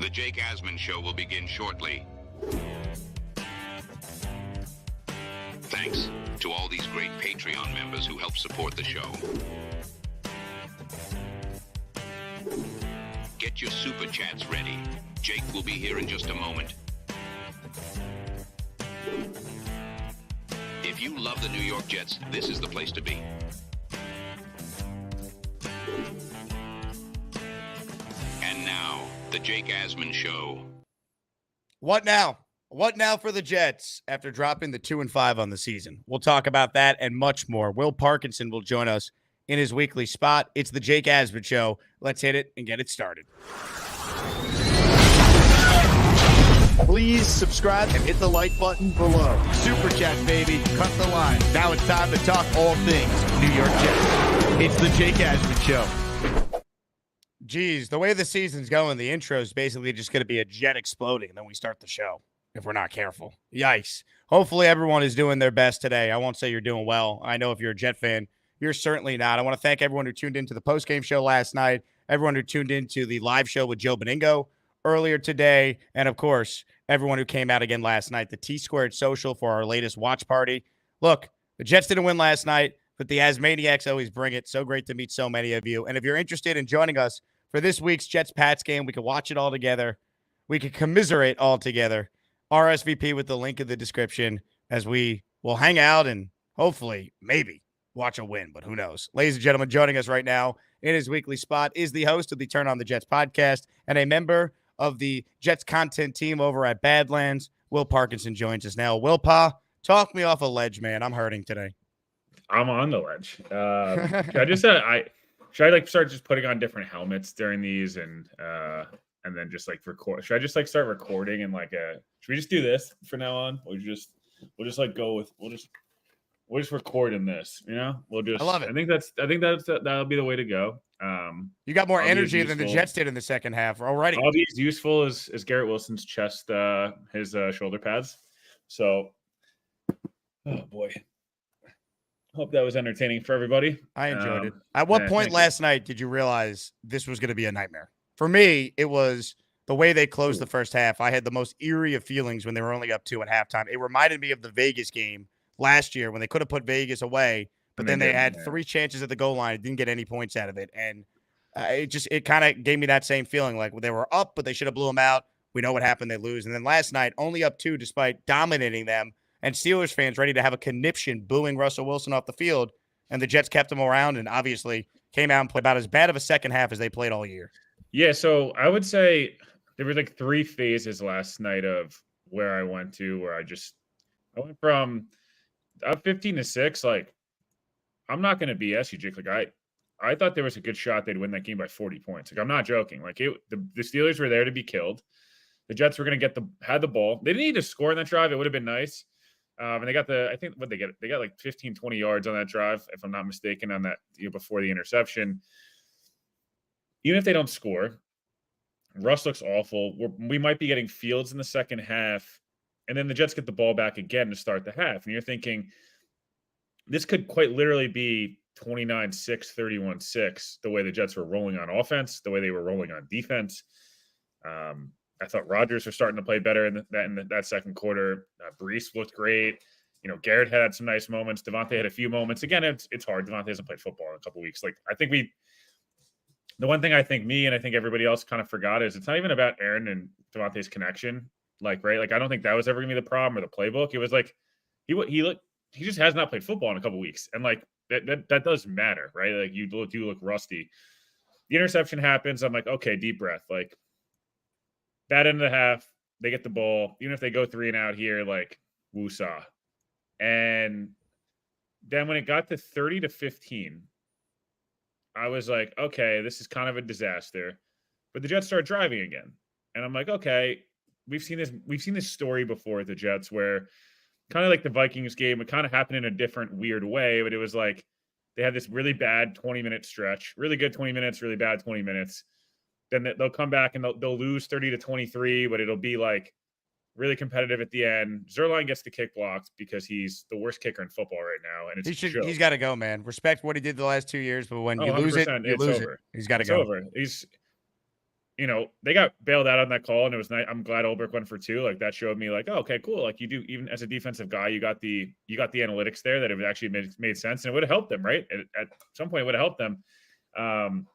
The Jake Asman Show will begin shortly. Thanks to all these great Patreon members who help support the show. Get your super chats ready. Jake will be here in just a moment. If you love the New York Jets, this is the place to be. And now, the Jake Asman Show. What now? What now for the Jets after dropping the 2-5 on the season? We'll talk about that and much more. Will Parkinson will join us in his weekly spot. It's the Jake Asman Show. Let's hit it and get it started. Please subscribe and hit the like button below. Super chat, baby. Cut the line. Now it's time to talk all things New York Jets. It's the Jake Asman Show. Geez, the way the season's going, the intro is basically just going to be a jet exploding, and then we start the show if we're not careful. Yikes. Hopefully everyone is doing their best today. I won't say you're doing well. I know if you're a Jet fan, you're certainly not. I want to thank everyone who tuned into the postgame show last night, everyone who tuned into the live show with Joe Beningo earlier today, and, of course, everyone who came out again last night, the T-Squared Social for our latest watch party. Look, the Jets didn't win last night, but the Asmaniacs always bring it. So great to meet so many of you. And if you're interested in joining us for this week's Jets-Pats game, we can watch it all together. We can commiserate all together. RSVP with the link in the description as we will hang out and hopefully, maybe, watch a win, but who knows. Ladies and gentlemen, joining us right now in his weekly spot is the host of the Turn on the Jets podcast and a member of the Jets content team over at Badlands. Will Parkinson joins us now. Will Pa, talk me off a ledge, man. I'm hurting today. I'm on the ledge. Should I like start just putting on different helmets during these and then just like record? Should I just like start recording and should we just do this for now on? We'll just like go with we'll just record in this, you know? I love it. I think that'll be the way to go. You got more energy than the Jets did in the second half already. I'll be as useful as Garrett Wilson's chest, his shoulder pads. So, oh boy. Hope that was entertaining for everybody. I enjoyed it. At what point last night did you realize this was going to be a nightmare? For me, it was the way they closed the first half. I had the most eerie of feelings when they were only up 2 at halftime. It reminded me of the Vegas game last year when they could have put Vegas away, but then they had 3 chances at the goal line, didn't get any points out of it. And it kind of gave me that same feeling, like they were up, but they should have blew them out. We know what happened. They lose. And then last night, only up 2 despite dominating them. And Steelers fans ready to have a conniption booing Russell Wilson off the field. And the Jets kept him around and obviously came out and played about as bad of a second half as they played all year. Yeah, so I would say there were like 3 phases last night of where I went to, where I went from up 15-6. Like, I'm not going to BS you, Jake. Like, I thought there was a good shot they'd win that game by 40 points. Like, I'm not joking. Like, the Steelers were there to be killed. The Jets were going to had the ball. They didn't need to score in that drive. It would have been nice. And they got they got like 15, 20 yards on that drive, if I'm not mistaken, on that, before the interception. Even if they don't score, Russ looks awful. We might be getting Fields in the second half, and then the Jets get the ball back again to start the half. And you're thinking, this could quite literally be 29-6, 31-6, the way the Jets were rolling on offense, the way they were rolling on defense. I thought Rodgers was starting to play better in that second quarter. Brees looked great. Garrett had some nice moments. Devontae had a few moments. Again, it's hard. Devontae hasn't played football in a couple of weeks. Like, I think the one thing I think me and I think everybody else kind of forgot is it's not even about Aaron and Devontae's connection. Like, right? Like, I don't think that was ever going to be the problem or the playbook. It was like he just has not played football in a couple of weeks, and like that does matter, right? Like, you do look rusty. The interception happens. I'm like, okay, deep breath. Like, bad end of the half, they get the ball. Even if they go 3 and out here, like, woosah. And then when it got to 30-15, I was like, okay, this is kind of a disaster. But the Jets start driving again. And I'm like, okay, we've seen this story before with the Jets where kind of like the Vikings game, it kind of happened in a different weird way, but it was like they had this really bad 20-minute stretch, really good 20 minutes, really bad 20 minutes. Then they'll come back and they'll lose 30-23, but it'll be like really competitive at the end. Zerline gets the kick blocked because he's the worst kicker in football right now, and he's got to go, man. Respect what he did the last 2 years, but when you lose it, you lose it. He's got to go. Over. they got bailed out on that call, and it was nice. I'm glad Ulbrich went for 2. Like, that showed me, like, oh, okay, cool. Like, you do, even as a defensive guy, you got the analytics there that it actually made sense, and it would have helped them, right? At some point, it would have helped them.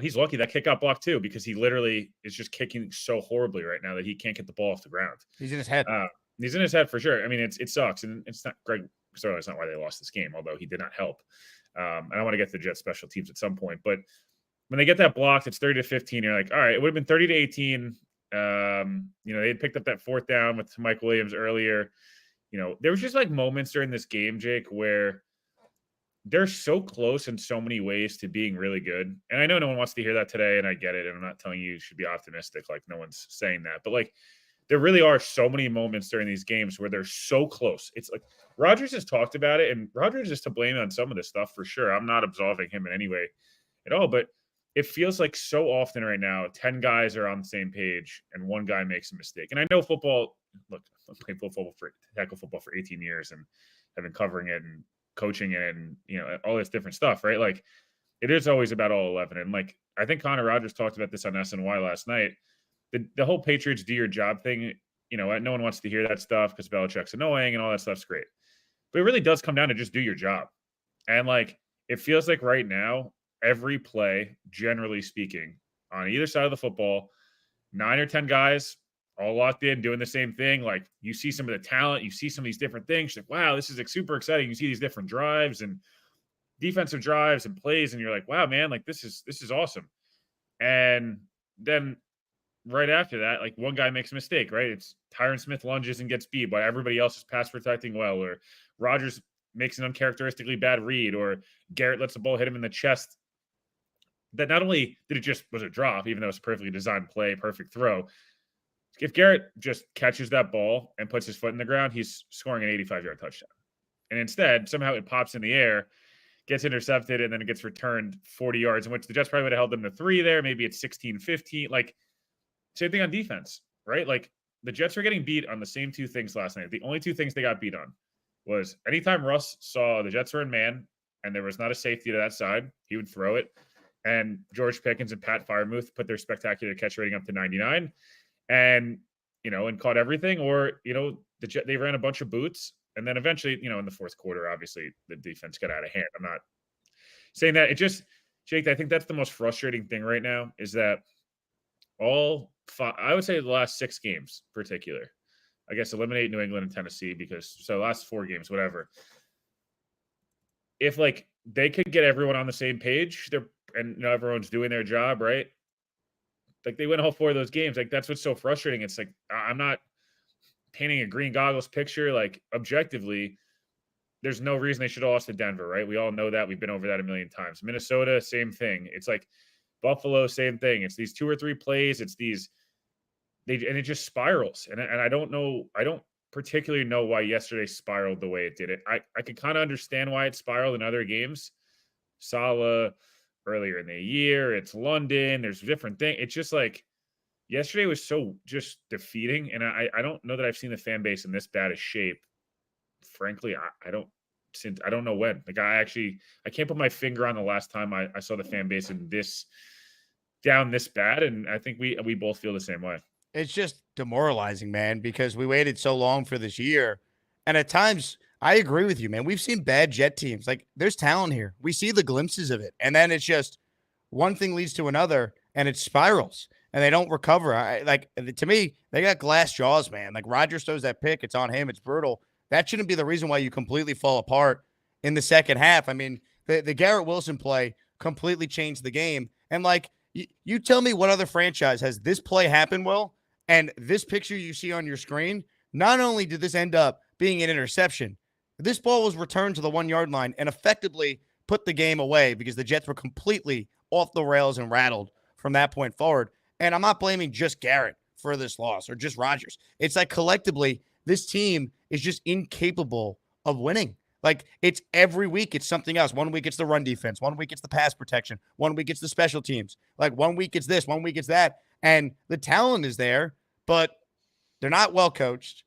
He's lucky that kick got blocked too, because he literally is just kicking so horribly right now that he can't get the ball off the ground. He's in his head. He's in his head for sure. I mean, it sucks, and it's not Greg. Sorry, it's not why they lost this game, although he did not help. And I want to get to the Jets special teams at some point, but when they get that blocked, it's 30-15. You're like, all right, it would have been 30-18. They had picked up that 4th down with Mike Williams earlier. There was just like moments during this game, Jake, where they're so close in so many ways to being really good. And I know no one wants to hear that today, and I get it. And I'm not telling you should be optimistic. Like, no one's saying that. But, like, there really are so many moments during these games where they're so close. It's like Rodgers has talked about it, and Rodgers is to blame on some of this stuff for sure. I'm not absolving him in any way at all. But it feels like so often right now, 10 guys are on the same page and one guy makes a mistake. And I know football, look, I've played tackle football for 18 years and have been covering it and coaching it and, all this different stuff, right? Like, it is always about all 11. And, like, I think Connor Rodgers talked about this on SNY last night. The whole Patriots do your job thing, no one wants to hear that stuff because Belichick's annoying and all that stuff's great. But it really does come down to just do your job. And, like, it feels like right now, every play, generally speaking, on either side of the football, 9 or 10 guys all locked in, doing the same thing. Like, you see some of the talent, you see some of these different things. You're like, wow, this is like super exciting. You see these different drives and defensive drives and plays, and you're like, wow, man, like this is awesome. And then right after that, like, one guy makes a mistake, right? It's Tyron Smith lunges and gets beat while everybody else is pass protecting well, or Rodgers makes an uncharacteristically bad read, or Garrett lets the ball hit him in the chest. That not only did it just was a drop, even though it's a perfectly designed play, perfect throw. If Garrett just catches that ball and puts his foot in the ground, he's scoring an 85-yard touchdown. And instead, somehow it pops in the air, gets intercepted, and then it gets returned 40 yards, in which the Jets probably would have held them to 3 there. Maybe it's 16-15. Like, same thing on defense, right? Like, the Jets were getting beat on the same 2 things last night. The only 2 things they got beat on was anytime Russ saw the Jets were in man and there was not a safety to that side, he would throw it. And George Pickens and Pat Freiermuth put their spectacular catch rating up to 99 and caught everything. Or, they ran a bunch of boots. And then eventually, in the 4th quarter, obviously the defense got out of hand. I'm not saying that. It just, Jake, I think that's the most frustrating thing right now is that all 5, I would say the last 6 games in particular, I guess eliminate New England and Tennessee last 4 games, whatever. If, like, they could get everyone on the same page, everyone's doing their job, right? Like, they win all 4 of those games. Like, that's what's so frustrating. It's like, I'm not painting a green goggles picture. Like, objectively, there's no reason they should have lost to Denver, right? We all know that. We've been over that a million times. Minnesota, same thing. It's like Buffalo, same thing. It's these 2 or 3 plays. It's these, and it just spirals. And I don't know. I don't particularly know why yesterday spiraled the way it did. I could kind of understand why it spiraled in other games. Salah earlier in the year, it's London. There's different things. It's just like yesterday was so just defeating. And I don't know that I've seen the fan base in this bad a shape. Frankly, I don't know when. Like, I can't put my finger on the last time I saw the fan base in this down this bad. And I think we both feel the same way. It's just demoralizing, man, because we waited so long for this year. And at times, I agree with you, man. We've seen bad Jet teams. Like, there's talent here. We see the glimpses of it. And then it's just one thing leads to another, and it spirals, and they don't recover. To me, they got glass jaws, man. Like, Rodgers throws that pick. It's on him. It's brutal. That shouldn't be the reason why you completely fall apart in the second half. I mean, the Garrett Wilson play completely changed the game. And, like, you tell me what other franchise has this play happen, Will, and this picture you see on your screen, not only did this end up being an interception, this ball was returned to the 1-yard line and effectively put the game away because the Jets were completely off the rails and rattled from that point forward. And I'm not blaming just Garrett for this loss or just Rodgers. It's like collectively, this team is just incapable of winning. Like, it's every week, it's something else. 1 week, it's the run defense. 1 week, it's the pass protection. 1 week, it's the special teams. Like, 1 week, it's this. 1 week, it's that. And the talent is there, but they're not well coached.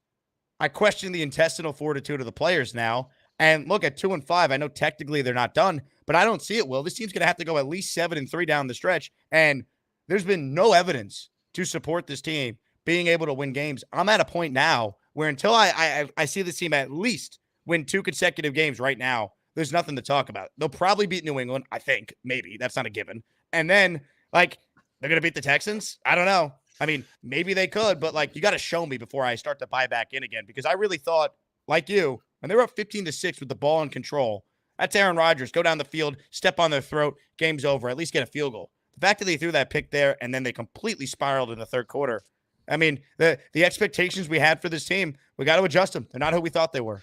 I question the intestinal fortitude of the players now. And look, at 2-5, I know technically they're not done, but I don't see it, Will. This team's going to have to go at least 7-3 down the stretch. And There's been no evidence to support this team being able to win games. I'm at a point now where until I see this team at least win 2 consecutive games right now, there's nothing to talk about. They'll probably beat New England, I think. Maybe. That's not a given. And then, like, they're going to beat the Texans? I don't know. I mean, maybe they could, but, like, you got to show me before I start to buy back in again, because I really thought, like you, when they were up 15-6 with the ball in control, that's Aaron Rodgers. Go down the field, step on their throat, game's over. At least get a field goal. The fact that they threw that pick there and then they completely spiraled in the third quarter, I mean, the expectations we had for this team, we got to adjust them. They're not who we thought they were.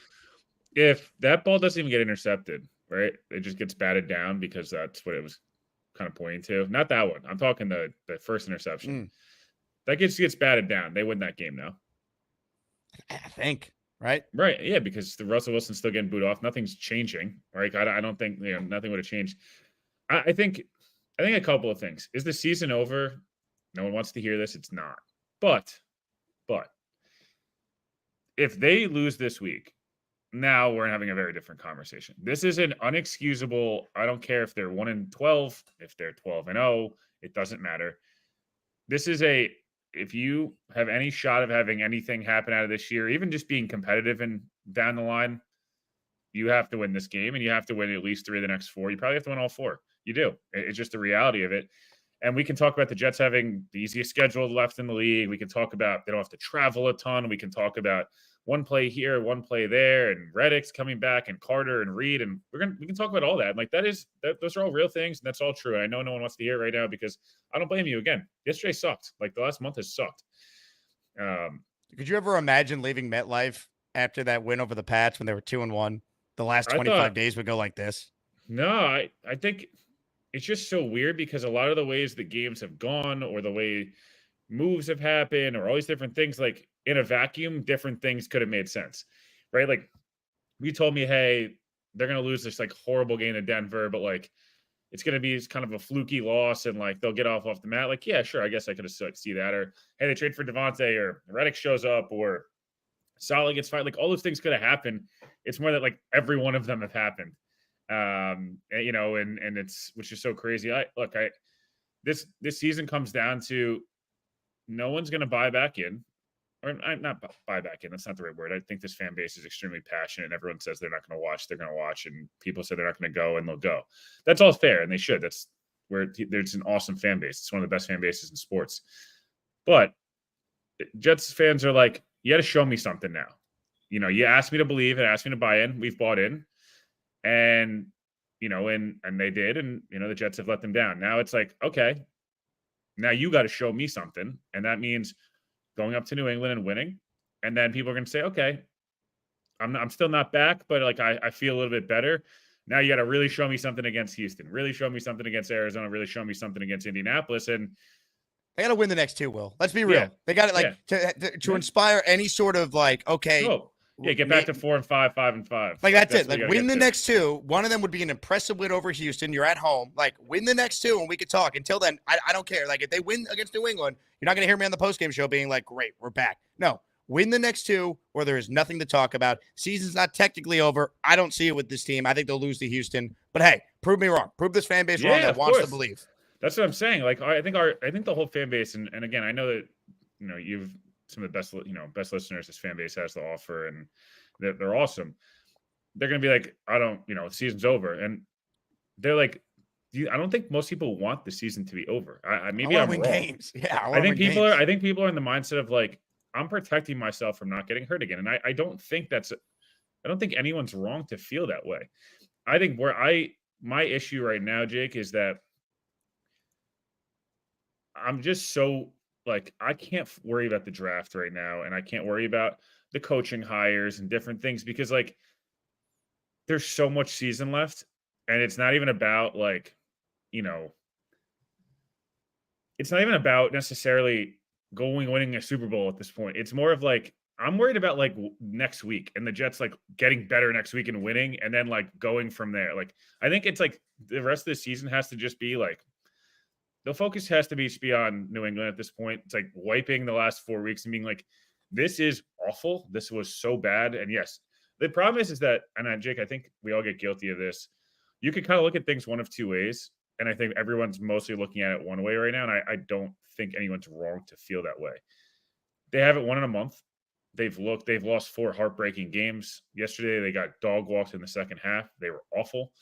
If that ball doesn't even get intercepted, right, it just gets batted down because that's what it was kind of pointing to. Not that one. I'm talking the first interception. That gets batted down. They win that game now. I think, right? Right, yeah, because the Russell Wilson's still getting booed off. Nothing's changing, right? I don't think nothing would have changed. I think a couple of things. Is the season over? No one wants to hear this. It's not. But if they lose this week, now we're having a very different conversation. This is an unexcusable. I don't care if they're 1-12, if they're 12-0, it doesn't matter. This is if you have any shot of having anything happen out of this year, even just being competitive and down the line, you have to win this game, and you have to win at least 3 of the next 4. You probably have to win all 4. You do. It's just the reality of it. And we can talk about the Jets having the easiest schedule left in the league. We can talk about they don't have to travel a ton. We can talk about one play here, one play there, and Reddick's coming back, and Carter and Reed, and we can talk about all that. Like those are all real things, and that's all true. And I know no one wants to hear it right now because I don't blame you. Again, yesterday sucked. Like the last month has sucked. Could you ever imagine leaving MetLife after that win over the Pats when they were 2-1? The last 25 days would go like this. No, I think it's just so weird because a lot of the ways the games have gone, or the way moves have happened, or all these different things, like in a vacuum, different things could have made sense, right? Like you told me, hey, they're going to lose this like horrible game to Denver, but like it's going to be kind of a fluky loss and like they'll get off the mat. Like, yeah, sure. I guess I could have see that. Or, hey, they trade for Devontae, or Reddick shows up, or Solid gets fired. Like all those things could have happened. It's more that like every one of them have happened. And it's, which is so crazy. This season comes down to no one's going to buy back in, or not buy back in. That's not the right word. I think this fan base is extremely passionate, and everyone says they're not going to watch. They're going to watch, and people say they're not going to go, and they'll go. That's all fair, and they should. That's where there's an awesome fan base. It's one of the best fan bases in sports. But Jets fans are like, you got to show me something now. You asked me to believe and asked me to buy in. We've bought in. And, and they did. And, the Jets have let them down. Now it's like, okay, now you got to show me something. And that means going up to New England and winning. And then people are going to say, okay, I'm still not back, but like, I feel a little bit better. Now you got to really show me something against Houston, really show me something against Arizona, really show me something against Indianapolis. And they got to win the next 2, Will. Let's be real. Yeah. They got it to inspire any sort of like, okay. Oh. Yeah, get back to 4-5, 5-5. Like that's it. Like win the next 2. One of them would be an impressive win over Houston. You're at home. Like win the next 2, and we could talk. Until then, I don't care. Like if they win against New England, you're not going to hear me on the postgame show being like, "Great, we're back." No, win the next 2, or there is nothing to talk about. Season's not technically over. I don't see it with this team. I think they'll lose to Houston. But hey, prove me wrong. Prove this fan base wrong that wants to believe. That's what I'm saying. Like I think the whole fan base, and again, I know that you've some of the best listeners this fan base has to offer, and they're awesome. They're going to be like, the season's over. And they're like, I don't think most people want the season to be over. Maybe I'm wrong. Games. Yeah, I think people are in the mindset of like, I'm protecting myself from not getting hurt again. And I don't think I don't think anyone's wrong to feel that way. I think my issue right now, Jake, is that I'm just so like, I can't worry about the draft right now. And I can't worry about the coaching hires and different things because like there's so much season left, and it's not even about like, it's not even about necessarily winning a Super Bowl at this point. It's more of like, I'm worried about like next week and the Jets like getting better next week and winning, and then like going from there. Like, I think it's like the rest of the season has to just be like, the focus has to be on New England at this point. It's like wiping the last 4 weeks and being like, this is awful. This was so bad. And yes, the problem is that, and Jake, I think we all get guilty of this. You could kind of look at things one of 2 ways. and I think everyone's mostly looking at it one way right now, and I don't think anyone's wrong to feel that way. They haven't won in a month. They've lost 4 heartbreaking games. Yesterday, they got dog walked in the second half. They were awful.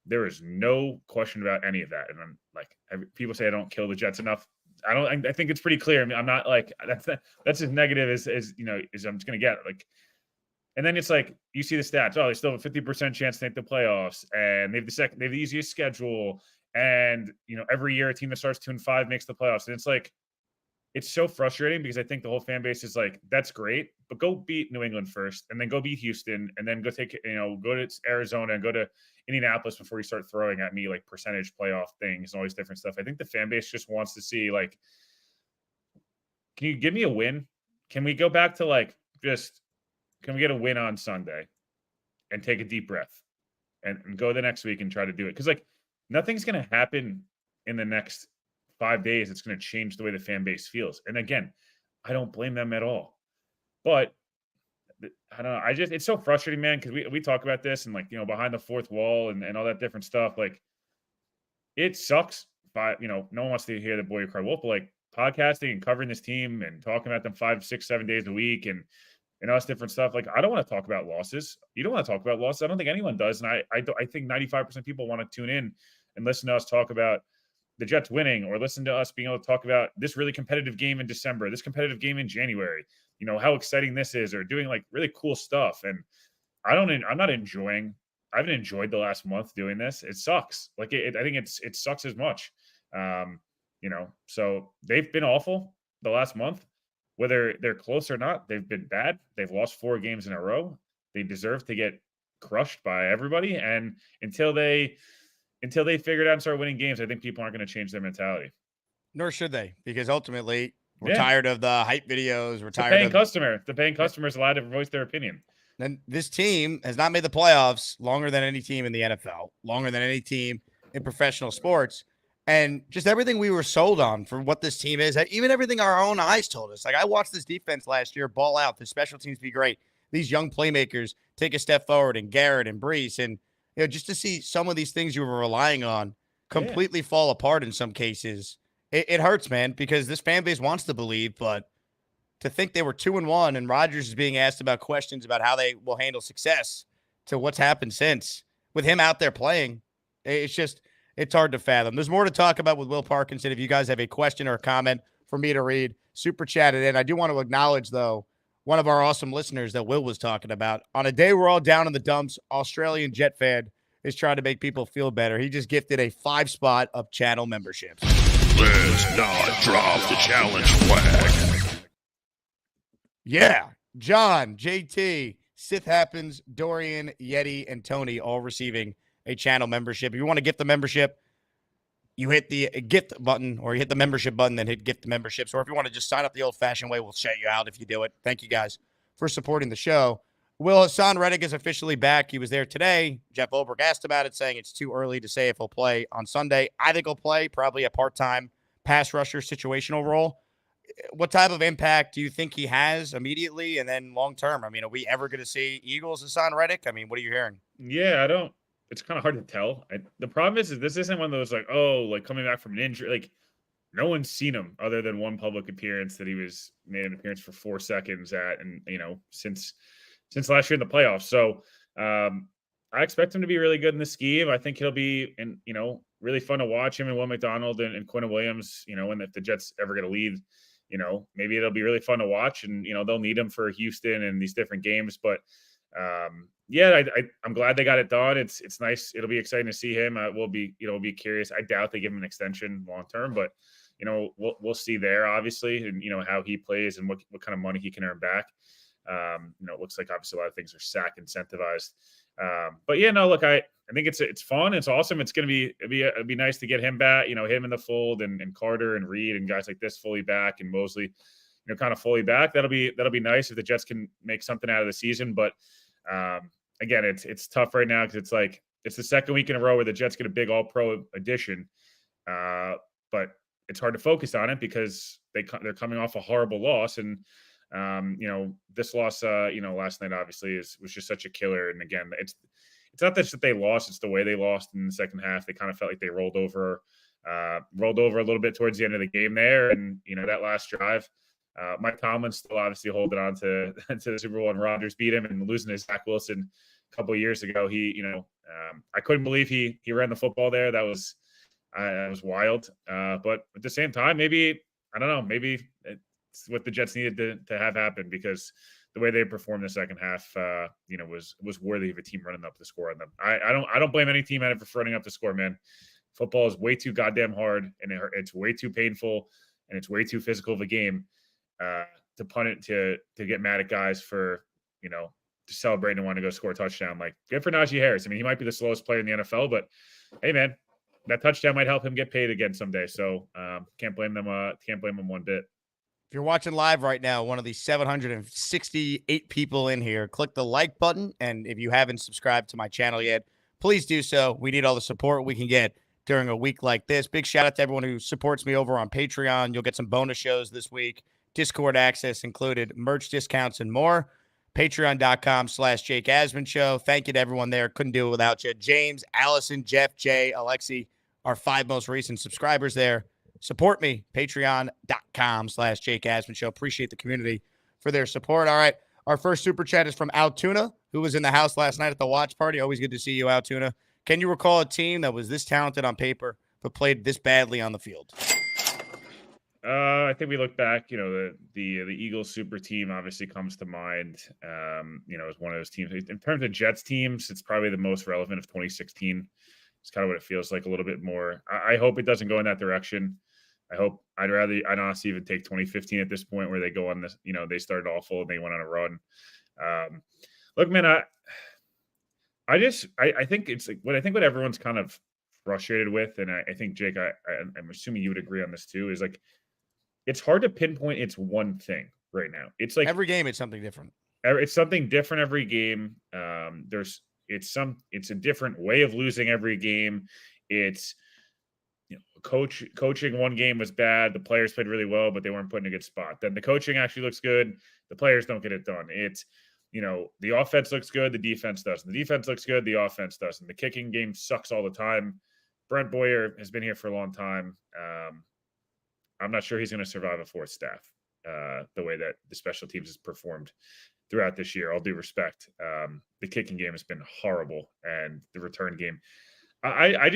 There is no question about any of that. And I'm like, people say I don't kill the Jets enough. I think it's pretty clear. I mean, I'm not like that's as negative as I'm just gonna get. Like, and then it's like you see the stats. Oh, they still have a 50% chance to make the playoffs, and they have the easiest schedule. And every year a team that starts 2-5 makes the playoffs. And it's like, it's so frustrating because I think the whole fan base is like, that's great, but go beat New England first, and then go beat Houston, and then go go to Arizona and go to Indianapolis before you start throwing at me like percentage playoff things and all these different stuff. I think the fan base just wants to see, like, can you give me a win? Can we go back to can we get a win on Sunday and take a deep breath and go the next week and try to do it? Because nothing's going to happen in the next 5 days. It's going to change the way the fan base feels. And again, I don't blame them at all. But I don't know. It's so frustrating, man, because we talk about this and behind the fourth wall and all that different stuff. Like, it sucks. But no one wants to hear the boy cry wolf. But podcasting and covering this team and talking about them 5, 6, 7 days a week and all this different stuff. I don't want to talk about losses. You don't want to talk about losses. I don't think anyone does. And I think 95% of people want to tune in and listen to us talk about the Jets winning, or listen to us being able to talk about this really competitive game in December, this competitive game in January, how exciting this is, or doing really cool stuff. And I haven't enjoyed the last month doing this. It sucks. I think it sucks as much. So they've been awful the last month, whether they're close or not. They've been bad. They've lost 4 games in a row. They deserve to get crushed by everybody. And until they figure it out and start winning games, I think people aren't going to change their mentality. Nor should they, because ultimately we're tired of the hype videos. We're tired of the paying customer is allowed to voice their opinion. And this team has not made the playoffs longer than any team in the NFL, longer than any team in professional sports. And just everything we were sold on for what this team is, even everything our own eyes told us. I watched this defense last year ball out. The special teams be great. These young playmakers take a step forward, and Garrett and Brees, and just to see some of these things you were relying on completely fall apart in some cases, it hurts, man, because this fan base wants to believe, but to think they were 2-1 and Rodgers is being asked about questions about how they will handle success to what's happened since with him out there playing, it's hard to fathom. There's more to talk about with Will Parkinson. If you guys have a question or a comment for me to read, super chat it in. I do want to acknowledge, though, one of our awesome listeners that Will was talking about. On a day we're all down in the dumps, Australian Jet fan is trying to make people feel better. He just gifted a 5-spot of channel memberships. Let's not drop the challenge flag. Yeah. John, JT, Sith Happens, Dorian, Yeti, and Tony all receiving a channel membership. If you want to gift the membership, you hit the gift button, or you hit the membership button, then hit gift memberships. Or if you want to just sign up the old-fashioned way, we'll shout you out if you do it. Thank you guys for supporting the show. Will Hassan Reddick is officially back. He was there today. Jeff Olberg asked about it, saying it's too early to say if he'll play on Sunday. I think he'll play, probably a part-time pass rusher situational role. What type of impact do you think he has immediately and then long-term? I mean, are we ever going to see Eagles Hassan Reddick? I mean, what are you hearing? Yeah, it's kind of hard to tell. The problem is this isn't one of those coming back from an injury. No one's seen him other than one public appearance that he made an appearance for 4 seconds at, and since last year in the playoffs. So I expect him to be really good in the scheme. I think he'll be really fun to watch, him and Will McDonald and Quinn Williams. And if the Jets ever get a lead, maybe it'll be really fun to watch, and they'll need him for Houston and these different games. But I'm glad they got it done. It's nice. It'll be exciting to see him. We'll be curious. I doubt they give him an extension long term, but we'll see there, obviously, and how he plays and what kind of money he can earn back. It looks like obviously a lot of things are SAC incentivized. But yeah, no, look, I think it's fun. It's awesome. It'd be nice to get him back, him in the fold, and Carter and Reed and guys like this fully back, and Mosley, kind of fully back. That'll be nice if the Jets can make something out of the season. But again, it's tough right now because it's the second week in a row where the Jets get a big All-Pro addition. But it's hard to focus on it because they're coming off a horrible loss, and this loss, last night obviously was just such a killer. And again, it's it's not that they lost, it's the way they lost in the second half. They kind of felt like they rolled over a little bit towards the end of the game there. And, that last drive, Mike Tomlin's still obviously holding on to the Super Bowl, and Rodgers beat him, and losing to Zach Wilson a couple of years ago. I couldn't believe he ran the football there. That was wild. But at the same time, maybe it's what the Jets needed to have happen, because the way they performed the second half, was worthy of a team running up the score on them. I don't blame any team at it for running up the score, man. Football is way too goddamn hard, and it's way too painful, and it's way too physical of a game to punt it to get mad at guys for to celebrate and want to go score a touchdown. Like, good for Najee Harris. I mean, he might be the slowest player in the NFL, but hey, man, that touchdown might help him get paid again someday. So can't blame them. Can't blame them one bit. If you're watching live right now, one of the 768 people in here, click the like button. And if you haven't subscribed to my channel yet, please do so. We need all the support we can get during a week like this. Big shout out to everyone who supports me over on Patreon. You'll get some bonus shows this week, Discord access included, merch discounts, and more. Patreon.com/Jake Asman Show. Thank you to everyone there. Couldn't do it without you. James, Allison, Jeff, Jay, Alexi, our 5 most recent subscribers there. Support me. Patreon.com/Jake Asman Show. Appreciate the community for their support. All right. Our first super chat is from Altuna, who was in the house last night at the watch party. Always good to see you, Altuna. Can you recall a team that was this talented on paper but played this badly on the field? I think we look back, the Eagles super team obviously comes to mind, as one of those teams. In terms of Jets teams, it's probably the most relevant of 2016. It's kind of what it feels like, a little bit more. I hope it doesn't go in that direction. I'd honestly even take 2015 at this point, where they go on this, they started awful and they went on a run. Look, man, I think it's like what everyone's kind of frustrated with, and I think, Jake, I'm assuming you would agree on this too, is like, it's hard to pinpoint it's one thing right now. It's like every game, it's something different. It's something different every game. It's a different way of losing every game. It's coaching one game was bad. The players played really well, but they weren't put in a good spot. Then the coaching actually looks good. The players don't get it done. It's the offense looks good. The defense doesn't. The defense looks good. The offense doesn't. The kicking game sucks all the time. Brent Boyer has been here for a long time. I'm not sure he's going to survive a fourth staff the way that the special teams has performed throughout this year. All due respect, the kicking game has been horrible, and the return game. I'm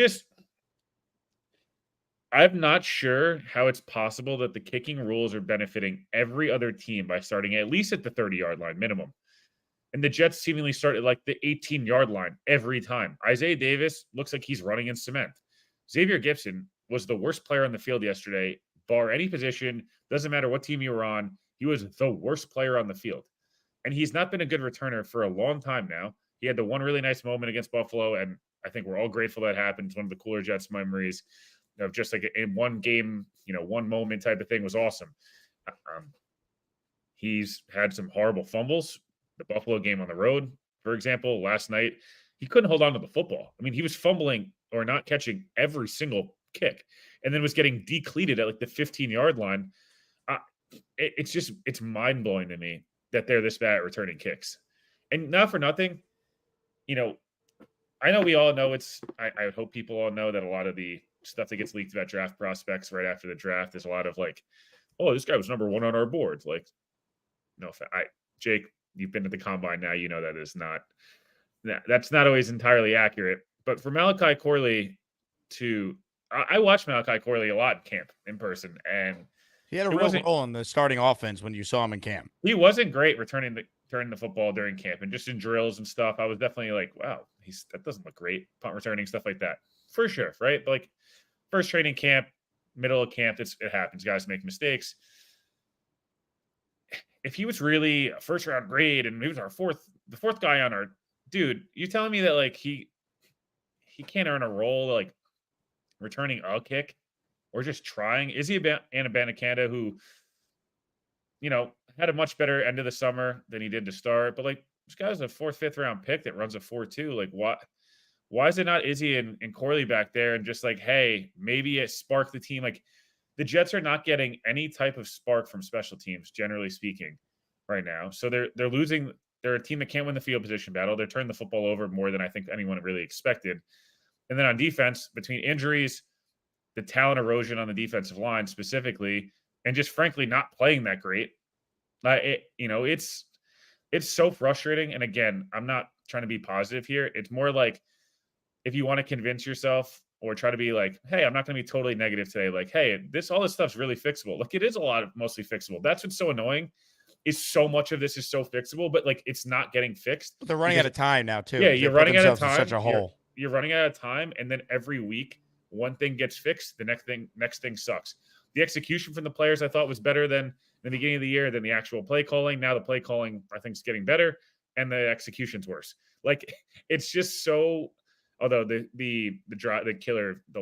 not sure how it's possible that the kicking rules are benefiting every other team by starting at least at the 30-yard line minimum. And the Jets seemingly start at like the 18-yard line every time. Isaiah Davis looks like he's running in cement. Xavier Gipson was the worst player on the field yesterday, bar any position. Doesn't matter what team you were on. He was the worst player on the field. And he's not been a good returner for a long time now. He had the one really nice moment against Buffalo, and I think we're all grateful that happened. It's one of the cooler Jets memories of just like in one game, one moment type of thing was awesome. He's had some horrible fumbles. The Buffalo game on the road, for example, last night, he couldn't hold on to the football. I mean, he was fumbling or not catching every single kick, and then was getting decleated at like the 15-yard line. It's mind-blowing to me that they're this bad at returning kicks. And not for nothing, I know we all know I would hope people all know that a lot of the stuff that gets leaked about draft prospects right after the draft is a lot of like, oh, this guy was number 1 on our board. Like, no, Jake, you've been to the combine now, that is not, that's not always entirely accurate. But for Malachi Corley I watched Malachi Corley a lot in camp in person, and he had a real role in the starting offense when you saw him in camp. He wasn't great returning the football during camp, and just in drills and stuff. I was definitely like, wow, that doesn't look great. Punt returning, stuff like that, for sure, right? But like first training camp, middle of camp, it happens. Guys make mistakes. If he was really a first round grade and he was the fourth guy on our dude, you telling me that like he can't earn a role like returning a kick or just trying? Is he Anna Banacanda, who had a much better end of the summer than he did to start? But like, this guy's a 4th, 5th round pick that runs a 4.2. Like, why is it not Izzy and Corley back there and just like, hey, maybe it sparked the team? Like, the Jets are not getting any type of spark from special teams, generally speaking, right now. So they're losing They're a team that can't win the field position battle. They're turning the football over more than I think anyone really expected. And then on defense, between injuries, the talent erosion on the defensive line specifically, and just frankly not playing that great, it's so frustrating. And again, I'm not trying to be positive here. It's more like if you want to convince yourself or try to be like, hey, I'm not going to be totally negative today. Like, hey, all this stuff's really fixable. Look, it is a lot of mostly fixable. That's what's so annoying. Is so much of this is so fixable, but like it's not getting fixed. But they're running out of time now too. Yeah, you're running out of time. Such a hole. You're running out of time, and then every week one thing gets fixed, the next thing sucks. The execution from the players I thought was better than the beginning of the year than the actual play calling. Now the play calling I think is getting better, and the execution's worse. Like it's just so. Although the killer, the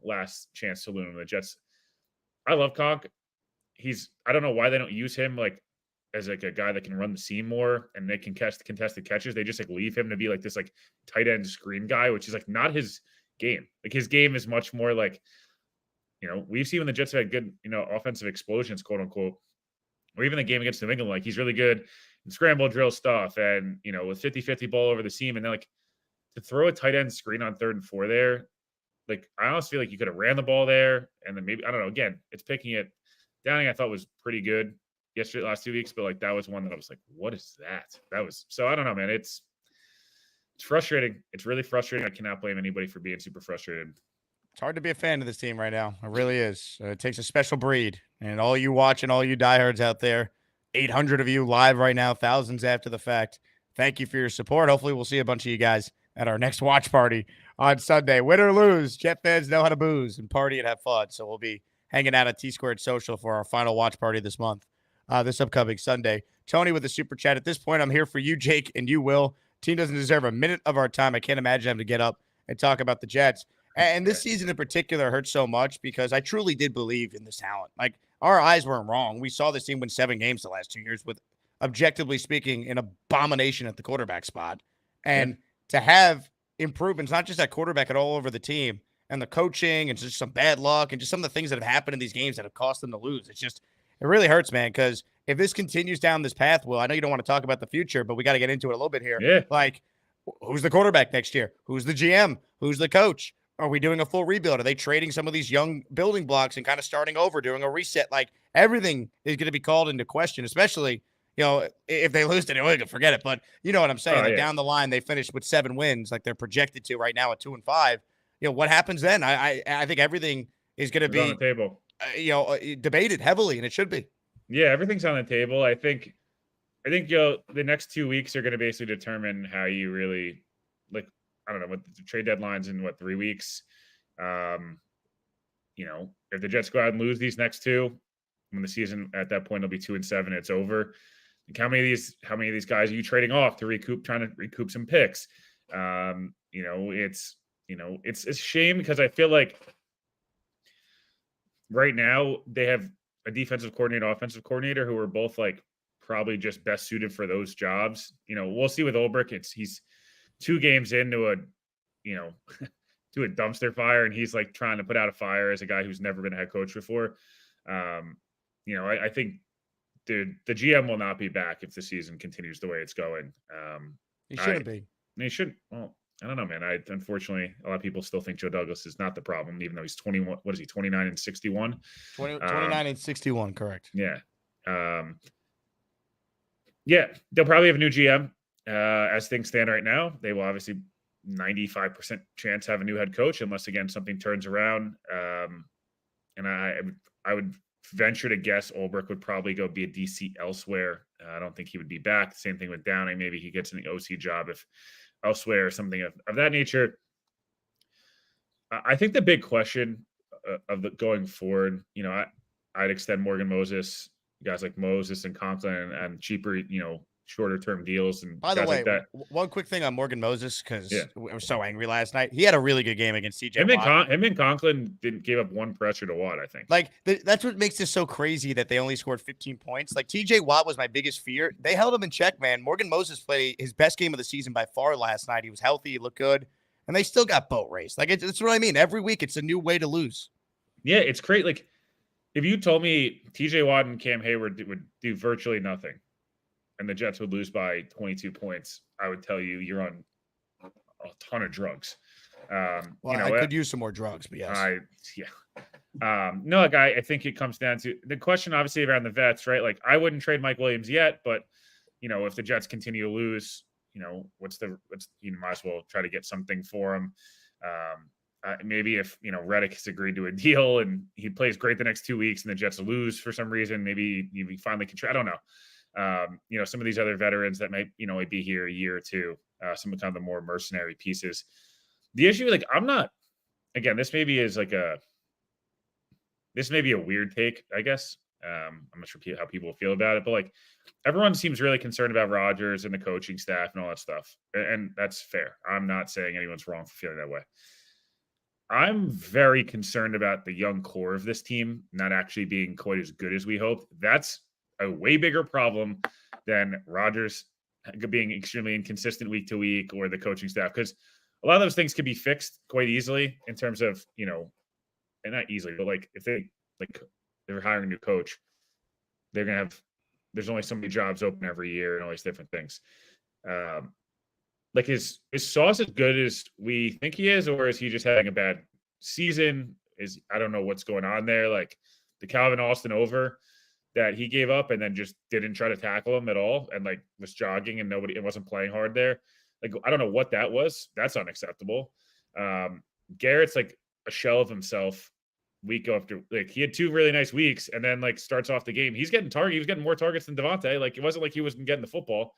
last chance saloon, the Jets. I love Conk. I don't know why they don't use him like as like a guy that can run the seam more and they can catch the contested catches. They just like leave him to be like this like tight end screen guy, which is like not his game. Like his game is much more like, we've seen when the Jets have had good, offensive explosions, quote unquote, or even the game against New England, like he's really good in scramble drill stuff and, with 50-50 ball over the seam. And then like to throw a tight end screen on 3rd and 4 there, like I honestly feel like you could have ran the ball there. And then maybe, I don't know, again, it's picking it. Downing I thought was pretty good last 2 weeks, but like that was one that I was like, what is that? So I don't know, man. It's frustrating. It's really frustrating. I cannot blame anybody for being super frustrated. It's hard to be a fan of this team right now. It really is. It takes a special breed. And all you watching, all you diehards out there, 800 of you live right now, thousands after the fact. Thank you for your support. Hopefully we'll see a bunch of you guys at our next watch party on Sunday. Win or lose, Jet fans know how to booze and party and have fun. So we'll be hanging out at T-Squared Social for our final watch party this month, this upcoming Sunday. Tony with a super chat. At this point, I'm here for you, Jake, and you, Will. Team doesn't deserve a minute of our time. I can't imagine having to get up and talk about the Jets. And this season in particular hurts so much because I truly did believe in this talent. Like, our eyes weren't wrong. We saw this team win 7 games the last 2 years with, objectively speaking, an abomination at the quarterback spot. And to have improvements, not just at quarterback, but all over the team, and the coaching and just some bad luck and just some of the things that have happened in these games that have cost them to lose. It really hurts, man, because if this continues down this path, Will, I know you don't want to talk about the future, but we got to get into it a little bit here. Yeah. Like, who's the quarterback next year? Who's the GM? Who's the coach? Are we doing a full rebuild? Are they trading some of these young building blocks and kind of starting over, doing a reset? Like, everything is going to be called into question, especially, if they lose to New England, forget it. But you know what I'm saying? Down the line, they finished with 7 wins, like they're projected to right now at 2-5. What happens then? I think everything is going to be on the table. Debated heavily, and it should be. Yeah, everything's on the table. I think the next 2 weeks are going to basically determine how you really, like, I don't know, what the trade deadline's in 3 weeks. If the Jets go out and lose these next 2, when the season at that point will be 2-7, it's over. Like how many of these guys are you trading off to trying to recoup some picks? It's a shame because I feel like right now they have a defensive coordinator, offensive coordinator who are both like probably just best suited for those jobs. We'll see with Ulbrich. He's 2 games into a to a dumpster fire, and he's like trying to put out a fire as a guy who's never been a head coach before. I think the GM will not be back if the season continues the way it's going. He shouldn't be. He shouldn't. Well, I don't know, man. Unfortunately, a lot of people still think Joe Douglas is not the problem, even though he's 21. What is he? 29 and 61. 29 and 61, correct? Yeah. They'll probably have a new GM as things stand right now. They will obviously 95% chance have a new head coach unless again something turns around. And I would venture to guess Ulbrich would probably go be a DC elsewhere. I don't think he would be back. Same thing with Downing. Maybe he gets an OC job if elsewhere or something of that nature. I think the big question of the going forward, I'd extend Morgan Moses, guys like Moses and Conklin and cheaper, shorter term deals. And by the way, like that. One quick thing on Morgan Moses, because we were so angry last night. He had a really good game against TJ Watt. Him and Conklin didn't give up one pressure to Watt, I think. Like, that's what makes this so crazy that they only scored 15 points. Like, TJ Watt was my biggest fear. They held him in check, man. Morgan Moses played his best game of the season by far last night. He was healthy. He looked good. And they still got boat raced. Like, it's what I mean. Every week, it's a new way to lose. Yeah, it's great. Like, if you told me TJ Watt and Cam Hayward would do virtually nothing, and the Jets would lose by 22 points, I would tell you you're on a ton of drugs. I could use some more drugs, but yes. No, like I think it comes down to the question, obviously, around the vets, right? Like, I wouldn't trade Mike Williams yet, but if the Jets continue to lose, you might as well try to get something for him. Maybe if Reddick has agreed to a deal and he plays great the next 2 weeks and the Jets lose for some reason, maybe you finally can try. I don't know. Some of these other veterans that might be here a year or two, some of kind of the more mercenary pieces. The issue, like, I'm not. Again, this may be a weird take, I guess. I'm not sure how people feel about it, but like, everyone seems really concerned about Rodgers and the coaching staff and all that stuff, and that's fair. I'm not saying anyone's wrong for feeling that way. I'm very concerned about the young core of this team not actually being quite as good as we hoped. That's a way bigger problem than Rodgers being extremely inconsistent week to week or the coaching staff, because a lot of those things can be fixed quite easily in terms of, and not easily, but like if they're hiring a new coach, they're going to have, there's only so many jobs open every year and all these different things. Like, is Sauce as good as we think he is, or is he just having a bad season? I don't know what's going on there. Like the Calvin Austin over that he gave up and then just didn't try to tackle him at all and like was jogging and it wasn't playing hard there. Like, I don't know what that was. That's unacceptable. Garrett's like a shell of himself week after. Like, he had 2 really nice weeks and then like starts off the game. He's getting he was getting more targets than Devontae. Like, it wasn't like he wasn't getting the football.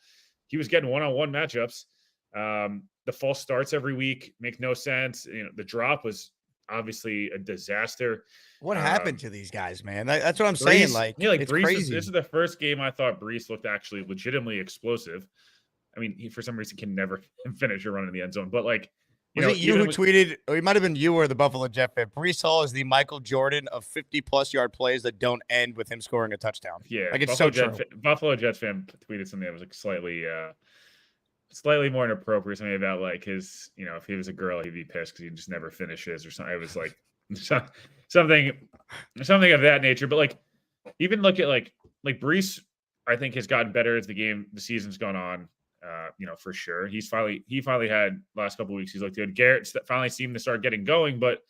He was getting one-on-one matchups. The false starts every week make no sense. The drop was obviously a disaster. What happened to these guys, man? That's what I'm saying. Like, it's Brees crazy. This is the first game I thought Brees looked actually legitimately explosive. I mean, he for some reason can never finish a run in the end zone. But like, was it you who tweeted, or it might have been you or the Buffalo Jet fan, Brees Hall is the Michael Jordan of 50-plus yard plays that don't end with him scoring a touchdown. Yeah, like, it's so true. Buffalo Jets fan tweeted something that was like slightly more inappropriate, something about like his, if he was a girl, he'd be pissed because he just never finishes or something. It was like something of that nature. But like, even look at like Brees, I think has gotten better as the season's gone on. For sure. He finally had last couple of weeks. He's looked good. Garrett finally seemed to start getting going, but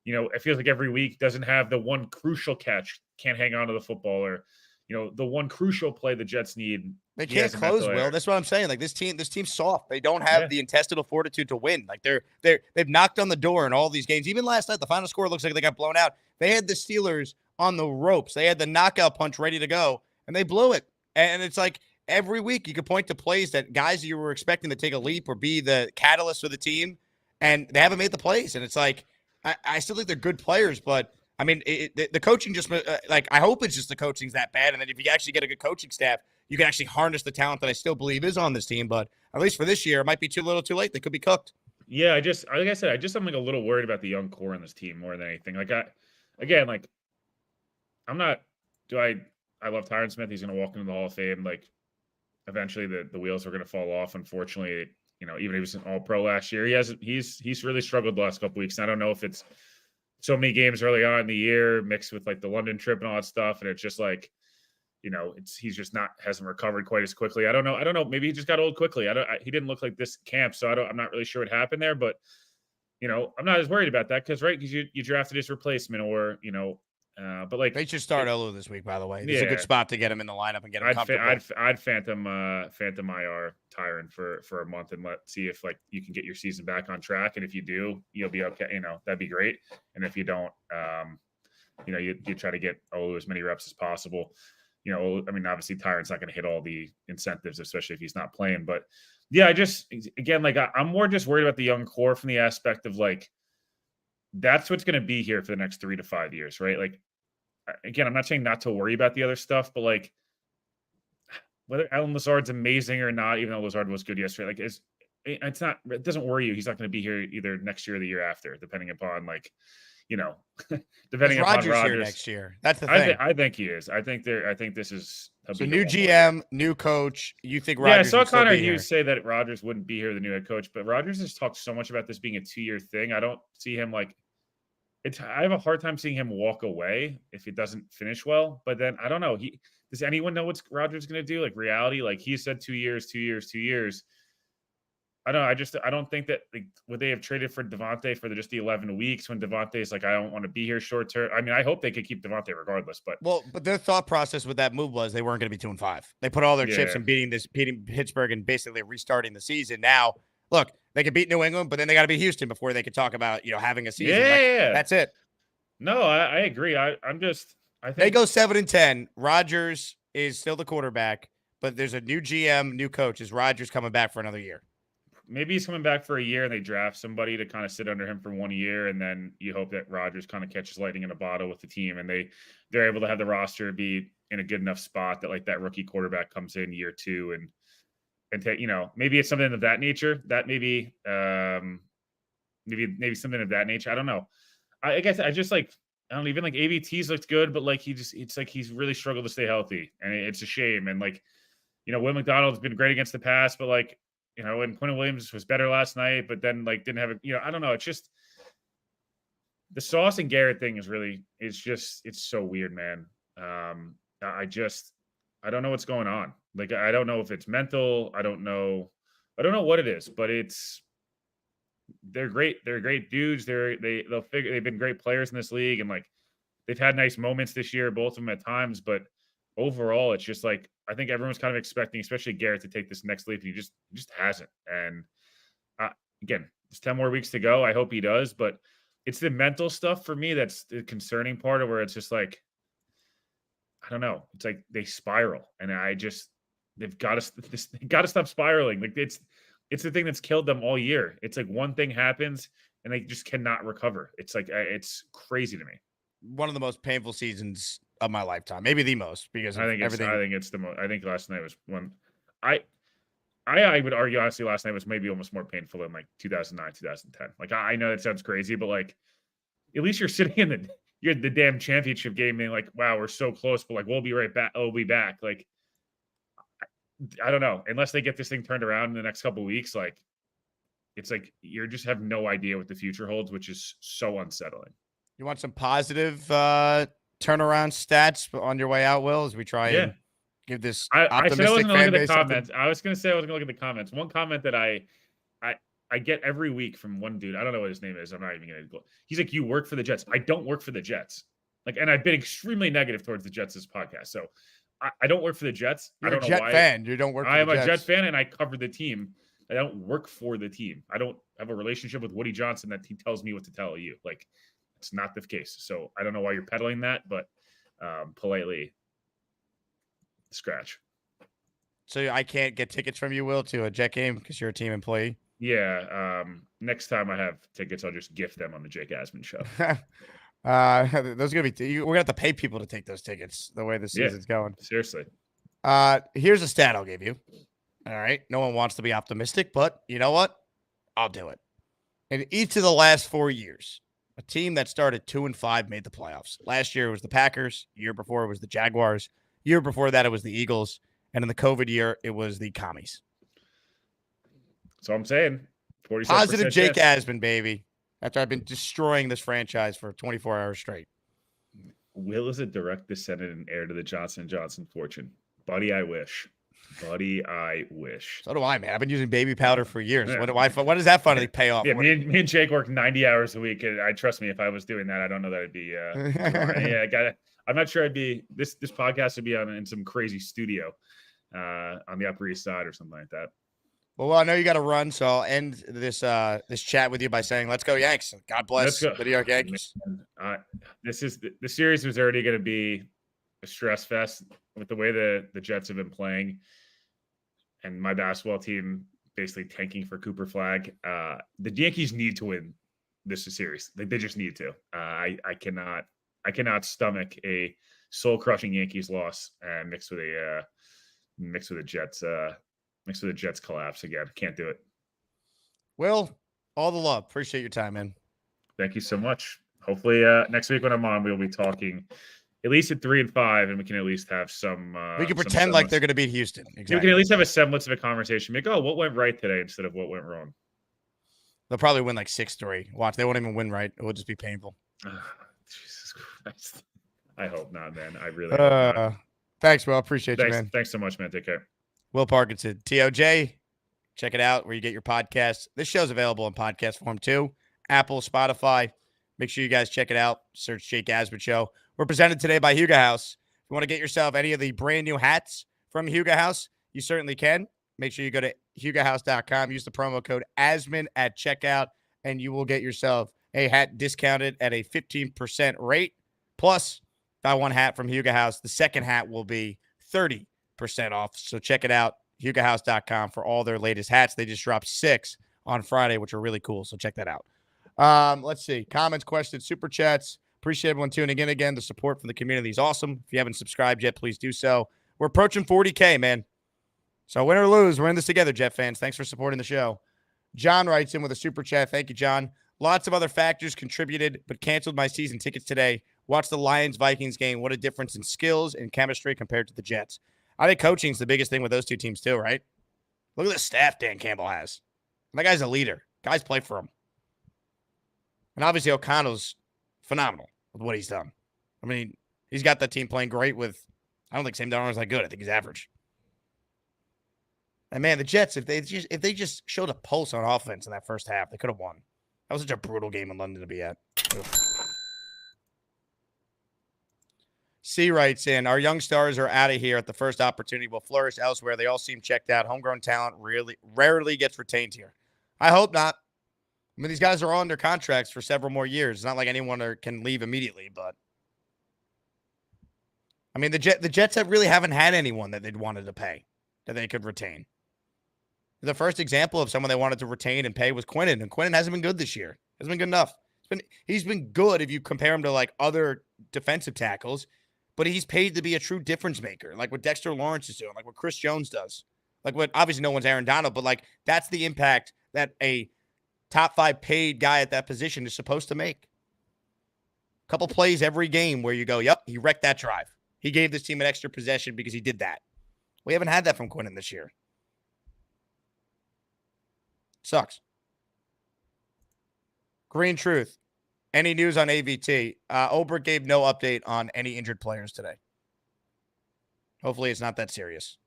it feels like every week doesn't have the one crucial catch, can't hang on to the football, or the one crucial play the Jets need. They can't close, Will. That's what I'm saying. Like, this team's soft. They don't have the intestinal fortitude to win. Like, they've knocked on the door in all these games. Even last night, the final score looks like they got blown out. They had the Steelers on the ropes. They had the knockout punch ready to go, and they blew it. And it's like, every week you could point to plays that guys you were expecting to take a leap or be the catalyst for the team, and they haven't made the plays. And it's like, I still think they're good players, but I mean, the coaching just I hope it's just the coaching's that bad. And then if you actually get a good coaching staff, you can actually harness the talent that I still believe is on this team. But at least for this year, it might be too little too late. They could be cooked. Yeah. like I said, I'm like a little worried about the young core in this team more than anything. Like, I love Tyron Smith. He's going to walk into the Hall of Fame. Like, eventually the wheels are going to fall off. Unfortunately, even if he was an All-Pro last year, he's really struggled the last couple weeks. And I don't know if it's so many games early on in the year mixed with like the London trip and all that stuff, and it's just like, he's just hasn't recovered quite as quickly. I don't know. Maybe he just got old quickly. He didn't look like this camp, so I'm not really sure what happened there. But I'm not as worried about that because you drafted his replacement, or but like, they should start Olu this week. By the way, this is a good spot to get him in the lineup and get him comfortable. I'd phantom IR Tyron for a month and see if like you can get your season back on track. And if you do, you'll be okay. That'd be great. And if you don't, you try to get Olu as many reps as possible. I mean, obviously Tyron's not going to hit all the incentives, especially if he's not playing. But yeah, I'm more just worried about the young core from the aspect of like, that's what's going to be here for the next 3 to 5 years, right? Like, again, I'm not saying not to worry about the other stuff, but like, whether Alan Lazard's amazing or not, even though Lazard was good yesterday, like, it doesn't worry you. He's not going to be here either next year or the year after, depending upon like, depending upon Rodgers here next year. That's the thing. I think he is. I think this is so new GM, new coach. You think Rodgers? Yeah, I saw Connor Hughes say that Rodgers wouldn't be here, the new head coach, but Rodgers has talked so much about this being a 2-year thing. I don't see him like. I have a hard time seeing him walk away if it doesn't finish well. But then I don't know. does anyone know what Rodgers going to do? Like reality, like he said 2 years, 2 years, 2 years. I don't know. I don't think that like, would they have traded for Devontae for just the 11 weeks when Devontae's like, I don't want to be here short term. I mean, I hope they could keep Devontae regardless, but their thought process with that move was they weren't going to be 2-5. They put all their chips Yeah. in beating Pittsburgh and basically restarting the season. Now, look, they could beat New England, but then they got to beat Houston before they could talk about, having a season. Yeah. That's it. No, I agree. I think They go 7-10. Rodgers is still the quarterback, but there's a new GM, new coach. Is Rodgers coming back for another year? maybe he's coming back for a year and they draft somebody to kind of sit under him for 1 year. And then you hope that Rodgers kind of catches lightning in a bottle with the team and they're able to have the roster be in a good enough spot that like that rookie quarterback comes in year 2 and take, maybe it's something of that nature that maybe something of that nature. I don't know. I guess I just like, I don't even like AVT's looked good, but like it's like he's really struggled to stay healthy and it's a shame. And like, Will McDonald's been great against the pass, but like, and Quentin Williams was better last night, but then like didn't have it, I don't know. It's just the Sauce and Garrett thing it's so weird, man. I don't know what's going on. Like, I don't know if it's mental. I don't know what it is, but they're great. They're great dudes. They've been great players in this league. And like, they've had nice moments this year, both of them at times, but overall it's just like, I think everyone's kind of expecting, especially Garrett, to take this next leap. And he just hasn't. And again, there's 10 more weeks to go. I hope he does, but it's the mental stuff for me that's the concerning part of where it's just like, I don't know. It's like they spiral, and they've got to stop spiraling. Like it's the thing that's killed them all year. It's like one thing happens and they just cannot recover. It's like it's crazy to me. One of the most painful seasons of my lifetime, maybe the most, because I think everything. I think it's the most. I think last night was one. I would argue honestly, last night was maybe almost more painful than like 2009, 2010. Like I know that sounds crazy, but like at least you're sitting in the damn championship game being like, wow, we're so close, but like we'll be right back. We'll be back. Like I don't know, unless they get this thing turned around in the next couple of weeks, like it's like you just have no idea what the future holds, which is so unsettling. You want some positive turnaround stats on your way out, Will, as we try and give this optimistic I said I wasn't going to look at the comments. Something? I was going to say I was going to look at the comments. One comment that I get every week from one dude. I don't know what his name is. I'm not even going to go. He's like, you work for the Jets. I don't work for the Jets. Like, and I've been extremely negative towards the Jets this podcast. So I don't work for the Jets. You're I don't a know Jet why. fan. You don't work for I am the a Jets. Jet fan and I cover the team. I don't work for the team. I don't have a relationship with Woody Johnson that he tells me what to tell you. Like, it's not the case. So I don't know why you're peddling that, but politely scratch. So I can't get tickets from you, Will, to a Jet game because you're a team employee? Yeah. Next time I have tickets, I'll just gift them on the Jake Asman show. Those are going to be we're going to have to pay people to take those tickets the way the season's going. Seriously. Here's a stat I'll give you. All right. No one wants to be optimistic, but you know what? I'll do it. In each of the last 4 years, a team that started 2-5 made the playoffs. Last year it was the Packers. Year before it was the Jaguars. Year before that it was the Eagles. And in the COVID year, it was the Commies. So I'm saying 47% positive Jake chance. Asman, baby. After I've been destroying this franchise for 24 hours straight. Will is a direct descendant and heir to the Johnson & Johnson fortune. Buddy, I wish. Buddy, I wish. So do I, man. I've been using baby powder for years. Yeah. When does that finally pay off? Yeah, me and Jake work 90 hours a week. And trust me, if I was doing that, I don't know that I'd be. I'm not sure I'd be. This podcast would be in some crazy studio on the Upper East Side or something like that. Well, I know you got to run, so I'll end this chat with you by saying, "Let's go Yanks! God bless the New York Yankees." The series was already going to be a stress fest with the way the Jets have been playing, and my basketball team basically tanking for Cooper Flag. The Yankees need to win this series. They just need to. I cannot stomach a soul crushing Yankees loss mixed with a Jets collapse again. Can't do it. Will, all the love. Appreciate your time, man. Thank you so much. Hopefully next week when I'm on, we'll be talking at least at 3-5, and we can at least have some. We can pretend like they're going to beat Houston. Exactly. We can at least have a semblance of a conversation. Like, what went right today instead of what went wrong? They'll probably win like 6-3. Watch, they won't even win right. It will just be painful. Jesus Christ. I hope not, man. I really hope not. Thanks, bro. Appreciate you, man. Thanks so much, man. Take care. Will Parkinson, TOJ. Check it out where you get your podcasts. This show's available in podcast form too. Apple, Spotify. Make sure you guys check it out. Search Jake Asman Show. We're presented today by Huga House. If you want to get yourself any of the brand new hats from Huga House, you certainly can. Make sure you go to hugahouse.com. Use the promo code Asman at checkout, and you will get yourself a hat discounted at a 15% rate. Plus, buy one hat from Huga House. The second hat will be 30% off. So check it out. hugahouse.com for all their latest hats. They just dropped 6 on Friday, which are really cool. So check that out. Let's see. Comments, questions, super chats. Appreciate everyone tuning in again. The support from the community is awesome. If you haven't subscribed yet, please do so. We're approaching 40K, man. So win or lose, we're in this together, Jet fans. Thanks for supporting the show. John writes in with a super chat. Thank you, John. Lots of other factors contributed, but canceled my season tickets today. Watch the Lions-Vikings game. What a difference in skills and chemistry compared to the Jets. I think coaching is the biggest thing with those two teams too, right? Look at the staff Dan Campbell has. That guy's a leader. Guys play for him. And obviously O'Connell's phenomenal with what he's done. I mean, he's got that team playing great with, I don't think Sam Darnold's that good. I think he's average. And man, the Jets, if they just showed a pulse on offense in that first half, they could have won. That was such a brutal game in London to be at. Ugh. C writes in, our young stars are out of here at the first opportunity, will flourish elsewhere. They all seem checked out. Homegrown talent rarely gets retained here. I hope not. I mean, these guys are all under contracts for several more years. It's not like anyone can leave immediately, but I mean, the Jets really haven't had anyone that they'd wanted to pay that they could retain. The first example of someone they wanted to retain and pay was Quinnen, and Quinnen hasn't been good this year. Hasn't been good enough. He's been good if you compare him to like other defensive tackles, but he's paid to be a true difference maker, like what Dexter Lawrence is doing, like what Chris Jones does, like what obviously no one's Aaron Donald, but like that's the impact that a top 5 paid guy at that position is supposed to make. A couple plays every game where you go, yep, he wrecked that drive. He gave this team an extra possession because he did that. We haven't had that from Quinnen this year. Sucks. Green Truth. Any news on AVT? Oberg gave no update on any injured players today. Hopefully it's not that serious.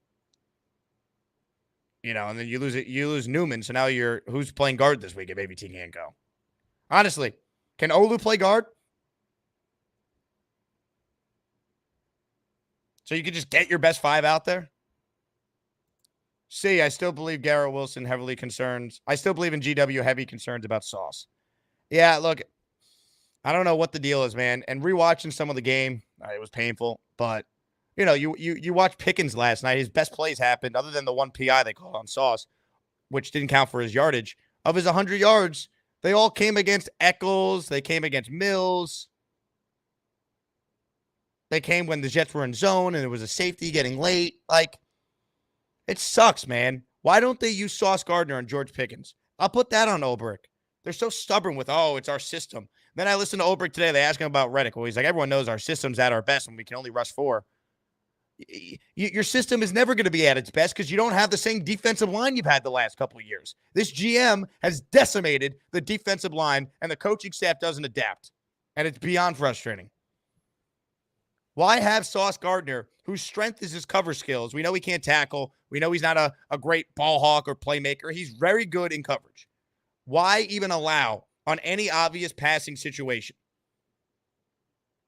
You know, and then you lose Newman, so now who's playing guard this week if AVT can't go? Honestly, can Olu play guard? So you could just get your best 5 out there? I still believe Garrett Wilson heavily concerns. I still believe in GW heavy concerns about Sauce. Yeah, look, I don't know what the deal is, man. And rewatching some of the game, it was painful. But, you know, you watched Pickens last night. His best plays happened, other than the one PI they called on Sauce, which didn't count for his yardage. Of his 100 yards, they all came against Eccles. They came against Mills. They came when the Jets were in zone and it was a safety getting late. Like, it sucks, man. Why don't they use Sauce Gardner and George Pickens? I'll put that on Oberg. They're so stubborn with, it's our system. Then I listened to Oberg today. They asked him about Reddick. Well, he's like, everyone knows our system's at our best when we can only rush 4. Your system is never going to be at its best because you don't have the same defensive line you've had the last couple of years. This GM has decimated the defensive line, and the coaching staff doesn't adapt. And it's beyond frustrating. Why have Sauce Gardner, whose strength is his cover skills? We know he can't tackle. We know he's not a great ball hawk or playmaker. He's very good in coverage. Why even allow on any obvious passing situation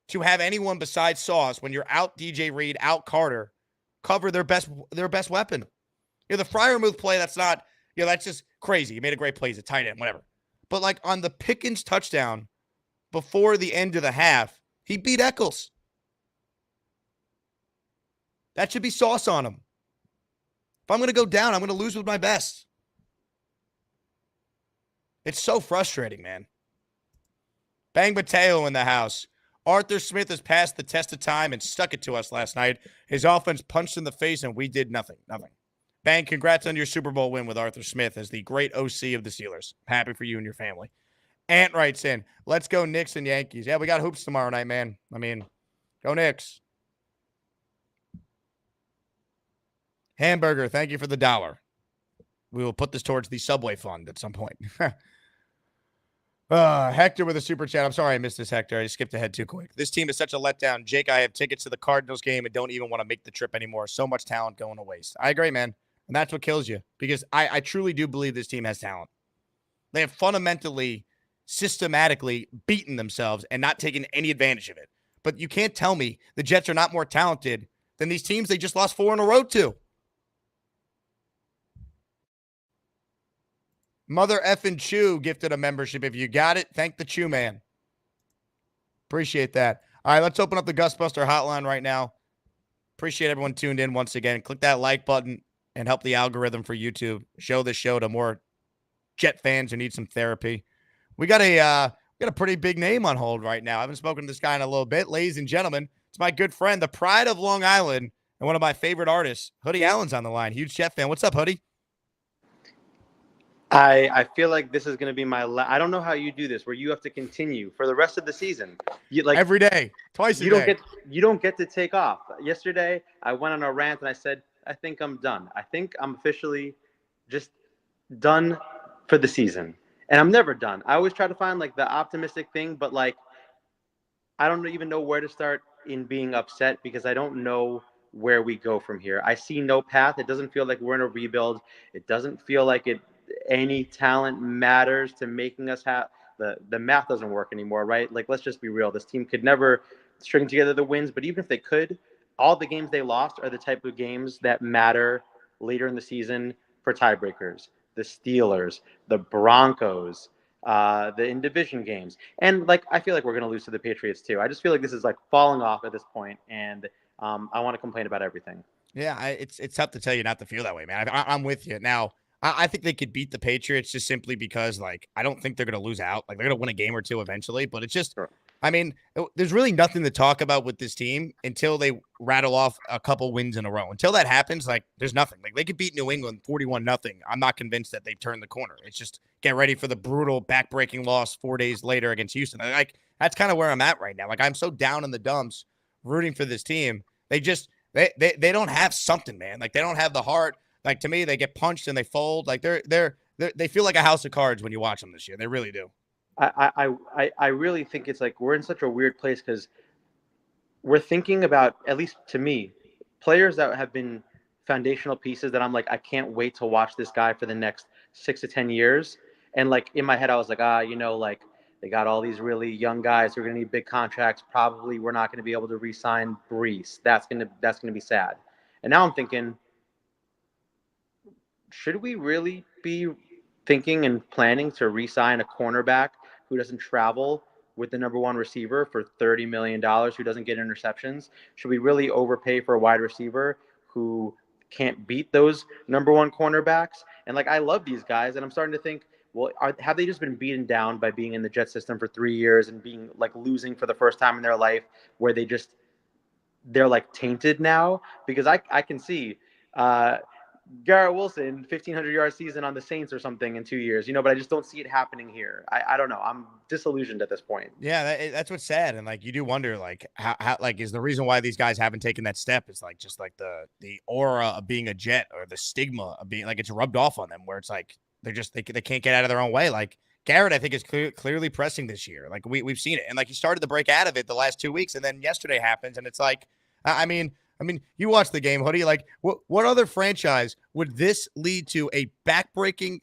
to have anyone besides Sauce, when you're out DJ Reed, out Carter, cover their best weapon? You know, the Freiermuth play, that's not, that's just crazy. He made a great play. He's a tight end, whatever. But like on the Pickens touchdown before the end of the half, he beat Eccles. That should be Sauce on him. If I'm going to go down, I'm going to lose with my best. It's so frustrating, man. Bang Mateo in the house. Arthur Smith has passed the test of time and stuck it to us last night. His offense punched in the face, and we did nothing. Bang, congrats on your Super Bowl win with Arthur Smith as the great OC of the Steelers. Happy for you and your family. Ant writes in, let's go Knicks and Yankees. Yeah, we got hoops tomorrow night, man. I mean, go Knicks. Hamburger, thank you for the $1. We will put this towards the Subway fund at some point. Hector with a super chat. I'm sorry I missed this, Hector. I skipped ahead too quick. This team is such a letdown. Jake, I have tickets to the Cardinals game and don't even want to make the trip anymore. So much talent going to waste. I agree, man. And that's what kills you because I truly do believe this team has talent. They have fundamentally, systematically beaten themselves and not taken any advantage of it. But you can't tell me the Jets are not more talented than these teams they just lost 4 in a row to. Mother effing Chew gifted a membership. If you got it, thank the Chew man. Appreciate that. All right, let's open up the Gustbuster hotline right now. Appreciate everyone tuned in once again. Click that like button and help the algorithm for YouTube. Show this show to more Jet fans who need some therapy. We got a pretty big name on hold right now. I haven't spoken to this guy in a little bit. Ladies and gentlemen, it's my good friend, the pride of Long Island, and one of my favorite artists, Hoodie Allen's on the line. Huge Jet fan. What's up, Hoodie? I feel like this is going to be I don't know how you do this, where you have to continue for the rest of the season. You like every day, twice a day. You don't get to take off. Yesterday, I went on a rant and I said, I think I'm done. I think I'm officially just done for the season. And I'm never done. I always try to find like the optimistic thing, but like I don't even know where to start in being upset because I don't know where we go from here. I see no path. It doesn't feel like we're in a rebuild. It doesn't feel like any talent matters to making us have the math doesn't work anymore, right? Like, let's just be real. This team could never string together the wins, but even if they could, all the games they lost are the type of games that matter later in the season for tiebreakers. The Steelers, the Broncos, the in-division games. And, like, I feel like we're going to lose to the Patriots, too. I just feel like this is, like, falling off at this point, and I want to complain about everything. Yeah, it's tough to tell you not to feel that way, man. I'm with you. Now, I think they could beat the Patriots just simply because, like, I don't think they're going to lose out. Like, they're going to win a game or two eventually, but it's just, Sure. I mean, there's really nothing to talk about with this team until they rattle off a couple wins in a row. Until that happens, like, there's nothing. Like, they could beat New England 41-0. I'm not convinced that they've turned the corner. It's just get ready for the brutal back-breaking loss 4 days later against Houston. Like, that's kind of where I'm at right now. Like, I'm so down in the dumps rooting for this team. They just, they don't have something, man. Like, they don't have the heart. Like, to me, they get punched and they fold. Like, they feel like a house of cards when you watch them this year. They really do. I really think it's like we're in such a weird place because we're thinking about, at least to me, players that have been foundational pieces that I'm like, I can't wait to watch this guy for the next 6 to 10 years. And like in my head, I was like, like they got all these really young guys who are going to need big contracts. Probably we're not going to be able to re-sign Brees. That's going to be sad. And now I'm thinking, should we really be thinking and planning to re-sign a cornerback who doesn't travel with the number one receiver for $30 million, who doesn't get interceptions? Should we really overpay for a wide receiver who can't beat those number one cornerbacks? And like, I love these guys, and I'm starting to think, well, have they just been beaten down by being in the Jet system for 3 years and being like losing for the first time in their life, where they're like tainted now? Because I can see Garrett Wilson, 1,500-yard season on the Saints or something in 2 years, but I just don't see it happening here. I don't know. I'm disillusioned at this point. Yeah, that's what's sad. And like, you do wonder, like, how like, is the reason why these guys haven't taken that step is like, just like the aura of being a Jet, or the stigma of being like, it's rubbed off on them, where it's like, they can't get out of their own way. Like, Garrett, I think, is clearly pressing this year. Like, we've seen it. And like, he started to break out of it the last 2 weeks. And then yesterday happens. And it's like, I mean, you watch the game, Hoodie. Like, what other franchise would this lead to a backbreaking,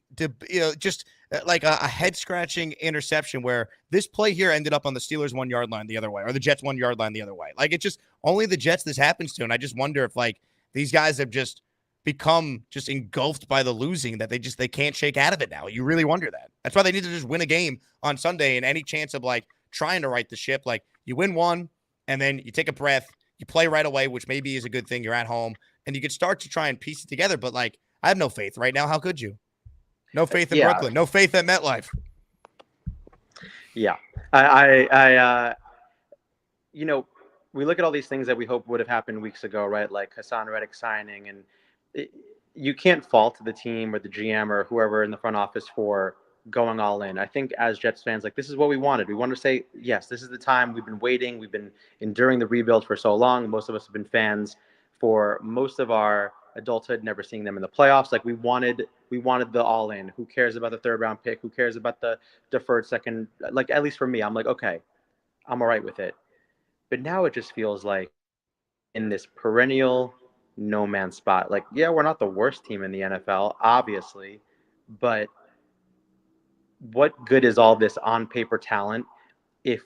just like a head-scratching interception where this play here ended up on the Steelers' 1 yard line the other way, or the Jets' 1 yard line the other way? Like, it's just only the Jets this happens to, and I just wonder if like these guys have just become just engulfed by the losing that they can't shake out of it now. You really wonder that. That's why they need to just win a game on Sunday, and any chance of like trying to right the ship, like you win one, and then you take a breath. You play right away, which maybe is a good thing. You're at home, and you could start to try and piece it together. But, like, I have no faith right now. How could you? No faith in Brooklyn. No faith at MetLife. Yeah. We look at all these things that we hope would have happened weeks ago, right? Like Hassan Reddick signing. And you can't fault the team or the GM or whoever in the front office for going all in. I think as Jets fans, like, this is what we wanted. We wanted to say, yes, this is the time. We've been waiting. We've been enduring the rebuild for so long. Most of us have been fans for most of our adulthood, never seeing them in the playoffs. Like we wanted the all in. Who cares about the 3rd round pick? Who cares about the deferred second? Like, at least for me, I'm like, okay, I'm all right with it. But now it just feels like in this perennial no man's spot. Like, yeah, we're not the worst team in the NFL, obviously, but what good is all this on paper talent if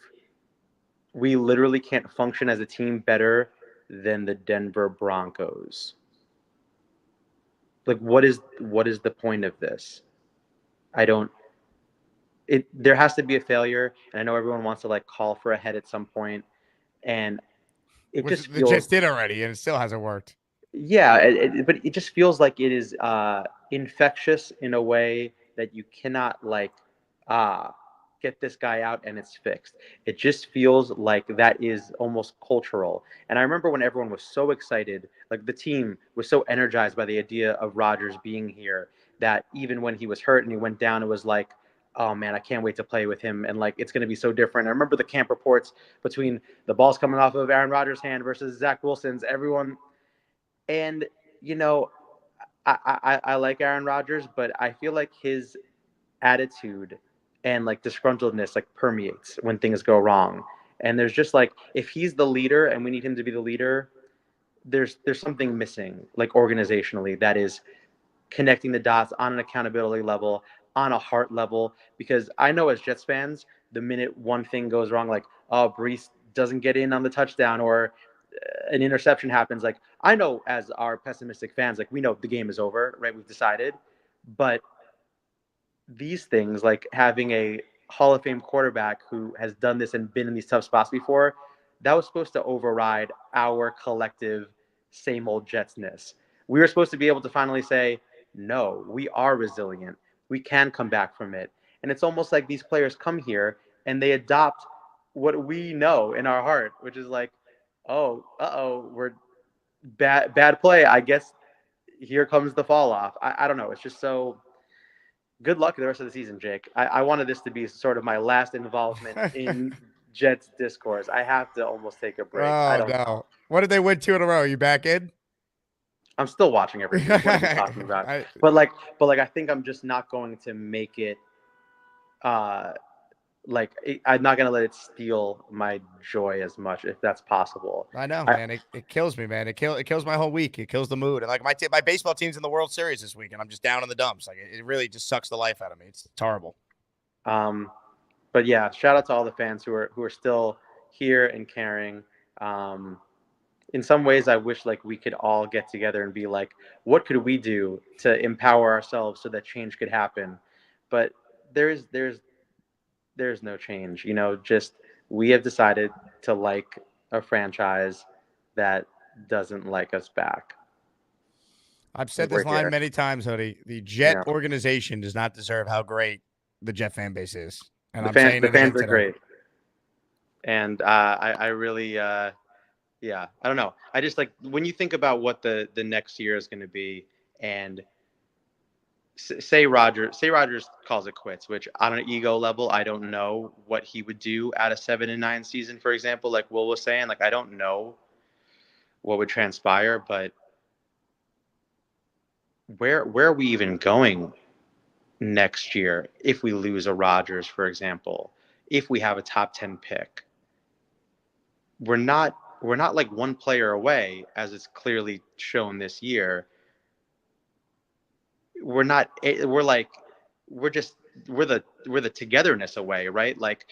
we literally can't function as a team better than the Denver Broncos? Like, what is the point of this? There has to be a failure, and I know everyone wants to like call for a head at some point, and it Which just the feels, Jets did already, and it still hasn't worked. yeah, but it just feels like it is infectious in a way that you cannot like get this guy out and it's fixed. It just feels like that is almost cultural. And I remember when everyone was so excited, like the team was so energized by the idea of Rodgers being here, that even when he was hurt and he went down, it was like, oh man, I can't wait to play with him. And like, it's going to be so different. I remember the camp reports between the balls coming off of Aaron Rodgers' hand versus Zach Wilson's, everyone. And, you know, I like Aaron Rodgers, but I feel like his attitude and like disgruntledness like permeates when things go wrong. And there's just like, if he's the leader and we need him to be the leader, there's something missing, like organizationally, that is connecting the dots on an accountability level, on a heart level. Because I know as Jets fans, the minute one thing goes wrong, like, oh, Brees doesn't get in on the touchdown or an interception happens, like, I know as our pessimistic fans, like, we know the game is over, right? We've decided. But these things, like having a Hall of Fame quarterback who has done this and been in these tough spots before, that was supposed to override our collective same old Jetsness. We were supposed to be able to finally say, no, we are resilient. We can come back from it. And it's almost like these players come here and they adopt what we know in our heart, which is like, oh, we're bad play. I guess here comes the fall off. I don't know. It's just so good luck the rest of the season, Jake. I wanted this to be sort of my last involvement in Jets discourse. I have to almost take a break. I don't know. What did they win 2 in a row? Are you back in? I'm still watching every week. What are you talking about? But I think I'm just not going to make it. I'm not gonna let it steal my joy as much, if that's possible. I know, man. It kills me, man. It kills my whole week. It kills the mood. And like my baseball team's in the World Series this week, and I'm just down in the dumps. Like it really just sucks the life out of me. It's horrible. But yeah, shout out to all the fans who are still here and caring. In some ways, I wish like we could all get together and be like, what could we do to empower ourselves so that change could happen? But there's no change. You know, just we have decided to like a franchise that doesn't like us back. I've said this line many times, Hoodie. The Jet organization does not deserve how great the Jet fan base is. And the fans are great. And I really, I don't know. I just like when you think about what the next year is going to be, and say Rodgers calls it quits, which on an ego level, I don't know what he would do at a 7-9 season, for example, like Will was saying. Like, I don't know what would transpire, but where are we even going next year if we lose a Rodgers, for example? If we have a top 10 pick, we're not like one player away, as it's clearly shown this year. We're the togetherness away, right? Like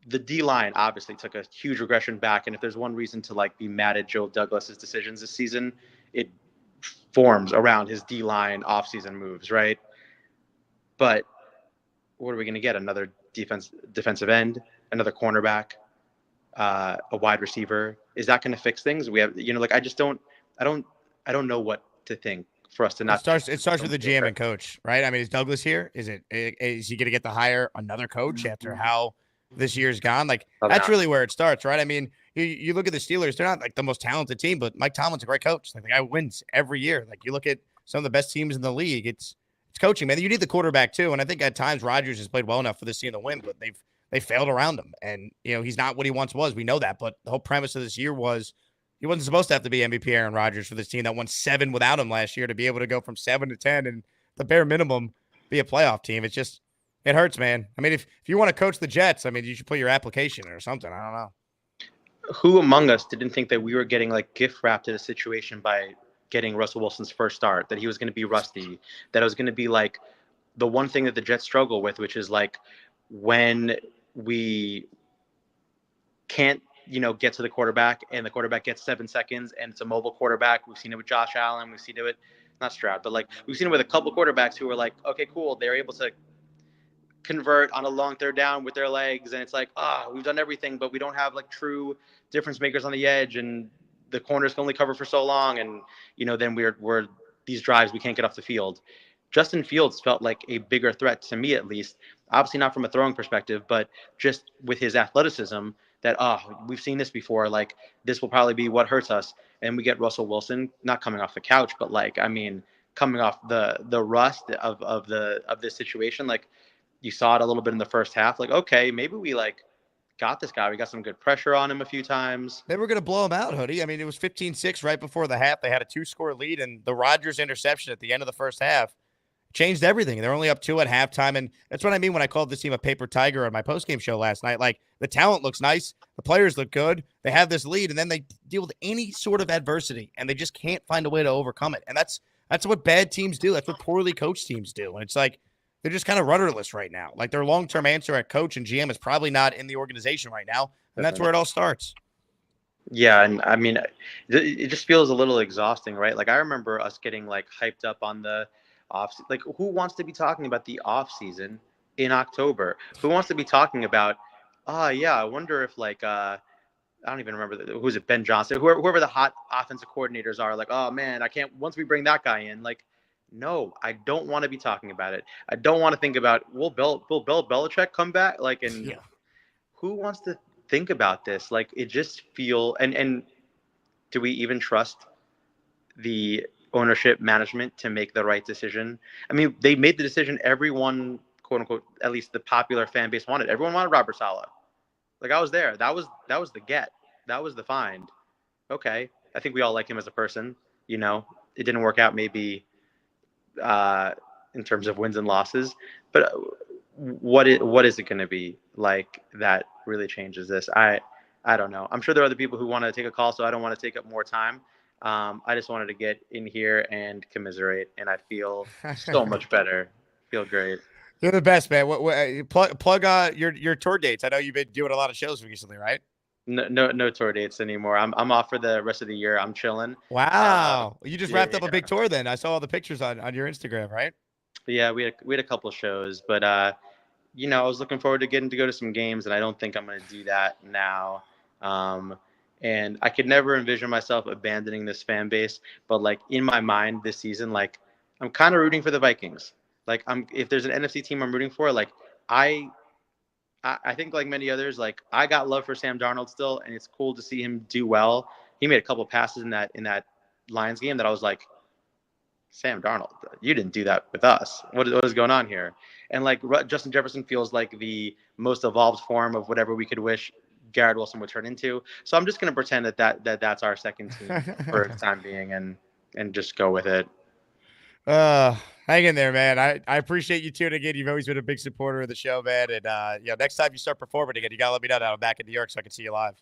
the D line obviously took a huge regression back, and if there's one reason to like be mad at Joe Douglas's decisions this season, it forms around his D line offseason moves, right? But what are we going to get? Another defensive end, another cornerback, a wide receiver? Is that going to fix things? We have, like I don't know what to think. For us to not, it starts with the GM and coach, right? I mean, is Douglas here? Is he going to get to hire another coach after how this year's gone? Like that's really where it starts, right? I mean, you look at the Steelers; they're not like the most talented team, but Mike Tomlin's a great coach. Like the guy wins every year. Like you look at some of the best teams in the league, it's coaching, man. You need the quarterback too, and I think at times Rodgers has played well enough for this team to win, but they failed around him, and he's not what he once was. We know that, but the whole premise of this year was He wasn't supposed to have to be MVP Aaron Rodgers for this team that won 7 without him last year to be able to go from 7 to 10 and the bare minimum be a playoff team. It's just, it hurts, man. I mean, if you want to coach the Jets, I mean, you should put your application in or something. I don't know. Who among us didn't think that we were getting like gift wrapped to the situation by getting Russell Wilson's first start, that he was going to be rusty, that it was going to be like the one thing that the Jets struggle with, which is like when we can't, get to the quarterback and the quarterback gets 7 seconds and it's a mobile quarterback. We've seen it with Josh Allen. We've seen it with, not Stroud, but like we've seen it with a couple quarterbacks who are like, okay, cool. They're able to convert on a long third down with their legs. And it's like, we've done everything, but we don't have like true difference makers on the edge. And the corners can only cover for so long. And, then we're these drives, we can't get off the field. Justin Fields felt like a bigger threat to me, at least. Obviously not from a throwing perspective, but just with his athleticism that, we've seen this before. Like, this will probably be what hurts us. And we get Russell Wilson, not coming off the couch, but like, I mean, coming off the rust of this situation. Like, you saw it a little bit in the first half. Like, okay, maybe we like got this guy. We got some good pressure on him a few times. They were going to blow him out, Hoodie. I mean, it was 15-6 right before the half. They had a 2-score lead, and the Rodgers interception at the end of the first half changed everything. They're only up 2 at halftime, and that's what I mean when I called this team a paper tiger on my postgame show last night. Like, the talent looks nice. The players look good. They have this lead, and then they deal with any sort of adversity, and they just can't find a way to overcome it. And that's what bad teams do. That's what poorly coached teams do. And it's like, they're just kind of rudderless right now. Like, their long-term answer at coach and GM is probably not in the organization right now, and that's where it all starts. Yeah, and I mean, it just feels a little exhausting, right? Like, I remember us getting like hyped up on the off. Like, who wants to be talking about the off season in October? Who wants to be talking about? Yeah, I wonder if like I don't even remember who's it, Ben Johnson, whoever the hot offensive coordinators are. Like, oh man, I can't. Once we bring that guy in, like. No, I don't want to be talking about it. I don't want to think about will Bill Belichick come back? Like, and who wants to think about this? Like, it just feel and do we even trust the ownership management to make the right decision? I mean, they made the decision everyone, quote unquote, at least the popular fan base wanted. Everyone wanted Robert Saleh. Like, I was there. That was the get. That was the find. Okay, I think we all like him as a person. It didn't work out maybe in terms of wins and losses, but what is it going to be like that really changes this? I don't know. I'm sure there are other people who want to take a call, so I don't want to take up more time. I just wanted to get in here and commiserate, and I feel so much better. Feel great. You're the best, man. Plug your tour dates. I know you've been doing a lot of shows recently, right? No tour dates anymore. I'm off for the rest of the year. I'm chilling. Wow. You just wrapped up a big tour then. I saw all the pictures on your Instagram, right? Yeah, we had a couple shows, but I was looking forward to getting to go to some games, and I don't think I'm going to do that now. And I could never envision myself abandoning this fan base, but like in my mind this season, like I'm kind of rooting for the Vikings. Like if there's an NFC team I'm rooting for, like I think like many others, like I got love for Sam Darnold still, and it's cool to see him do well. He made a couple of passes in that Lions game that I was like, Sam Darnold, you didn't do that with us. What is going on here? And like Justin Jefferson feels like the most evolved form of whatever we could wish Garrett Wilson would turn into. So I'm just going to pretend that's our second team for the time being and just go with it. Hang in there, man. I appreciate you tuning in. You've always been a big supporter of the show, man. And next time you start performing again, you gotta let me know that I'm back in New York so I can see you live.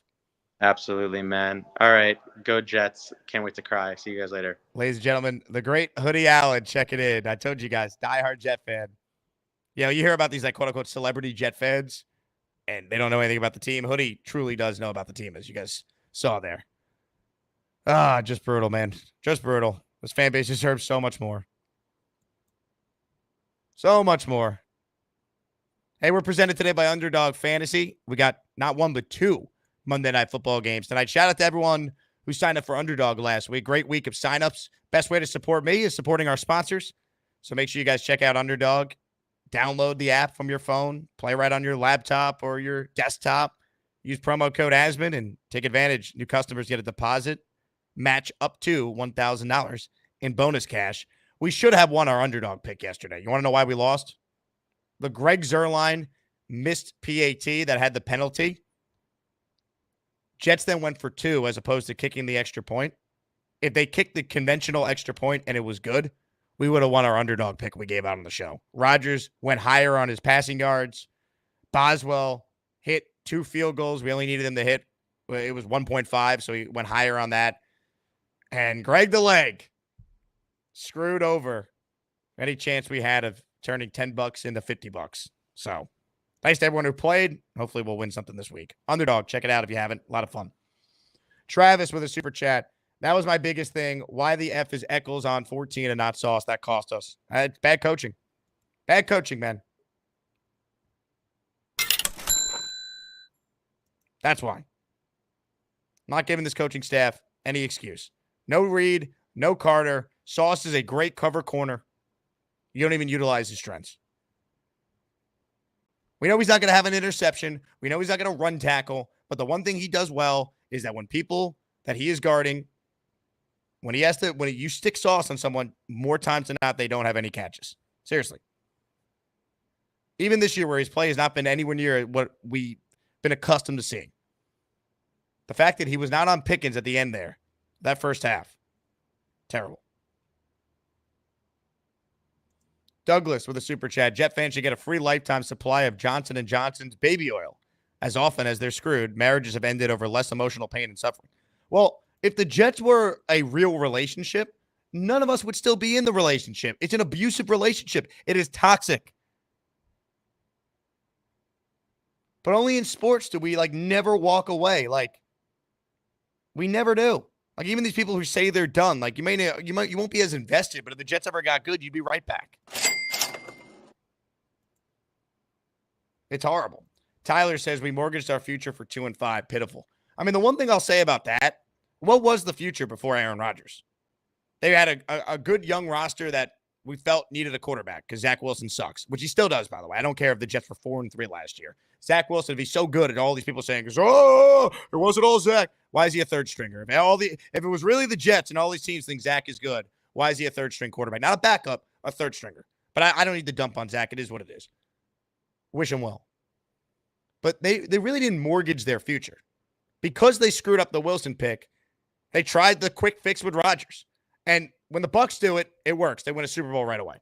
Absolutely, man. All right, go Jets. Can't wait to cry. See you guys later. Ladies and gentlemen, the great Hoodie Allen checking in. I told you guys, diehard Jet fan. You hear about these like quote unquote celebrity Jet fans, and they don't know anything about the team. Hoodie truly does know about the team, as you guys saw there. Just brutal, man. Just brutal. This fan base deserves so much more. So much more. Hey, we're presented today by Underdog Fantasy. We got not one, but 2 Monday Night Football games tonight. Shout out to everyone who signed up for Underdog last week. Great week of signups. Best way to support me is supporting our sponsors. So make sure you guys check out Underdog. Download the app from your phone. Play right on your laptop or your desktop. Use promo code Asman and take advantage. New customers get a deposit match up to $1,000 in bonus cash. We should have won our underdog pick yesterday. You want to know why we lost? The Greg Zuerlein missed PAT that had the penalty. Jets then went for 2 as opposed to kicking the extra point. If they kicked the conventional extra point and it was good, we would have won our underdog pick we gave out on the show. Rodgers went higher on his passing yards. Boswell hit 2 field goals. We only needed him to hit. It was 1.5, so he went higher on that. And Greg the Leg screwed over any chance we had of turning $10 into $50. So thanks to everyone who played. Hopefully we'll win something this week. Underdog, check it out if you haven't. A lot of fun. Travis with a super chat. That was my biggest thing. Why the F is Eccles on 14 and not Sauce? That cost us. It's bad coaching. Bad coaching, man. That's why. Not giving this coaching staff any excuse. No Reed, no Carter. Sauce is a great cover corner. You don't even utilize his strengths. We know he's not going to have an interception. We know he's not going to run tackle. But the one thing he does well is that when people that he is guarding, when you stick Sauce on someone, more times than not, they don't have any catches. Seriously. Even this year where his play has not been anywhere near what we've been accustomed to seeing. The fact that he was not on Pickens at the end there, that first half, terrible. Douglas with a super chat. Jet fans should get a free lifetime supply of Johnson & Johnson's baby oil. As often as they're screwed, marriages have ended over less emotional pain and suffering. Well, if the Jets were a real relationship, none of us would still be in the relationship. It's an abusive relationship. It is toxic. But only in sports do we never walk away. We never do. Even these people who say they're done, you won't be as invested, but if the Jets ever got good, you'd be right back. It's horrible. Tyler says we mortgaged our future for 2 and 5. Pitiful. The one thing I'll say about that, what was the future before Aaron Rodgers? They had a good young roster that we felt needed a quarterback because Zach Wilson sucks, which he still does, by the way. I don't care if the Jets were 4-3 last year. Zach Wilson, if he's so good at all these people saying, oh, it wasn't all Zach. Why is he a third stringer? If it was really the Jets and all these teams think Zach is good, why is he a third string quarterback? Not a backup, a third stringer. But I don't need to dump on Zach. It is what it is. Wish him well. But they really didn't mortgage their future. Because they screwed up the Wilson pick, they tried the quick fix with Rodgers. And when the Bucs do it, it works. They win a Super Bowl right away.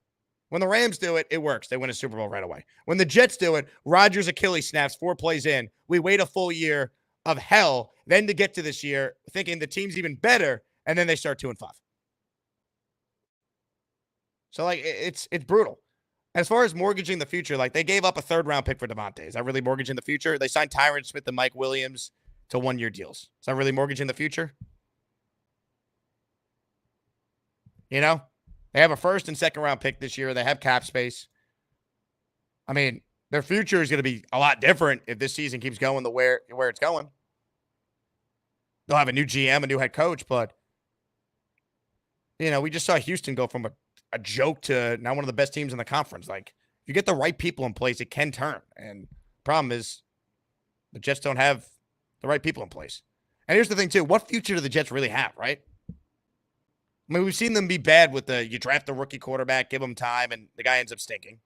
When the Rams do it, it works. They win a Super Bowl right away. When the Jets do it, Rodgers' Achilles snaps 4 plays in. We wait a full year of hell, then to get to this year, thinking the team's even better, and then they start 2 and 5. So, it's brutal. As far as mortgaging the future, they gave up a 3rd-round pick for Devontae. Is that really mortgaging the future? They signed Tyron Smith and Mike Williams to 1-year deals. Is that really mortgaging the future? They have a 1st and 2nd-round pick this year. They have cap space. Their future is going to be a lot different if this season keeps going where it's going. They'll have a new GM, a new head coach, but, we just saw Houston go from a joke to now one of the best teams in the conference. If you get the right people in place, it can turn. And the problem is the Jets don't have the right people in place. And here's the thing, too. What future do the Jets really have, right? We've seen them be bad with you draft a rookie quarterback, give him time, and the guy ends up stinking.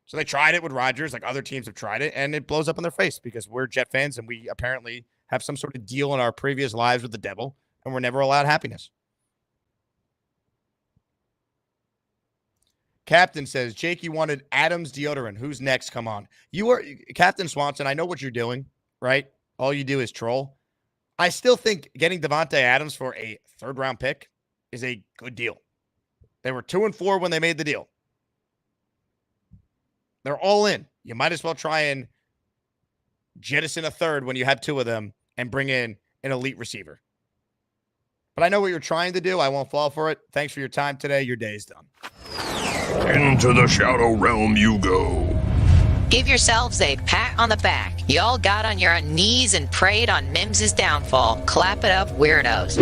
So they tried it with Rodgers, other teams have tried it, and it blows up in their face because we're Jet fans and we apparently have some sort of deal in our previous lives with the devil, and we're never allowed happiness. Captain says, Jake, you wanted Adams deodorant. Who's next? Come on. You are Captain Swanson. I know what you're doing, right? All you do is troll. I still think getting Devontae Adams for a 3rd-round pick is a good deal. They were 2 and 4 when they made the deal. They're all in. You might as well try and jettison a 3rd when you have 2 of them and bring in an elite receiver. But I know what you're trying to do. I won't fall for it. Thanks for your time today. Your day is done. Into the shadow realm you go. Give yourselves a pat on the back. Y'all got on your knees and prayed on Mims's downfall. Clap it up, weirdos.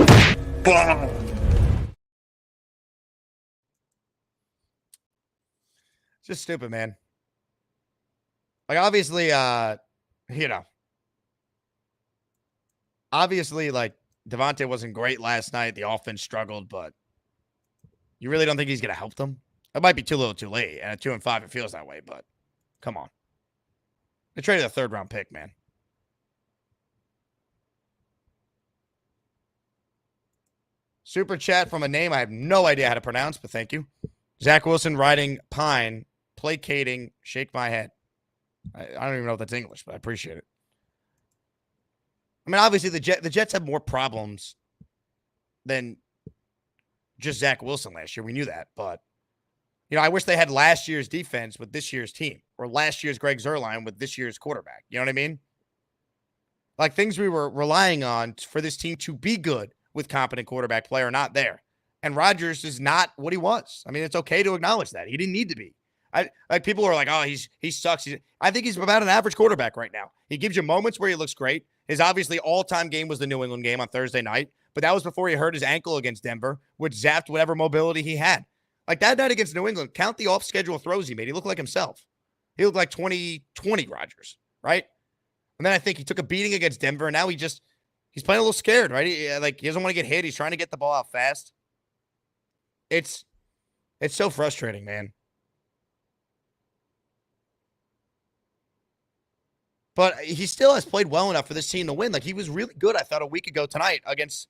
Just stupid, man. Obviously, Devontae wasn't great last night. The offense struggled, but you really don't think he's going to help them? It might be too little too late. And at 2 and 5, it feels that way, but come on. They traded a 3rd-round pick, man. Super chat from a name I have no idea how to pronounce, but thank you. Zach Wilson riding pine, placating, shake my head. I don't even know if that's English, but I appreciate it. I mean, obviously the Jets have more problems than just Zach Wilson last year. We knew that, but I wish they had last year's defense with this year's team, or last year's Greg Zuerlein with this year's quarterback. You know what I mean? Like things we were relying on for this team to be good with competent quarterback play are not there. And Rodgers is not what he was. I mean, it's okay to acknowledge that. He didn't need to be. People are like, oh, he sucks. I think he's about an average quarterback right now. He gives you moments where he looks great. His obviously all-time game was the New England game on Thursday night, but that was before he hurt his ankle against Denver, which zapped whatever mobility he had. Like that night against New England, count the off-schedule throws he made. He looked like himself. He looked like 2020 Rodgers, right? And then I think he took a beating against Denver, and now he's playing a little scared, right? He doesn't want to get hit. He's trying to get the ball out fast. It's so frustrating, man. But he still has played well enough for this team to win. Like, he was really good, I thought, a week ago tonight against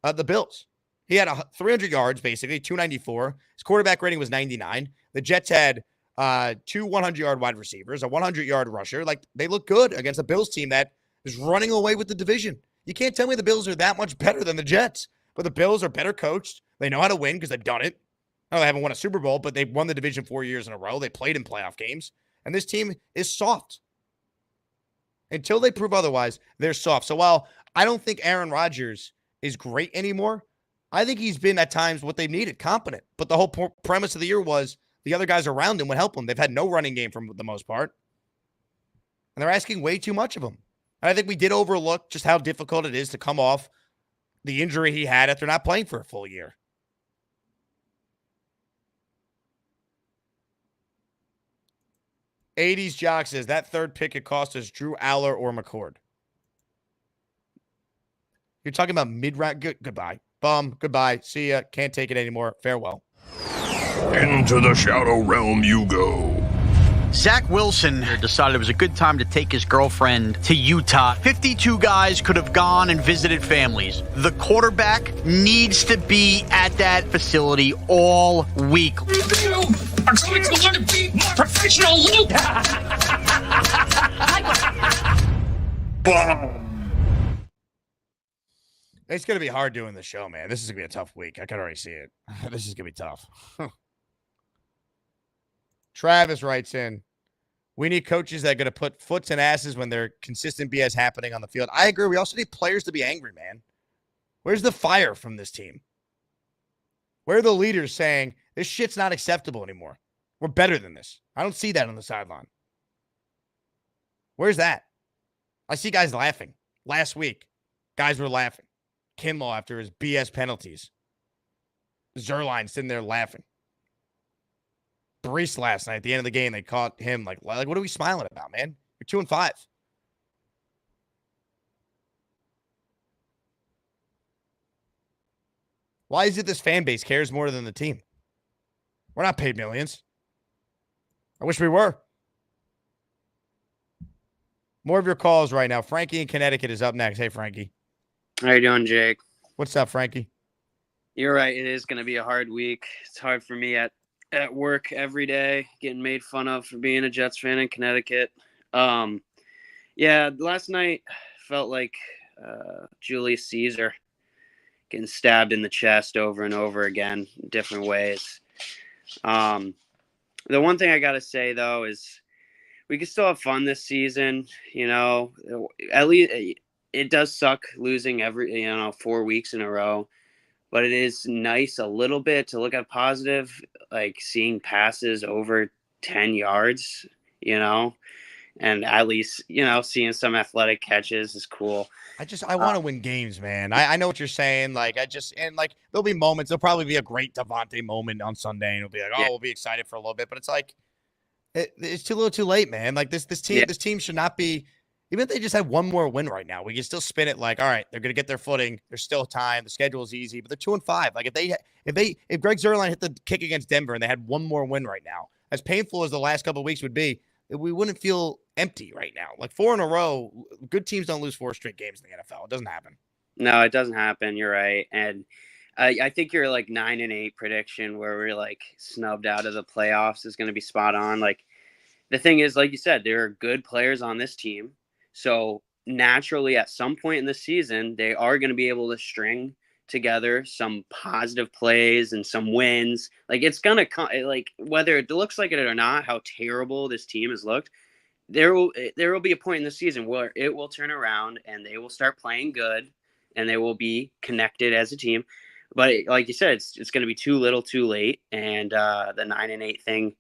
the Bills. He had 300 yards, basically, 294. His quarterback rating was 99. The Jets had two 100-yard wide receivers, a 100-yard rusher. Like, they look good against a Bills team that is running away with the division. You can't tell me the Bills are that much better than the Jets. But the Bills are better coached. They know how to win because they've done it. I know they haven't won a Super Bowl, but they've won the division 4 years in a row. They played in playoff games. And this team is soft. Until they prove otherwise, they're soft. So while I don't think Aaron Rodgers is great anymore, I think he's been at times what they needed, competent. But the whole premise of the year was the other guys around him would help him. They've had no running game for the most part. And they're asking way too much of him. And I think we did overlook just how difficult it is to come off the injury he had after not playing for a full year. '80s Jock says that third pick it cost us Drew Aller or McCord. You're talking about mid-round. Goodbye. Bum. Goodbye. See ya. Can't take it anymore. Farewell. Into the shadow realm you go. Zach Wilson decided it was a good time to take his girlfriend to Utah. 52 guys could have gone and visited families. The quarterback needs to be at that facility all week. You are going to want to be more professional, Luke. It's going to be hard doing the show, man. This is going to be a tough week. I can already see it. This is going to be tough. Travis writes in, we need coaches that are going to put foots in asses when there's consistent BS happening on the field. I agree. We also need players to be angry, man. Where's the fire from this team? Where are the leaders saying, this shit's not acceptable anymore? We're better than this. I don't see that on the sideline. Where's that? I see guys laughing. Last week, guys were laughing. Kinlaw after his BS penalties. Zuerlein sitting there laughing. Brees last night at the end of the game, they caught him like what are we smiling about, man? You're 2-5. Why is it this fan base cares more than the team? We're not paid millions. I wish we were. More of your calls right now. Frankie in Connecticut is up next. Hey, Frankie. How you doing, Jake? What's up, Frankie? You're right. It is going to be a hard week. It's hard for me at work every day, getting made fun of for being a Jets fan in Connecticut. Yeah, last night felt like Julius Caesar getting stabbed in the chest over and over again in different ways. The one thing I got to say, though, is we can still have fun this season. You know, at least it does suck losing 4 weeks in a row. But it is nice a little bit to look at positive, like seeing passes over 10 yards, and at least, seeing some athletic catches is cool. I want to win games, man. I know what you're saying. There'll be moments. There'll probably be a great Devontae moment on Sunday, and it'll be like, oh, we'll be excited for a little bit. But it's like, it's too little too late, man. Like this team should not be. Even if they just had one more win right now, we can still spin it like, all right, they're going to get their footing. There's still time. The schedule is easy, but they're 2-5. Like if Greg Zuerlein hit the kick against Denver and they had one more win right now, as painful as the last couple of weeks would be, we wouldn't feel empty right now. Like 4 in a row, good teams don't lose 4 straight games in the NFL. It doesn't happen. No, it doesn't happen. You're right. And I think your like 9-8 prediction where we're like snubbed out of the playoffs is going to be spot on. Like the thing is, like you said, there are good players on this team. So naturally at some point in the season, they are going to be able to string together some positive plays and some wins. Like it's going to come, like whether it looks like it or not, how terrible this team has looked, there will be a point in the season where it will turn around and they will start playing good and they will be connected as a team. But like you said, it's going to be too little, too late, and the 9-8 thing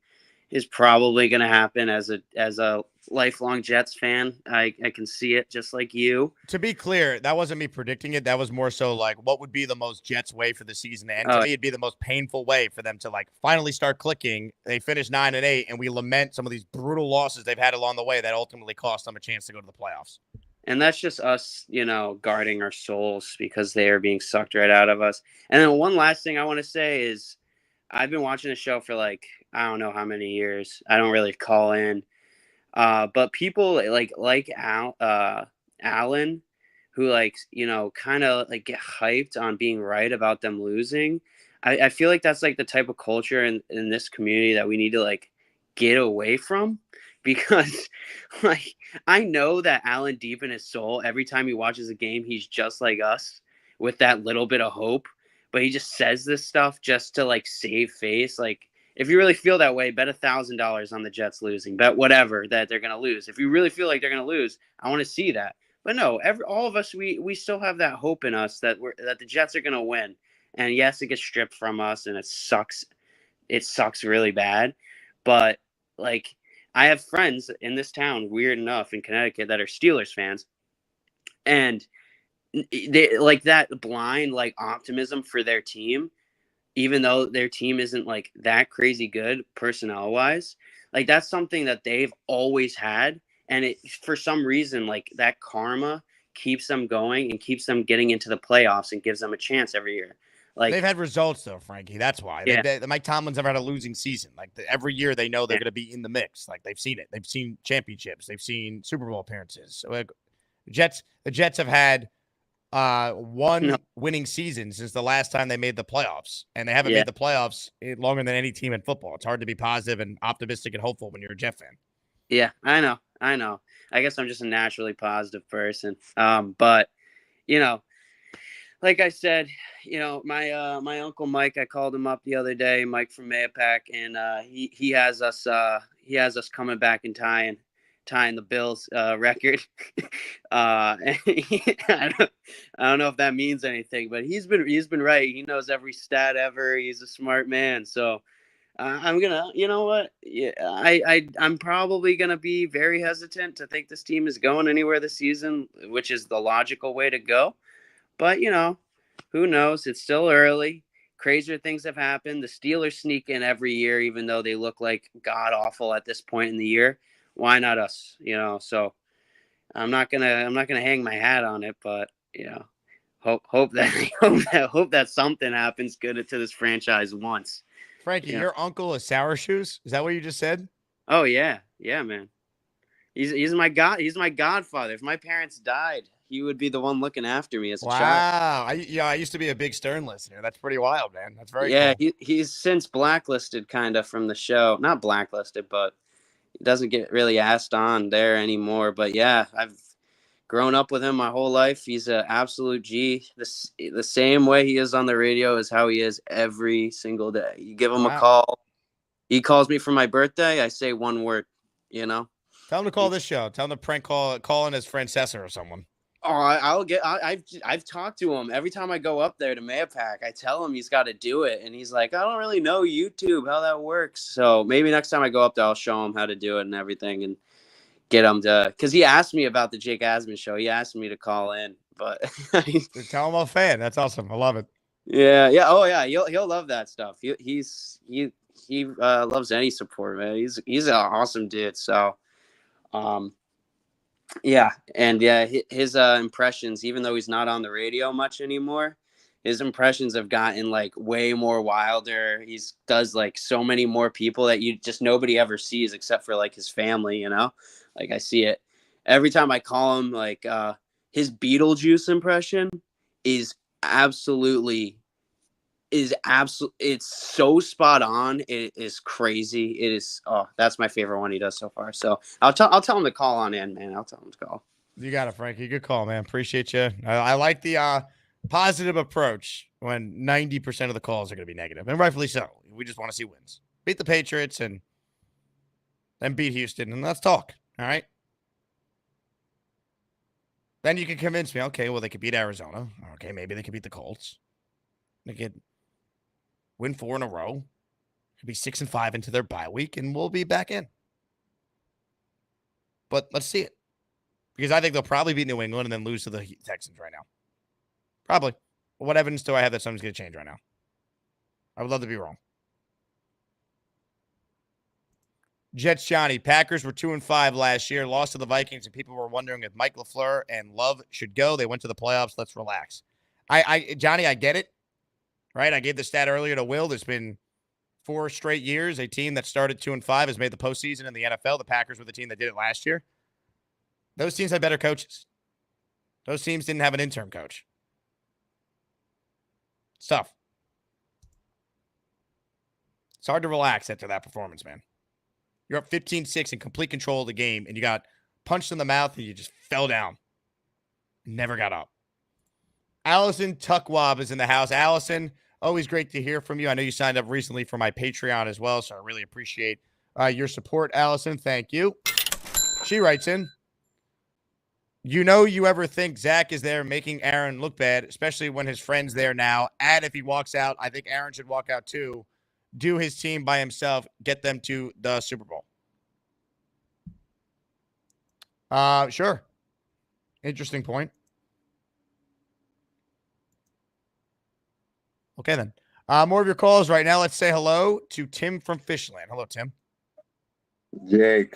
is probably going to happen. As a lifelong Jets fan, I can see it just like you. To be clear, that wasn't me predicting it. That was more so like what would be the most Jets way for the season to end. To me, it'd be the most painful way for them to like finally start clicking. They finish 9-8, and we lament some of these brutal losses they've had along the way that ultimately cost them a chance to go to the playoffs. And that's just us, guarding our souls because they are being sucked right out of us. And then one last thing I want to say is I've been watching the show for like, I don't know how many years. I don't really call in. But people like Allen, who kind of like get hyped on being right about them losing. I feel like that's like the type of culture in this community that we need to like get away from, because like I know that Allen deep in his soul, every time he watches a game, he's just like us with that little bit of hope, but he just says this stuff just to like save face. Like, if you really feel that way, bet $1,000 on the Jets losing. Bet whatever that they're going to lose. If you really feel like they're going to lose, I want to see that. But no, all of us, we still have that hope in us that the Jets are going to win. And yes, it gets stripped from us, and it sucks. It sucks really bad. But like, I have friends in this town, weird enough, in Connecticut, that are Steelers fans, and they like that blind like optimism for their team. Even though their team isn't like that crazy good personnel wise, like that's something that they've always had. And it, for some reason, like that karma keeps them going and keeps them getting into the playoffs and gives them a chance every year. Like they've had results though, Frankie. That's why. Yeah. Mike Tomlin's never had a losing season. Like every year they know they're going to be in the mix. Like they've seen it. They've seen championships. They've seen Super Bowl appearances. So like, the Jets have had one winning season since the last time they made the playoffs, and they haven't made the playoffs longer than any team in football. It's hard to be positive and optimistic and hopeful when you're a Jet fan. Yeah, I know. I guess I'm just a naturally positive person. But like I said, my Uncle Mike, I called him up the other day, Mike from Mayapack, and he has us coming back and tying the Bills record. I don't know if that means anything, but he's been right. He knows every stat ever. He's a smart man. So I'm gonna, you know what? Yeah, I'm probably gonna be very hesitant to think this team is going anywhere this season, which is the logical way to go. But who knows? It's still early. Crazier things have happened. The Steelers sneak in every year, even though they look like god awful at this point in the year. Why not us? So I'm not gonna hang my hat on it, but hope that something happens good to this franchise once. Frankie, your uncle is Sour Shoes? Is that what you just said? Oh yeah, man. He's my godfather. If my parents died, he would be the one looking after me as a child. Wow. I used to be a big Stern listener. That's pretty wild, man. That's very cool. He's since blacklisted kind of from the show. Not blacklisted, but he doesn't get really asked on there anymore. But yeah, I've grown up with him my whole life. He's an absolute G. The same way he is on the radio is how he is every single day. You give him a call. He calls me for my birthday. I say one word, Tell him to call this show. Tell him to prank call in as Francesa or someone. Oh, I've talked to him every time I go up there to Mayapack. I tell him he's got to do it, and he's like, I don't really know YouTube, how that works. So maybe next time I go up there, I'll show him how to do it and everything, and get him to. Because he asked me about the Jake Asman show. He asked me to call in, but tell him I'm a fan. That's awesome. I love it. Yeah. Oh yeah, he'll love that stuff. He loves any support, man. He's an awesome dude. So, yeah, and his impressions, even though he's not on the radio much anymore, his impressions have gotten like way more wilder. He does like so many more people that nobody ever sees except for like his family, Like I see it every time I call him. Like his Beetlejuice impression is absolutely is it's so spot on. It is crazy. It is that's my favorite one he does so far. So I'll tell him to call on in, man. I'll tell him to call. You got it, Frankie. Good call, man. Appreciate you. I like the positive approach when 90% of the calls are going to be negative, and rightfully so. We just want to see wins. Beat the Patriots and then beat Houston, and let's talk. All right. Then you can convince me, okay, well, they could beat Arizona. Okay, maybe they could beat the Colts. They could win 4 in a row. Could be 6-5 into their bye week, and we'll be back in. But let's see it. Because I think they'll probably beat New England and then lose to the Texans right now. Probably. But what evidence do I have that something's going to change right now? I would love to be wrong. Jets Johnny, Packers were 2-5 last year, lost to the Vikings, and people were wondering if Mike LaFleur and Love should go. They went to the playoffs. Let's relax. Johnny, I get it. Right? I gave the stat earlier to Will. There's been 4 straight years. A team that started 2-5 has made the postseason in the NFL. The Packers were the team that did it last year. Those teams had better coaches. Those teams didn't have an interim coach. It's tough. It's hard to relax after that performance, man. You're up 15-6 in complete control of the game, and you got punched in the mouth, and you just fell down. Never got up. Allison Tuckwab is in the house. Allison, always great to hear from you. I know you signed up recently for my Patreon as well, so I really appreciate your support, Allison. Thank you. She writes in, you ever think Zach is there making Aaron look bad, especially when his friend's there now. And if he walks out, I think Aaron should walk out too. Do his team by himself, get them to the Super Bowl. Sure. Interesting point. Okay, then. More of your calls right now. Let's say hello to Tim from Fishland. Hello, Tim. Jake.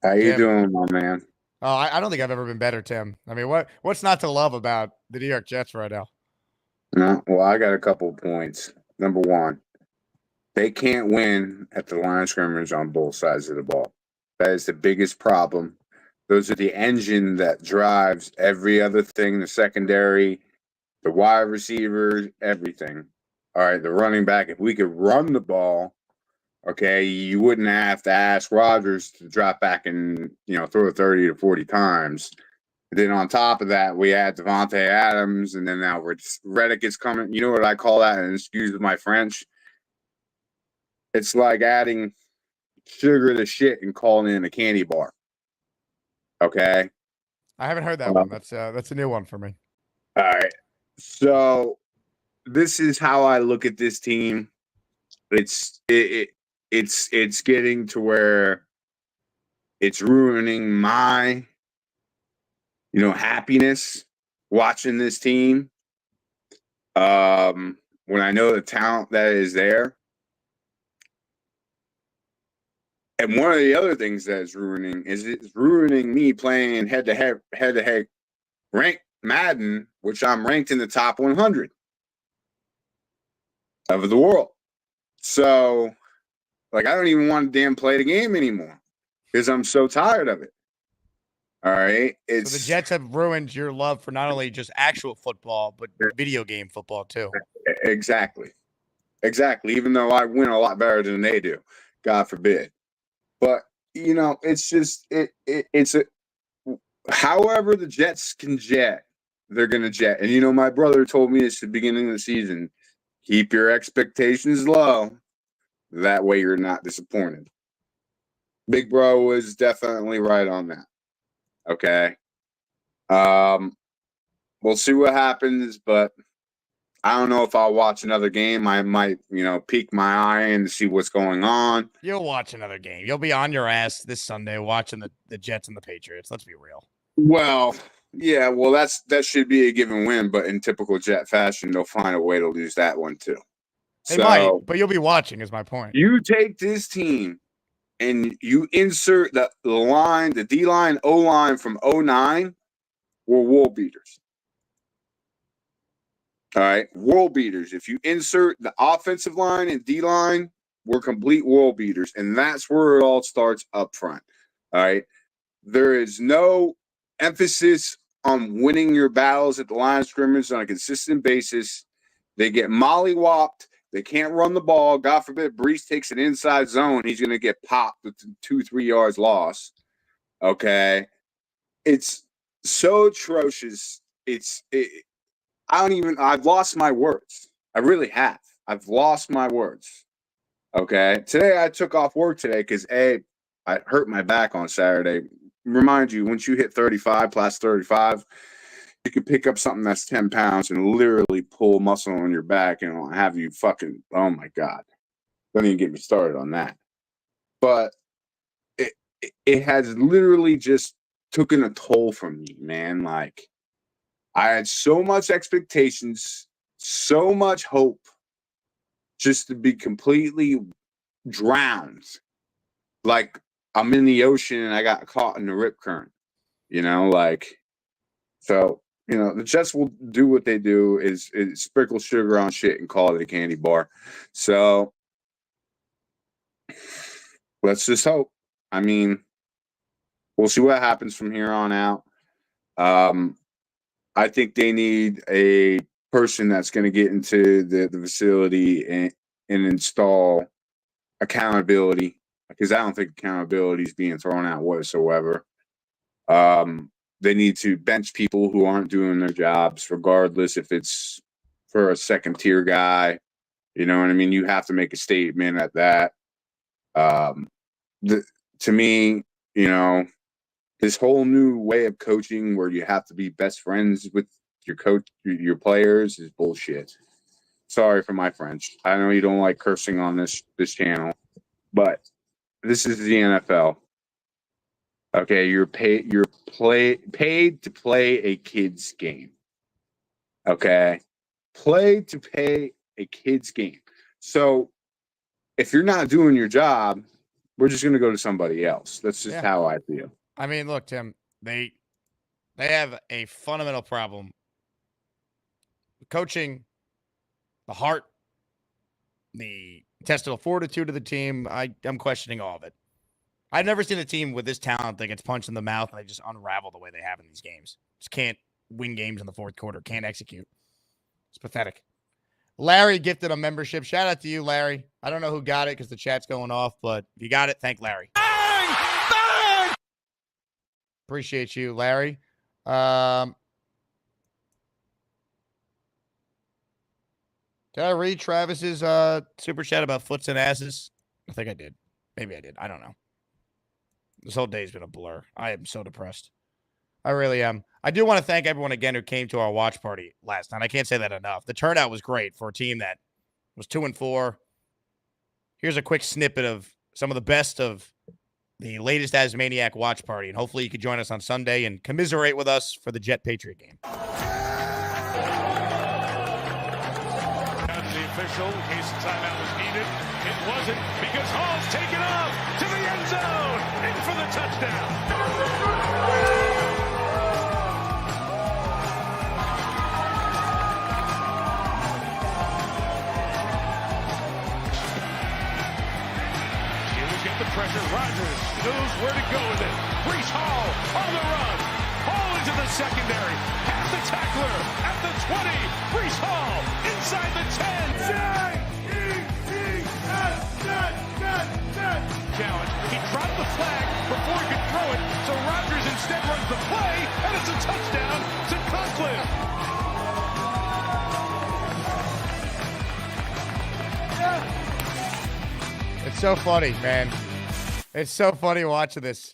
How you doing, my man? Oh, I don't think I've ever been better, Tim. I mean, what's not to love about the New York Jets right now? No, well, I got a couple points. Number one, they can't win at the line of scrimmage on both sides of the ball. That is the biggest problem. Those are the engine that drives every other thing, the secondary, the wide receivers, everything. All right, the running back, if we could run the ball, okay, you wouldn't have to ask Rodgers to drop back and, throw 30 to 40 times. Then on top of that, we add Devontae Adams, and then now Reddick is coming. You know what I call that? And excuse my French. It's like adding sugar to shit and calling in a candy bar. Okay? I haven't heard that one. That's a new one for me. All right. So this is how I look at this team. It's getting to where it's ruining my happiness watching this team. When I know the talent that is there. And one of the other things that it's ruining me playing head-to-head ranked Madden, which I'm ranked in the top 100 of the world. So, I don't even want to damn play the game anymore because I'm so tired of it. All right. So the Jets have ruined your love for not only just actual football, but video game football too. Exactly. Even though I win a lot better than they do, God forbid. But, it's just, however the Jets can jet, they're going to jet. And, my brother told me this at the beginning of the season, keep your expectations low. That way you're not disappointed. Big bro was definitely right on that. Okay. We'll see what happens, but I don't know if I'll watch another game. I might, peek my eye in to see what's going on. You'll watch another game. You'll be on your ass this Sunday watching the Jets and the Patriots. Let's be real. Well, yeah, that should be a given win, but in typical Jet fashion, they'll find a way to lose that one too. They might, but you'll be watching is my point. You take this team and you insert the line, the D-line, O-line from 09, we're world beaters. All right, world beaters. If you insert the offensive line and D-line, we're complete world beaters. And that's where it all starts up front. All right. There is no emphasis on winning your battles at the line of scrimmage on a consistent basis. They get mollywopped. They can't run the ball. God forbid Brees takes an inside zone. He's going to get popped with 2-3 yards loss. Okay. It's so atrocious. I've lost my words. I really have. I've lost my words. Okay. Today, I took off work today because, I hurt my back on Saturday. Remind you, once you hit 35, plus 35, you can pick up something that's 10 pounds and literally pull muscle on your back and it'll have you fucking, oh my God. Don't even get me started on that. But it has literally just taken a toll from me, man. Like, I had so much expectations, so much hope, just to be completely drowned. Like, I'm in the ocean and I got caught in the rip current, so, the Jets will do what they do is sprinkle sugar on shit and call it a candy bar. So let's just hope. I mean, we'll see what happens from here on out. I think they need a person that's going to get into the facility and install accountability, because I don't think accountability is being thrown out whatsoever. They need to bench people who aren't doing their jobs, regardless if it's for a second-tier guy. You know what I mean? You have to make a statement at that. To me, this whole new way of coaching where you have to be best friends with your coach, your players, is bullshit. Sorry for my French. I know you don't like cursing on this channel, but this is the NFL. Okay, you're paid to play a kid's game. Okay? Play to pay a kid's game. So if you're not doing your job, we're just going to go to somebody else. That's just how I feel. I mean, look, Tim, they have a fundamental problem. Coaching, the heart, the intestinal fortitude of the team, I'm questioning all of it. I've never seen a team with this talent that gets punched in the mouth and they just unravel the way they have in these games. Just can't win games in the fourth quarter. Can't execute. It's pathetic. Larry gifted a membership. Shout out to you, Larry. I don't know who got it because the chat's going off, but if you got it, thank Larry. Bang! Bang! Appreciate you, Larry. Did I read Travis's super chat about foots and asses? I think I did. Maybe I did. I don't know. This whole day's been a blur. I am so depressed. I really am. I do want to thank everyone again who came to our watch party last night. I can't say that enough. The turnout was great for a team that was 2-4. Here's a quick snippet of some of the best of the latest Asmaniac watch party, and hopefully you could join us on Sunday and commiserate with us for the Jet Patriot game. The official, in case the timeout was needed, it wasn't, because Hall's taken off to the end zone, in for the touchdown. The pressure. Rodgers knows where to go with it. Brees Hall on the run. Hall into the secondary. Past the tackler at the 20. Brees Hall inside the 10. Challenge. He dropped the flag before he could throw it, so Rodgers instead runs the play, and it's a touchdown to Conklin. It's so funny, man. It's so funny watching this.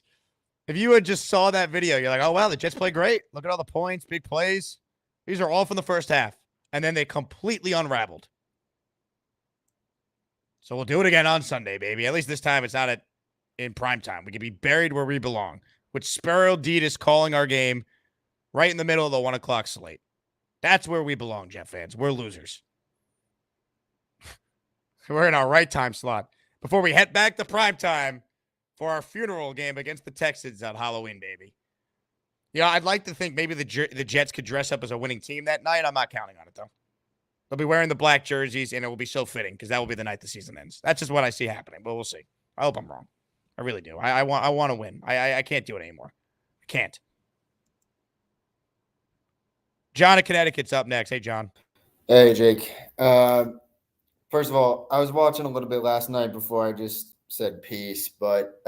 If you had just saw that video, you're like, oh, wow, the Jets play great. Look at all the points, big plays. These are all from the first half. And then they completely unraveled. So we'll do it again on Sunday, baby. At least this time it's not in prime time. We can be buried where we belong. With Spero Ditas calling our game right in the middle of the 1 o'clock slate. That's where we belong, Jet fans. We're losers. We're in our right time slot. Before we head back to prime time for our funeral game against the Texans on Halloween, baby. Yeah, I'd like to think maybe the Jets could dress up as a winning team that night. I'm not counting on it, though. They'll be wearing the black jerseys, and it will be so fitting because that will be the night the season ends. That's just what I see happening, but we'll see. I hope I'm wrong. I really do. I want to win. I can't do it anymore. I can't. John in Connecticut's up next. Hey, John. Hey, Jake. First of all, I was watching a little bit last night before I just said peace, but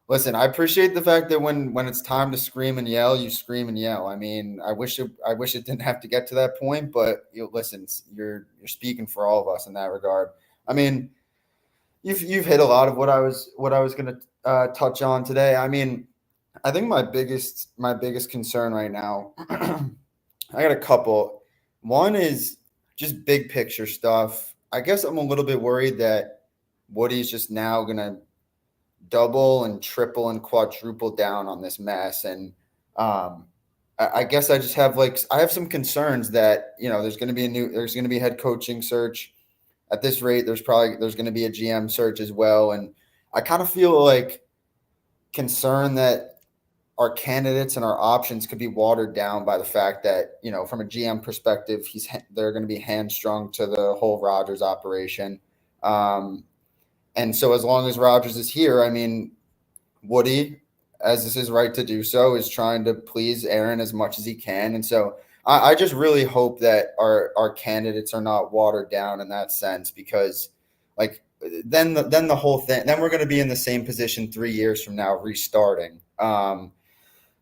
listen, I appreciate the fact that when it's time to scream and yell, you scream and yell. I mean, I wish it didn't have to get to that point, but listen, you're speaking for all of us in that regard. I mean, you've hit a lot of what I was going to touch on today. I mean, I think my biggest concern right now, I got a couple. One is just big picture stuff. I guess I'm a little bit worried that Woody's just now going to double and triple and quadruple down on this mess. And I guess I just have I have some concerns that, there's going to be a head coaching search. At this rate, there's going to be a GM search as well. And I kind of feel concerned that our candidates and our options could be watered down by the fact that, from a GM perspective, they're going to be hamstrung to the whole Rodgers operation. And so as long as Rodgers is here, I mean, Woody, as is his right to do so, is trying to please Aaron as much as he can. And so I just really hope that our candidates are not watered down in that sense, because then the whole thing, then we're going to be in the same position 3 years from now, restarting.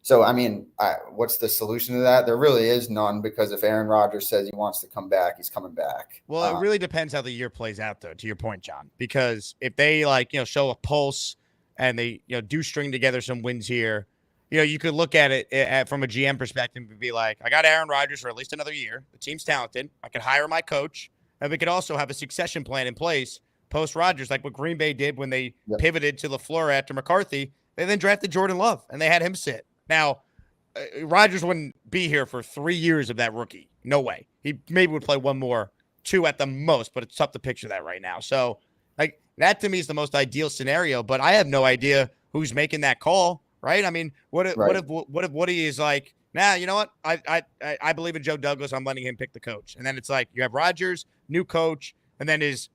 So, I mean, what's the solution to that? There really is none, because if Aaron Rodgers says he wants to come back, he's coming back. Well, it really depends how the year plays out, though, to your point, John, because if they show a pulse and they, do string together some wins here, you could look at it from a GM perspective and be like, I got Aaron Rodgers for at least another year. The team's talented. I could hire my coach, and we could also have a succession plan in place post Rodgers, like what Green Bay did when they pivoted to LaFleur after McCarthy. They then drafted Jordan Love, and they had him sit. Now, Rodgers wouldn't be here for 3 years of that rookie. No way. He maybe would play 1 more, 2 at the most, but it's tough to picture that right now. So, that to me is the most ideal scenario, but I have no idea who's making that call, right? I mean, what if Woody is like, nah, you know what? I believe in Joe Douglas. I'm letting him pick the coach. And then it's like you have Rodgers, new coach, and then is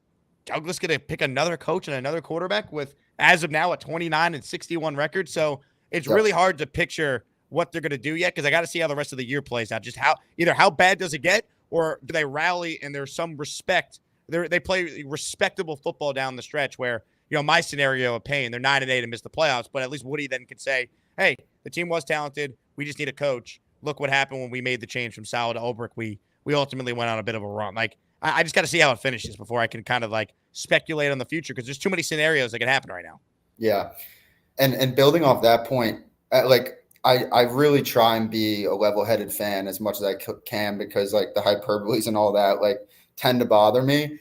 Douglas going to pick another coach and another quarterback with, as of now, a 29-61 record? So it's really hard to picture what they're going to do yet, because I got to see how the rest of the year plays out. Just how bad does it get, or do they rally and there's some respect? They play respectable football down the stretch where, my scenario of pain, they're 9-8 and miss the playoffs, but at least Woody then could say, hey, the team was talented. We just need a coach. Look what happened when we made the change from Sal to Ulbrich. We ultimately went on a bit of a run. I just got to see how it finishes before I can kind of speculate on the future, because there's too many scenarios that can happen right now. Yeah. And building off that point, I really try and be a level-headed fan as much as I can, because the hyperboles and all that tend to bother me.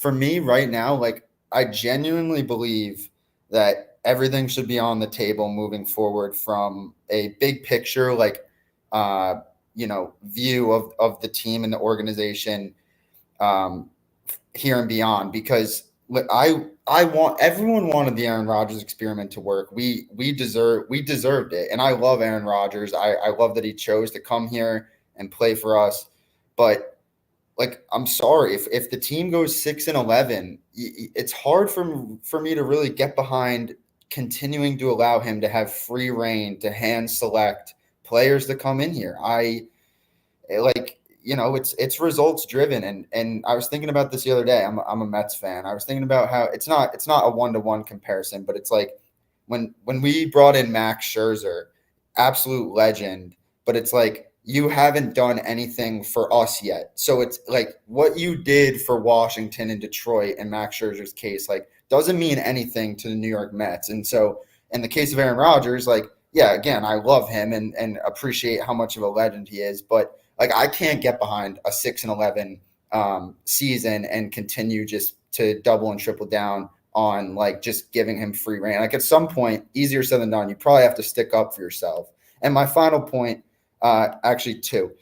For me right now, I genuinely believe that everything should be on the table moving forward from a big picture, view of the team and the organization here and beyond, because everyone wanted the Aaron Rodgers experiment to work. We deserved it. And I love Aaron Rodgers. I love that he chose to come here and play for us. But I'm sorry, if the team goes 6-11, it's hard for me to really get behind continuing to allow him to have free reign to hand select players to come in here. It's results driven. And I was thinking about this the other day. I'm a Mets fan. I was thinking about how it's not a 1-to-1 comparison, but it's when we brought in Max Scherzer, absolute legend, but it's you haven't done anything for us yet. So it's what you did for Washington and Detroit in Max Scherzer's case, doesn't mean anything to the New York Mets. And so in the case of Aaron Rodgers, again, I love him and appreciate how much of a legend he is, but I can't get behind a 6-11 season and continue just to double and triple down on just giving him free reign. At some point, easier said than done, you probably have to stick up for yourself. And my final point, actually 2,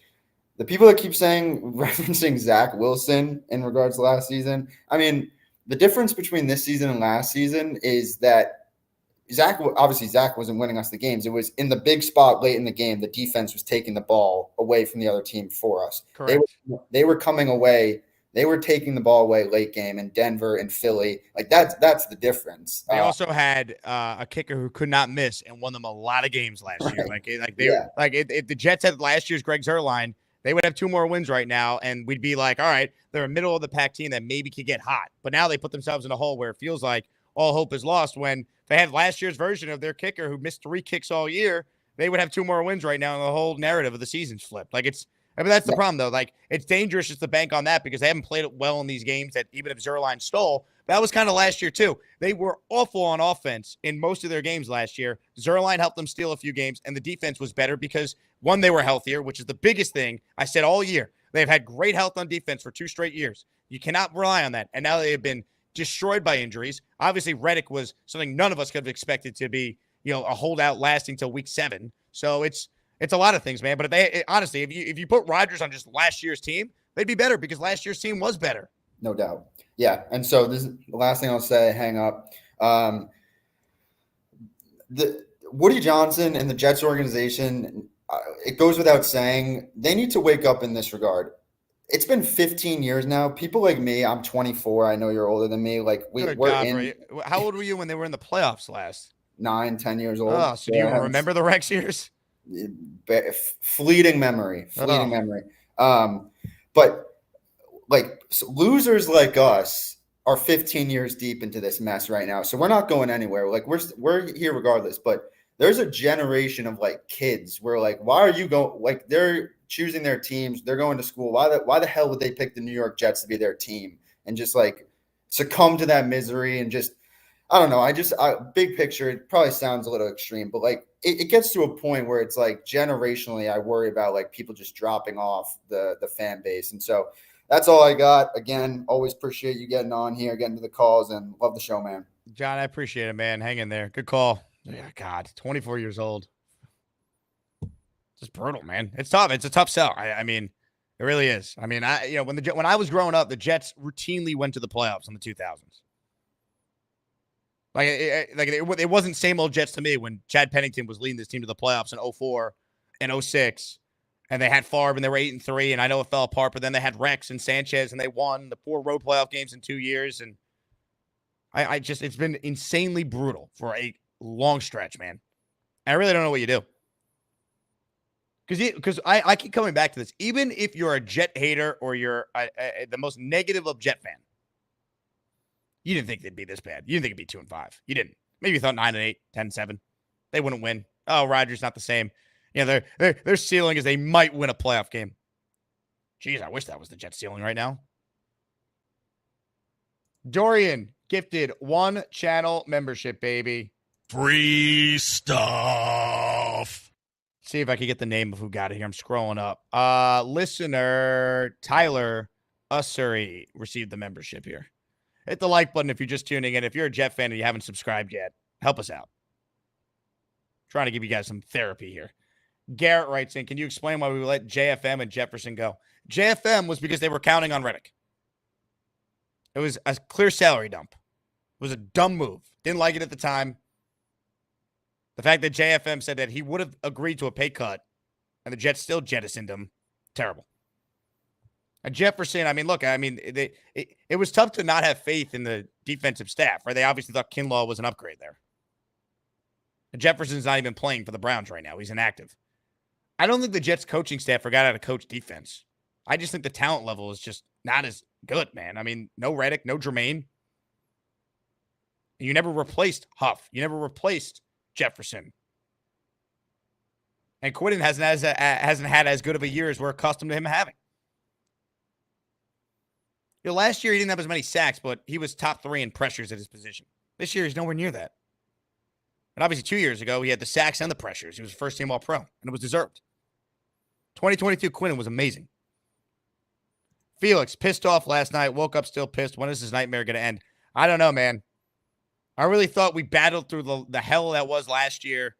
the people that keep referencing Zach Wilson in regards to last season. I mean, the difference between this season and last season is that Zach wasn't winning us the games. It was in the big spot late in the game. The defense was taking the ball away from the other team for us. Correct. They were coming away. They were taking the ball away late game in Denver and Philly. That's the difference. They also had a kicker who could not miss and won them a lot of games last year. If the Jets had last year's Greg Zuerlein, They would have 2 more wins right now, and we'd be like, all right, they're a middle of the pack team that maybe could get hot. But now they put themselves in a hole where it feels like all hope is lost when they had last year's version of their kicker who missed 3 kicks all year. They would have 2 more wins right now, and the whole narrative of the season's flipped. Like, that's the problem, though. Like, it's dangerous just to bank on that because they haven't played it well in these games that even if Zerline stole, that was kind of last year, too. They were awful on offense in most of their games last year. Zerline helped them steal a few games, and the defense was better because, one, they were healthier, which is the biggest thing I said all year. They've had great health on defense for 2 straight years. You cannot rely on that. And now they have been destroyed by injuries. Obviously, Reddick was something none of us could have expected to be, a holdout lasting till week 7. So it's a lot of things, man. But honestly, if you put Rodgers on just last year's team, they'd be better because last year's team was better. No doubt. Yeah. And so this is the last thing I'll say, hang up. The Woody Johnson and the Jets organization, it goes without saying, they need to wake up in this regard. It's been 15 years now. People like me, I'm 24. I know you're older than me. Like we're in. How old were you when they were in the playoffs last? 9, 10 years old. Oh, so do you remember the Rex years? Fleeting memory. But like losers like us are 15 years deep into this mess right now. So we're not going anywhere. Like we're here regardless, but there's a generation of like kids where like, why are you going? Like they're choosing their teams. They're going to school. Why the hell would they pick the New York Jets to be their team and just like succumb to that misery and just, I don't know. Big picture, it probably sounds a little extreme, but like it gets to a point where it's like generationally, I worry about like people just dropping off the fan base. And so that's all I got. Again, always appreciate you getting on here, getting to the calls, and love the show, man. John, I appreciate it, man. Hang in there. Good call. Yeah, God, 24 years old. Just brutal, man. It's tough. It's a tough sell. I mean, it really is. I mean, when I was growing up, the Jets routinely went to the playoffs in the 2000s. It wasn't same old Jets to me when Chad Pennington was leading this team to the playoffs in 2004 and 2006, and they had Favre and they were 8-3, and I know it fell apart, but then they had Rex and Sanchez, and they won the 4 road playoff games in 2 years, and it's been insanely brutal for a long stretch, man. And I really don't know what you do. Because I keep coming back to this. Even if you're a Jet hater or you're the most negative of Jet fan, you didn't think they'd be this bad. You didn't think it'd be 2-5. You didn't. Maybe you thought 9-8, 10-7. They wouldn't win. Oh, Rodgers not the same. Their ceiling is they might win a playoff game. Jeez, I wish that was the Jets ceiling right now. Dorian gifted 1 channel membership, baby. Free stuff. See if I can get the name of who got it here. I'm scrolling up. Listener Tyler Ussery received the membership here. Hit the like button if you're just tuning in. If you're a Jet fan and you haven't subscribed yet, help us out. Trying to give you guys some therapy here. Garrett writes in, can you explain why we let JFM and Jefferson go? JFM was because they were counting on Reddick. It was a clear salary dump. It was a dumb move. Didn't like it at the time. The fact that JFM said that he would have agreed to a pay cut and the Jets still jettisoned him, terrible. And Jefferson, it was tough to not have faith in the defensive staff, right? They obviously thought Kinlaw was an upgrade there. And Jefferson's not even playing for the Browns right now. He's inactive. I don't think the Jets coaching staff forgot how to coach defense. I just think the talent level is just not as good, man. I mean, no Reddick, no Jermaine. You never replaced Huff. You never replaced Jefferson. And Quinton hasn't had as good of a year as we're accustomed to him having. Last year he didn't have as many sacks, but he was top 3 in pressures at his position. This year he's nowhere near that. And obviously 2 years ago he had the sacks and the pressures. He was first team All-Pro, and it was deserved. 2022 Quinton was amazing. Felix pissed off last night, woke up still pissed. When is this nightmare going to end? I don't know, man. I really thought we battled through the hell that was last year,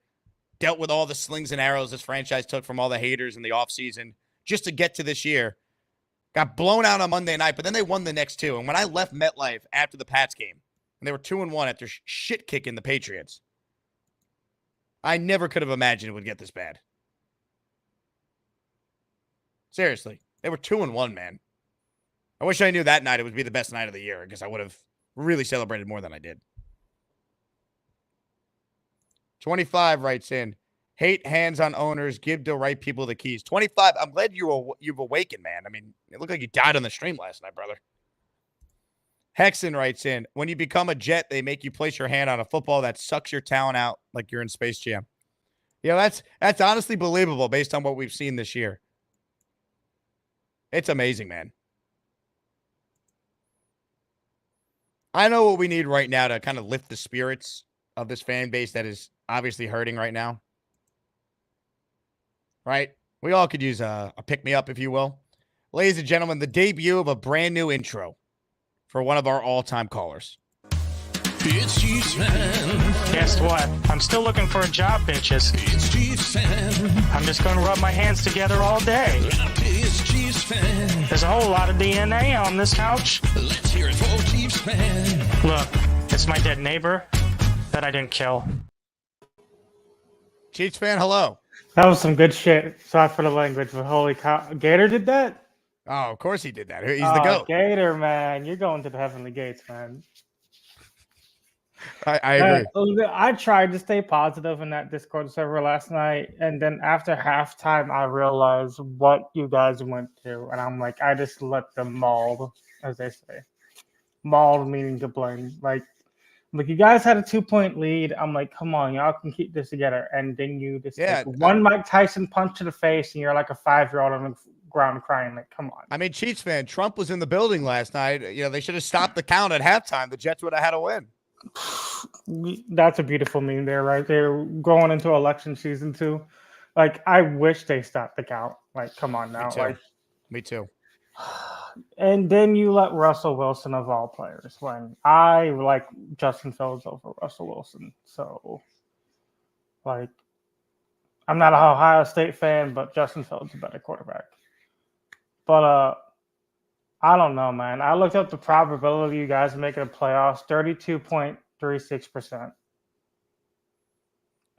dealt with all the slings and arrows this franchise took from all the haters in the offseason just to get to this year. Got blown out on Monday night, but then they won the next 2. And when I left MetLife after the Pats game, and they were 2-1 after shit kicking the Patriots, I never could have imagined it would get this bad. Seriously, they were 2-1, man. I wish I knew that night it would be the best night of the year because I would have really celebrated more than I did. 25 writes in, Hate hands on owners. Give the right people the keys. 25. I'm glad you've awakened, man. I mean, it looked like you died on the stream last night, brother. Hexen writes in, when you become a Jet, they make you place your hand on a football that sucks your talent out like you're in Space Jam. Yeah, that's honestly believable based on what we've seen this year. It's amazing, man. I know what we need right now to kind of lift the spirits of this fan base that is obviously hurting right now. Right? We all could use a pick-me-up, if you will. Ladies and gentlemen, the debut of a brand new intro for one of our all-time callers. It's Chiefs fan. Guess what? I'm still looking for a job, bitches. It's Chiefs fan. I'm just going to rub my hands together all day. It's Chiefs fan. There's a whole lot of DNA on this couch. Let's hear it for Chiefs fan. Look, it's my dead neighbor that I didn't kill. Chiefs fan, hello. That was some good shit. Sorry for the language, but holy cow. Gator did that? Oh, of course he did that. He's the GOAT. Gator, man. You're going to the heavenly gates, man. I agree. I tried to stay positive in that Discord server last night, and then after halftime, I realized what you guys went through, and I'm like, I just let them mauled, as they say. Mauled meaning to blame. Like you guys had a 2-point lead. I'm like, come on, y'all can keep this together. And then you just take one Mike Tyson punch to the face, and you're like a 5-year-old on the ground crying. Like, come on. I mean, Chiefs fan, Trump was in the building last night. You know, they should have stopped the count at halftime. The Jets would have had a win. That's a beautiful meme there, right there. Going into election season 2. Like, I wish they stopped the count. Like, come on now. Me too. And then you let Russell Wilson of all players when I like Justin Fields over Russell Wilson. So, like, I'm not an Ohio State fan, but Justin Fields is a better quarterback. But I don't know, man. I looked up the probability of you guys making the playoffs, 32.36%.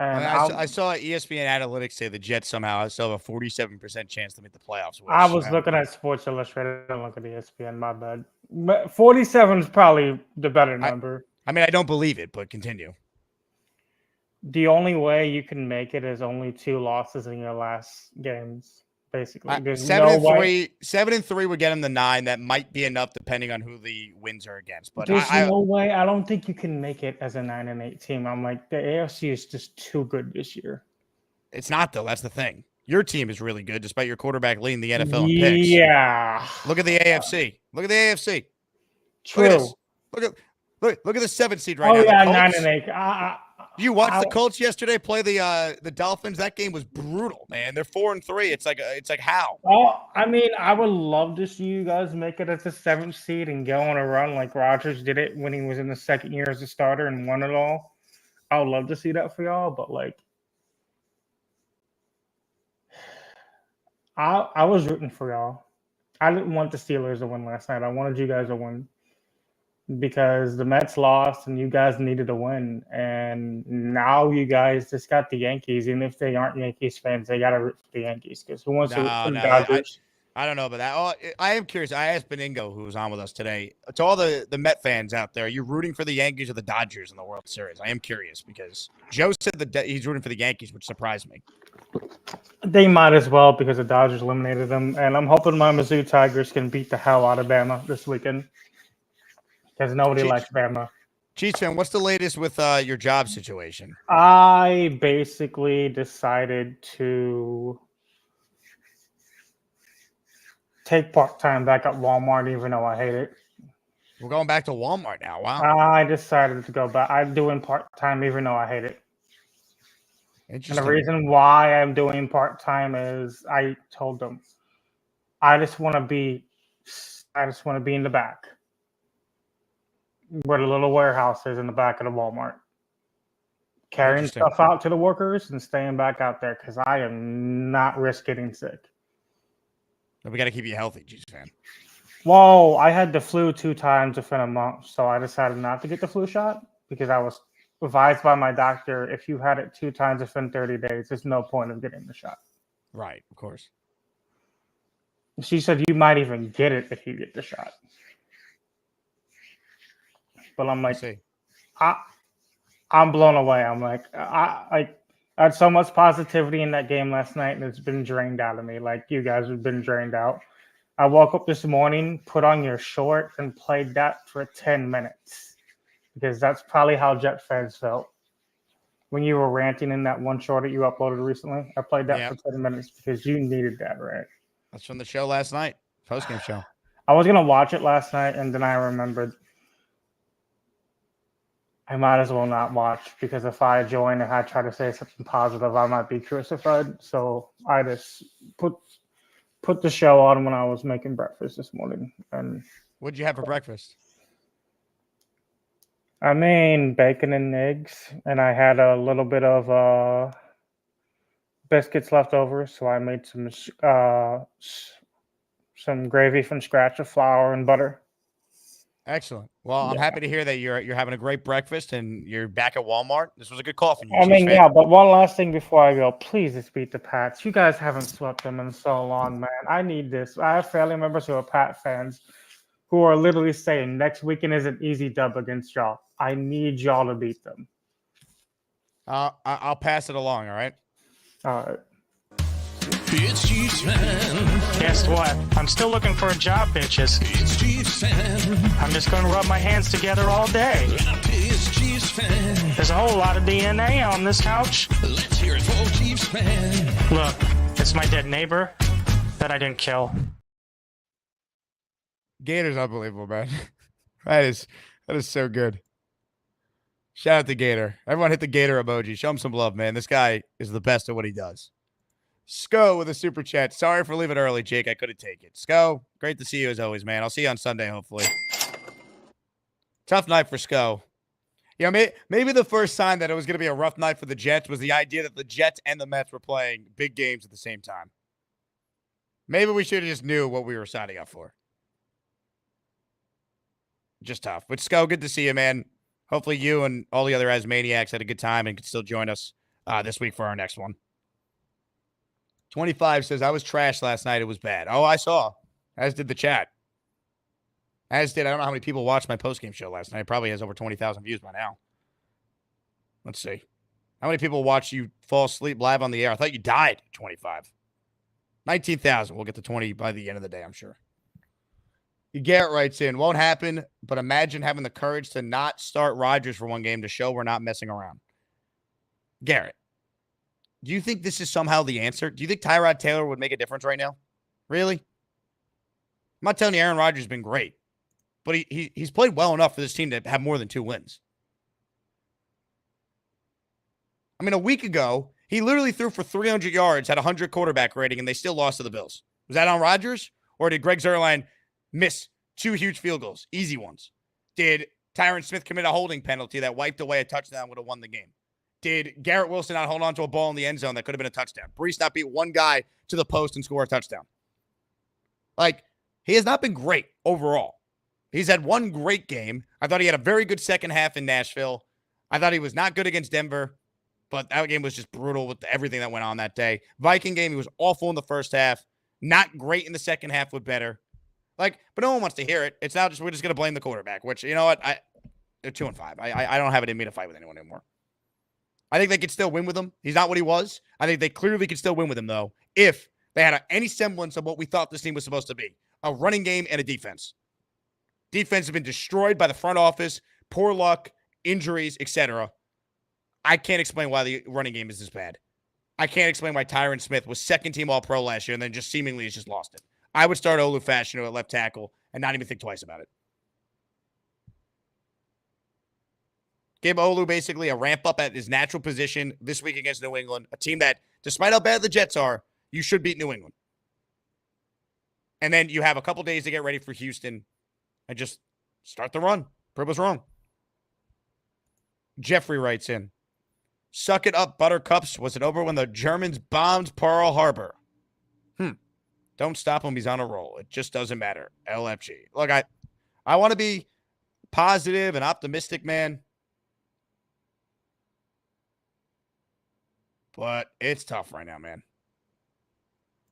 And I saw ESPN Analytics say the Jets somehow still have a 47% chance to make the playoffs. I was looking at Sports Illustrated. I don't look at ESPN. My bad. But 47 is probably the better number. I mean, I don't believe it, but continue. The only way you can make it is only 2 losses in your last games. Basically, there's 7-3 would get them the 9. That might be enough, depending on who the wins are against. But there's no way. I don't think you can make it as a 9-8 team. I'm like, the AFC is just too good this year. It's not, though. That's the thing. Your team is really good, despite your quarterback leading the NFL in picks. Yeah. Look at the AFC. Look at the AFC. True. Look at the 7th seed right now. Oh yeah, 9-8. You watched the Colts yesterday play the Dolphins. That game was brutal, man. They're 4-3. It's like how? Oh, I mean, I would love to see you guys make it as the 7th seed and go on a run like Rodgers did it when he was in the 2nd year as a starter and won it all. I would love to see that for y'all, but like, I was rooting for y'all. I didn't want the Steelers to win last night. I wanted you guys to win. Because the Mets lost and you guys needed a win. And now you guys just got the Yankees. And if they aren't Yankees fans, they got to root for the Yankees. Because who wants to root for the Dodgers? I don't know about that. Oh, I am curious. I asked Beningo, who was on with us today, to all the Met fans out there, are you rooting for the Yankees or the Dodgers in the World Series? I am curious because Joe said he's rooting for the Yankees, which surprised me. They might as well because the Dodgers eliminated them. And I'm hoping my Mizzou Tigers can beat the hell out of Bama this weekend. Because nobody likes Bama. Chiefs fan, what's the latest with your job situation? I basically decided to take part-time back at Walmart, even though I hate it. We're going back to Walmart now. Wow. I decided to go back. I'm doing part-time, even though I hate it. Interesting. And the reason why I'm doing part-time is I told them, I just want to be in the back. Where the little warehouse is in the back of the Walmart. Carrying stuff out to the workers and staying back out there because I am not risk getting sick. We got to keep you healthy, Jesus fan. Well, I had the flu 2 times within a month, so I decided not to get the flu shot because I was advised by my doctor, if you had it 2 times within 30 days, there's no point of getting the shot. Right, of course. She said you might even get it if you get the shot. But I'm like, I'm blown away. I'm like, I I had so much positivity in that game last night, and it's been drained out of me. Like you guys have been drained out. I woke up this morning, put on your short, and played that for 10 minutes because that's probably how Jet fans felt when you were ranting in that one short that you uploaded recently. I played that for 10 minutes because you needed that rant. That's from the show last night, post-game show. I was gonna watch it last night, and then I remembered I might as well not watch because if I join and I try to say something positive, I might be crucified. So I just put the show on when I was making breakfast this morning. And what'd you have for breakfast? I made bacon and eggs, and I had a little bit of biscuits left over, so I made some gravy from scratch with flour and butter. Excellent. Well, I'm happy to hear that you're having a great breakfast and you're back at Walmart. This was a good call from you. I mean, yeah, but one last thing before I go. Please just beat the Pats. You guys haven't swept them in so long, man. I need this. I have family members who are Pat fans who are literally saying next weekend is an easy dub against y'all. I need y'all to beat them. I'll pass it along, all right? All right. It's Chiefs fan. Guess what? I'm still looking for a job, bitches. It's Chiefs fan. I'm just going to rub my hands together all day. It's Chiefs fan. There's a whole lot of DNA on this couch. Let's hear it for Chiefs fan. Look, it's my dead neighbor that I didn't kill. Gator's unbelievable, man. That is so good. Shout out to Gator. Everyone hit the Gator emoji. Show him some love, man. This guy is the best at what he does. Sco with a super chat. Sorry for leaving early, Jake. I couldn't take it. Sco, great to see you as always, man. I'll see you on Sunday, hopefully. Tough night for Sco. You know, maybe the first sign that it was going to be a rough night for the Jets was the idea that the Jets and the Mets were playing big games at the same time. Maybe we should have just knew what we were signing up for. Just tough. But Sco, good to see you, man. Hopefully you and all the other Asmaniacs had a good time and can still join us this week for our next one. 25 says, I was trashed last night. It was bad. Oh, I saw. As did the chat. As did, I don't know how many people watched my postgame show last night. It probably has over 20,000 views by now. Let's see. How many people watched you fall asleep live on the air? I thought you died. 25. 19,000. We'll get to 20 by the end of the day, I'm sure. Garrett writes in, won't happen, but imagine having the courage to not start Rodgers for one game to show we're not messing around. Garrett, do you think this is somehow the answer? Do you think Tyrod Taylor would make a difference right now? Really? I'm not telling you Aaron Rodgers has been great, but he's played well enough for this team to have more than 2 wins. I mean, a week ago, he literally threw for 300 yards, had a 100 quarterback rating, and they still lost to the Bills. Was that on Rodgers? Or did Greg Zuerlein miss 2 huge field goals? Easy ones. Did Tyron Smith commit a holding penalty that wiped away a touchdown would have won the game? Did Garrett Wilson not hold on to a ball in the end zone that could have been a touchdown? Brees not beat one guy to the post and score a touchdown? Like, he has not been great overall. He's had one great game. I thought he had a very good second half in Nashville. I thought he was not good against Denver, but that game was just brutal with everything that went on that day. Viking game, he was awful in the first half. Not great in the second half, with better. Like, but no one wants to hear it. It's now just, we're just going to blame the quarterback, which, you know what? They're 2-5. I don't have it in me to fight with anyone anymore. I think they could still win with him. He's not what he was. I think they clearly could still win with him, though, if they had any semblance of what we thought this team was supposed to be. A running game and a defense. Defense has been destroyed by the front office, poor luck, injuries, etc. I can't explain why the running game is this bad. I can't explain why Tyron Smith was second-team All-Pro last year and then just seemingly has just lost it. I would start Olu Fashanu at left tackle and not even think twice about it. Give Olu basically a ramp up at his natural position this week against New England, a team that, despite how bad the Jets are, you should beat New England. And then you have a couple days to get ready for Houston and just start the run. Prove us wrong. Jeffrey writes in, suck it up, Buttercups. Was it over when the Germans bombed Pearl Harbor? Don't stop him. He's on a roll. It just doesn't matter. LFG. Look, I want to be positive and optimistic, man. But it's tough right now, man.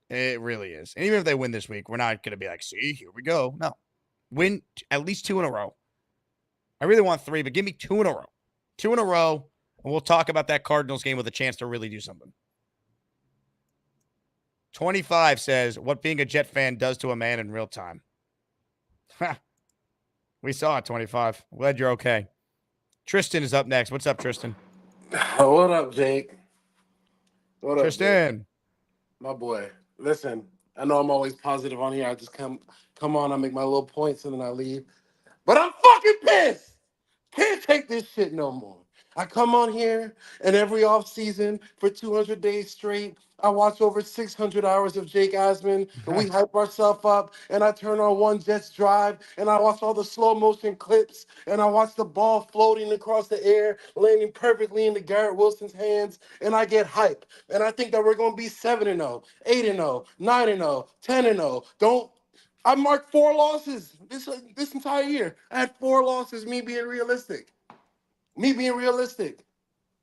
It really is. And even if they win this week, we're not going to be like, see, here we go. No. Win at least 2 in a row. I really want 3, but give me 2 in a row. 2 in a row. And we'll talk about that Cardinals game with a chance to really do something. 25 says, what being a Jet fan does to a man in real time. We saw it, 25. Glad you're okay. Tristan is up next. What's up, Tristan? What up, Jake? What up, Tristan? Jake? My boy. Listen, I know I'm always positive on here. I just come on, I make my little points, and then I leave. But I'm fucking pissed. Can't take this shit no more. I come on here, and every off season for 200 days straight, I watch over 600 hours of Jake Asman, and we hype ourselves up, and I turn on One Jets Drive, and I watch all the slow motion clips, and I watch the ball floating across the air, landing perfectly into Garrett Wilson's hands, and I get hype. And I think that we're going to be 7-0, 8-0, 9-0, 10-0. I marked 4 losses this entire year. I had 4 losses, me being realistic.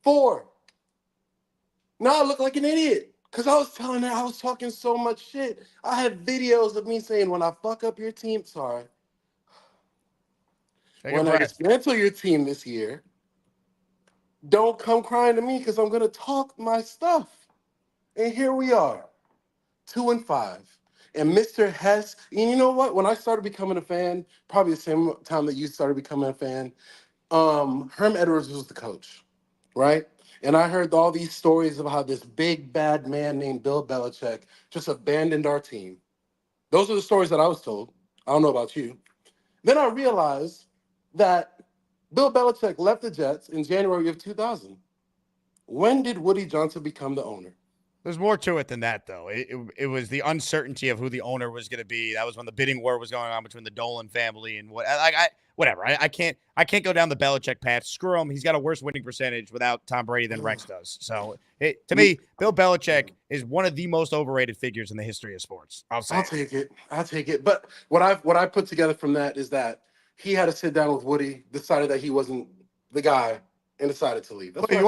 4. Now I look like an idiot because I was talking so much shit. I had videos of me saying, when I fuck up your team, when I dismantle your team this year, don't come crying to me because I'm going to talk my stuff. And here we are, 2-5. And Mr. Hess, and you know what? When I started becoming a fan, probably the same time that you started becoming a fan, Herm Edwards was the coach, right? And I heard all these stories about how this big bad man named Bill Belichick just abandoned our team. Those are the stories that I was told. I don't know about you. Then I realized that Bill Belichick left the Jets in January of 2000. When did Woody Johnson become the owner? There's more to it than that, though. It was the uncertainty of who the owner was going to be. That was when the bidding war was going on between the Dolan family and whatever. I can't go down the Belichick path. Screw him. He's got a worse winning percentage without Tom Brady than Rex does. So to me, Bill Belichick is one of the most overrated figures in the history of sports. I'll take it. But what I put together from that is that he had to sit down with Woody, decided that he wasn't the guy, and decided to leave. If you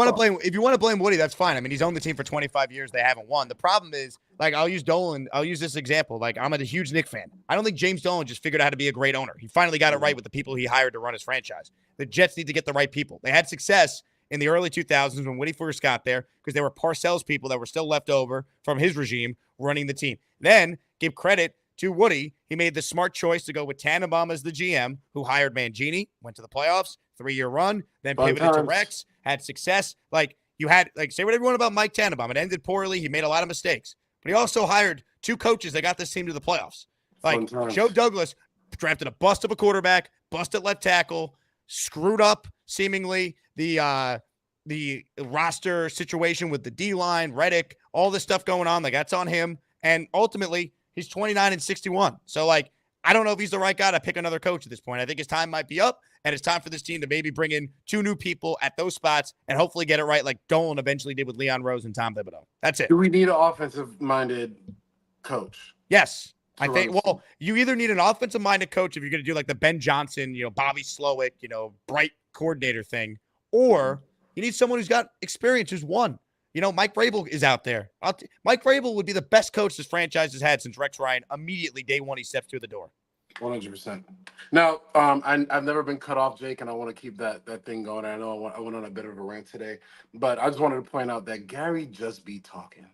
want to blame Woody, that's fine. I mean, he's owned the team for 25 years. They haven't won. The problem is, I'll use Dolan. I'll use this example. I'm a huge Knicks fan. I don't think James Dolan just figured out how to be a great owner. He finally got it right with the people he hired to run his franchise. The Jets need to get the right people. They had success in the early 2000s when Woody first got there because there were Parcells people that were still left over from his regime running the team. Then give credit to Woody. He made the smart choice to go with Tannenbaum as the GM, who hired Mangini, went to the playoffs, 3-year run, then pivoted to Rex, had success. You had, say whatever you want about Mike Tannenbaum. It ended poorly. He made a lot of mistakes. But he also hired 2 coaches that got this team to the playoffs. Joe Douglas drafted a bust of a quarterback, busted left tackle, screwed up, seemingly, the roster situation with the D-line, Reddick, all this stuff going on. That's on him. And ultimately, he's 29-61. So, I don't know if he's the right guy to pick another coach at this point. I think his time might be up, and it's time for this team to maybe bring in 2 new people at those spots and hopefully get it right like Dolan eventually did with Leon Rose and Tom Thibodeau. That's it. Do we need an offensive-minded coach? Yes. I think, you either need an offensive-minded coach if you're going to do the Ben Johnson, Bobby Slowick, bright coordinator thing, or you need someone who's got experience, who's won. Mike Vrabel is out there. Mike Vrabel would be the best coach this franchise has had since Rex Ryan immediately day one he steps through the door. 100%. Now, I've never been cut off, Jake, and I want to keep that thing going. I know I went on a bit of a rant today, but I just wanted to point out that Gary just be talking.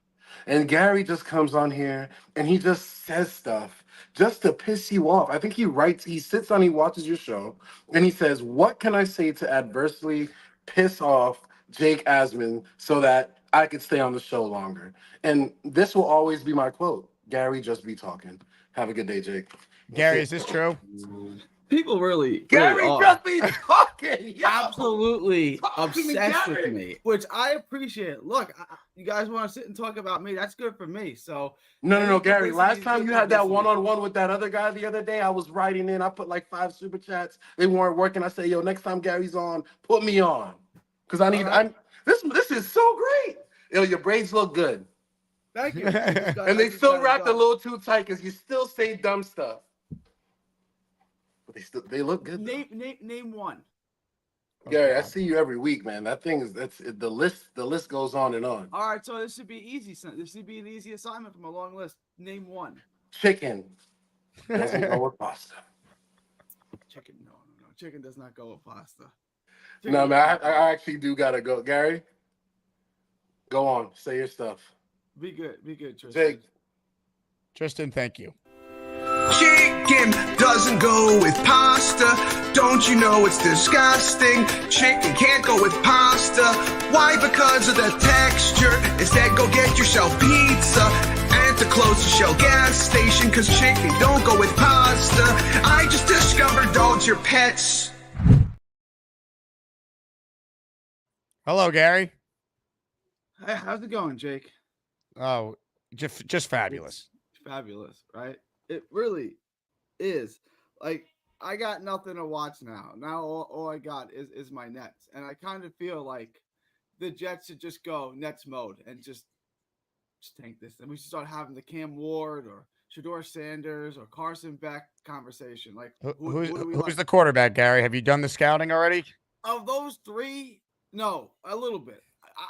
And Gary just comes on here and he just says stuff just to piss you off. I think he watches your show, and he says, what can I say to adversely piss off Jake Asman so that I could stay on the show longer? And this will always be my quote. Gary just be talking. Have a good day, Jake. Gary, is this true? People really Gary just be talking. Absolutely obsessed with me, which I appreciate. Look, you guys want to sit and talk about me? That's good for me. So no, Gary. Last time you had that one-on-one with that other guy the other day, I was writing in. I put 5 super chats. They weren't working. I said, yo, next time Gary's on, put me on. Because this is so great. Yo, your braids look good. Thank you. And they still wrapped a little too tight because you still say dumb stuff. But they look good. Name one. Gary, I see you every week, man. The list goes on and on. All right, so this should be easy. This should be an easy assignment from a long list. Name one. Chicken doesn't go with pasta. Chicken, no. Chicken does not go with pasta. No, man, I actually do gotta go. Gary, go on. Say your stuff. Be good, Tristan. Jake. Tristan, thank you. Chicken doesn't go with pasta. Don't you know it's disgusting? Chicken can't go with pasta. Why? Because of the texture. Instead, go get yourself pizza at the closest Shell gas station. Cause chicken don't go with pasta. I just discovered dogs are pets. Hello, Gary. Hey, how's it going, Jake? Oh, just fabulous. It's fabulous, right? It really is. Like, I got nothing to watch now. Now all I got is my Nets. And I kind of feel like the Jets should just go Nets mode and just tank this. And we should start having the Cam Ward or Shador Sanders or Carson Beck conversation. Like, who do we who's like? the quarterback, Gary? Have you done the scouting already? Of those three, no, a little bit.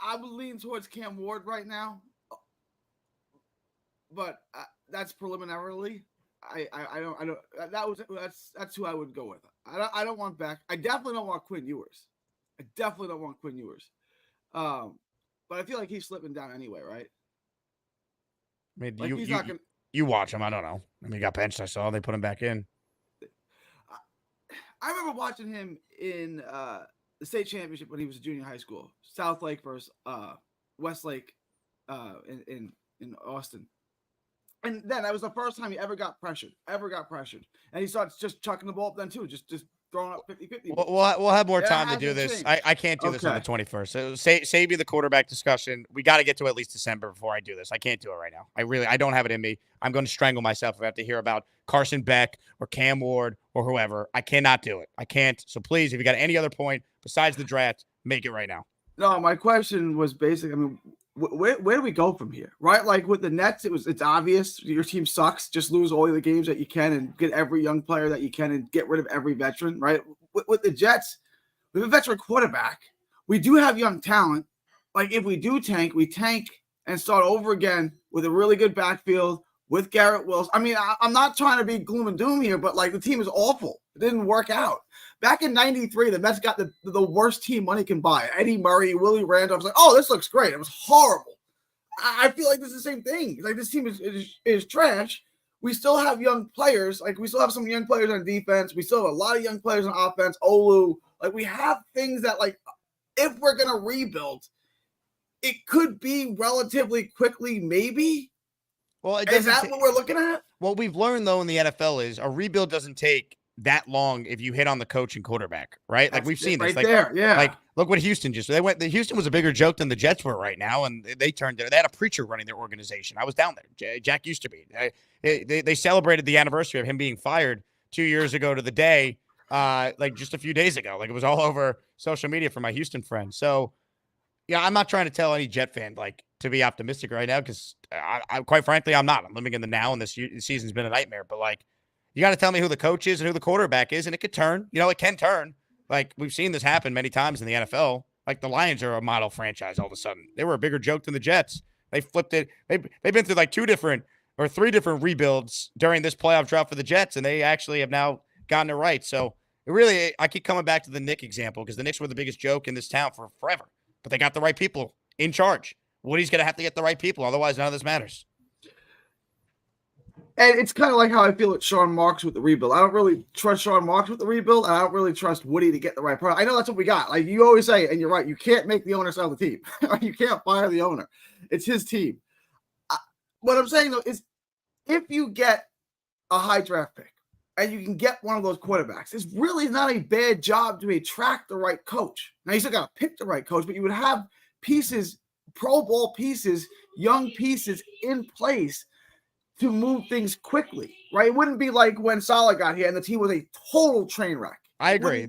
I would lean towards Cam Ward right now, but that's preliminarily. I don't. That's who I would go with. I don't want Beck. I definitely don't want Quinn Ewers. But I feel like he's slipping down anyway, right? I mean, Like you watch him. I don't know. I mean, he got benched. I saw they put him back in. I remember watching him in the state championship when he was a junior high school, South Lake versus Westlake in Austin. And then that was the first time he ever got pressured. And he starts just chucking the ball up then too, just throwing up 50-50. We'll have more time to do this. I can't do this on the 21st. So save me the quarterback discussion. We got to get to at least December before I do this. I can't do it right now. I don't have it in me. I'm going to strangle myself if I have to hear about Carson Beck or Cam Ward or whoever. I cannot do it. I can't. So please, if you got any other point besides the draft, make it right now. No, my question was basically, I mean, where do we go from here, right? Like with the Nets, it's obvious your team sucks. Just lose all the games that you can and get every young player that you can and get rid of every veteran, right? With the Jets, we have a veteran quarterback. We do have young talent. Like if we do tank, we tank and start over again with a really good backfield with Garrett Wilson. I mean, I'm not trying to be gloom and doom here, but like the team is awful. It didn't work out. Back in '93, the Mets got the worst team money can buy. Eddie Murray, Willie Randolph. I was like, oh, this looks great. It was horrible. I feel like this is the same thing. Like this team is trash. We still have young players. Like we still have some young players on defense. We still have a lot of young players on offense. Olu. Like we have things that like if we're gonna rebuild, it could be relatively quickly, maybe. Well, is that what we're looking at? What we've learned though in the NFL is a rebuild doesn't take that long if you hit on the coach and quarterback, right? Like we've seen this, right there, yeah. Like look what Houston just Houston was a bigger joke than the Jets were right now, and they had a preacher running their organization. I was down there. Jack used to be. They celebrated the anniversary of him being fired 2 years ago to the day, like just a few days ago. Like it was all over social media for my Houston friends. So yeah, I'm not trying to tell any Jet fan like to be optimistic right now because I quite frankly I'm not. I'm living in the now, and this season's been a nightmare. But like. You got to tell me who the coach is and who the quarterback is, and it could turn. You know, it can turn. Like, we've seen this happen many times in the NFL. Like, the Lions are a model franchise all of a sudden. They were a bigger joke than the Jets. They flipped it. They've been through like 2 different or 3 different rebuilds during this playoff drought for the Jets, and they actually have now gotten it right. So, I keep coming back to the Knicks example because the Knicks were the biggest joke in this town for forever. But they got the right people in charge. Woody's going to have to get the right people. Otherwise, none of this matters. And it's kind of like how I feel with Sean Marks with the rebuild. I don't really trust Sean Marks with the rebuild, and I don't really trust Woody to get the right product. I know that's what we got. Like you always say, and you're right, you can't make the owner sell the team. You can't fire the owner. It's his team. What I'm saying, though, is if you get a high draft pick and you can get one of those quarterbacks, it's really not a bad job to attract the right coach. Now, you still got to pick the right coach, but you would have pieces, Pro Bowl pieces, young pieces in place to move things quickly, right? It wouldn't be like when Saleh got here and the team was a total train wreck. I agree.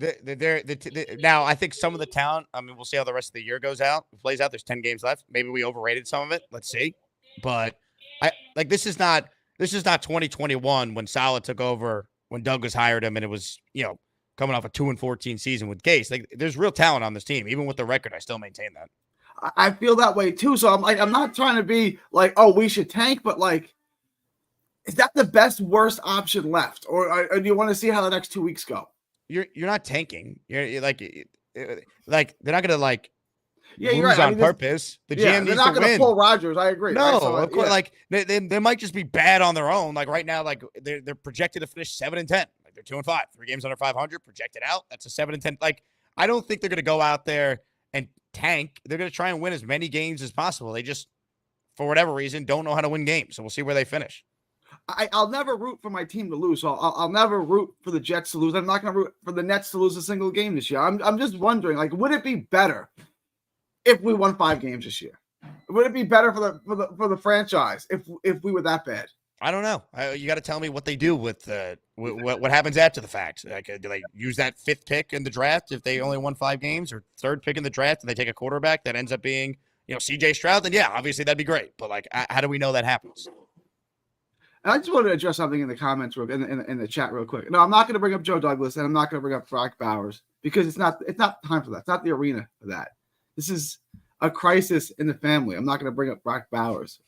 Now, I think some of the talent, I mean, we'll see how the rest of the year plays out. There's 10 games left. Maybe we overrated some of it. Let's see. But this is not 2021 when Saleh took over, when Douglas hired him, and it was, coming off a 2-14 season with Gase. Like, there's real talent on this team. Even with the record, I still maintain that. I feel that way too. So I'm not trying to be like, oh, we should tank, but like, is that the best, worst option left? Or do you want to see how the next 2 weeks go? You're not tanking. You're like, like they're not gonna like you're lose right. I on mean, this- purpose. The yeah, GM they're needs not to going to win. pull Rodgers. I agree. No, right? So, of course. yeah. Like they might just be bad on their own. Like right now, like they're projected to finish 7-10. Like they're 2-5, 3 games under 500, projected out. That's a 7-10. Like I don't think they're gonna go out there and tank. They're gonna try and win as many games as possible. They just, for whatever reason, don't know how to win games. So we'll see where they finish. I'll never root for my team to lose. So I'll never root for the Jets to lose. I'm not going to root for the Nets to lose a single game this year. I'm just wondering, like, would it be better if we won 5 games this year? Would it be better for the franchise if we were that bad? I don't know. You got to tell me what they do with what happens after the fact. Like, do they use that 5th pick in the draft if they only won 5 games, or 3rd pick in the draft and they take a quarterback that ends up being, CJ Stroud? Then yeah, obviously that'd be great. But like, how do we know that happens? I just wanted to address something in the comments in the chat real quick. No, I'm not going to bring up Joe Douglas, and I'm not going to bring up Brock Bowers because it's not time for that. It's not the arena for that. This is a crisis in the family. I'm not going to bring up Brock Bowers.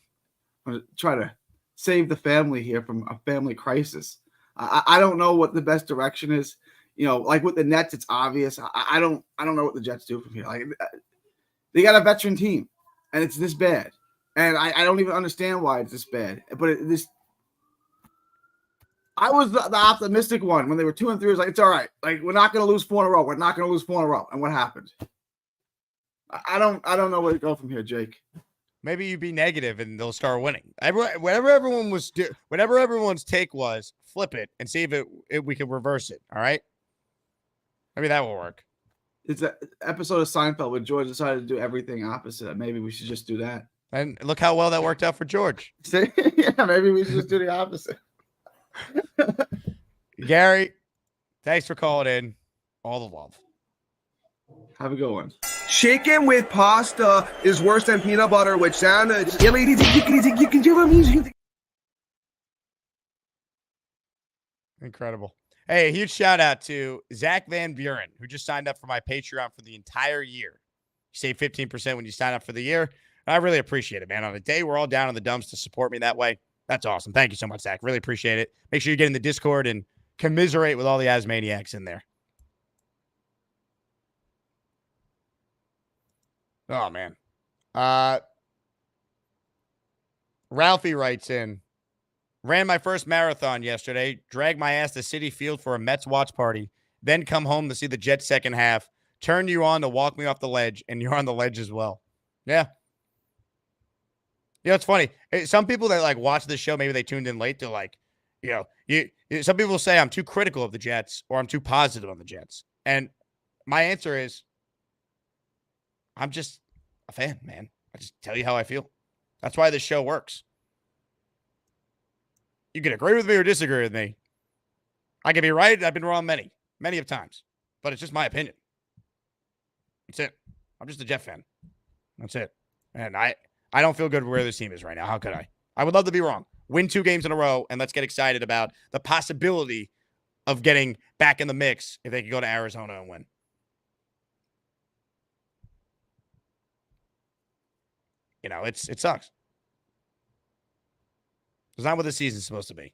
I'm going to try to save the family here from a family crisis. I don't know what the best direction is. Like with the Nets, it's obvious. I don't know what the Jets do from here. Like they got a veteran team, and it's this bad, and I don't even understand why it's this bad. But I was the optimistic one when they were 2-3. I was like, it's all right. Like, we're not going to lose 4 in a row. We're not going to lose 4 in a row. And what happened? I don't know where to go from here, Jake. Maybe you be negative and they'll start winning. Whatever everyone's take was, flip it and see if we can reverse it. All right. Maybe that will work. It's an episode of Seinfeld where George decided to do everything opposite. Maybe we should just do that. And look how well that worked out for George. See? Yeah, maybe we should just do the opposite. Gary, thanks for calling in. All the love. Have a good one. Chicken with pasta is worse than peanut butter with sandwich. Incredible. Hey, a huge shout out to Zach Van Buren, who just signed up for my Patreon for the entire year. You save 15% when you sign up for the year. I really appreciate it, man. On a day we're all down in the dumps to support me that way. That's awesome. Thank you so much, Zach. Really appreciate it. Make sure you get in the Discord and commiserate with all the Asmaniacs in there. Oh, man. Ralphie writes in, ran my first marathon yesterday, dragged my ass to Citi Field for a Mets watch party, then come home to see the Jets second half, turn you on to walk me off the ledge, and you're on the ledge as well. Yeah. It's funny. Some people that like watch this show, maybe they tuned in late. They're like, some people say I'm too critical of the Jets or I'm too positive on the Jets. And my answer is, I'm just a fan, man. I just tell you how I feel. That's why this show works. You can agree with me or disagree with me. I can be right. I've been wrong many of times, but it's just my opinion. That's it. I'm just a Jet fan. That's it. And I don't feel good where this team is right now. How could I? I would love to be wrong. Win 2 games in a row, and let's get excited about the possibility of getting back in the mix if they could go to Arizona and win. It sucks. It's not what the season's supposed to be.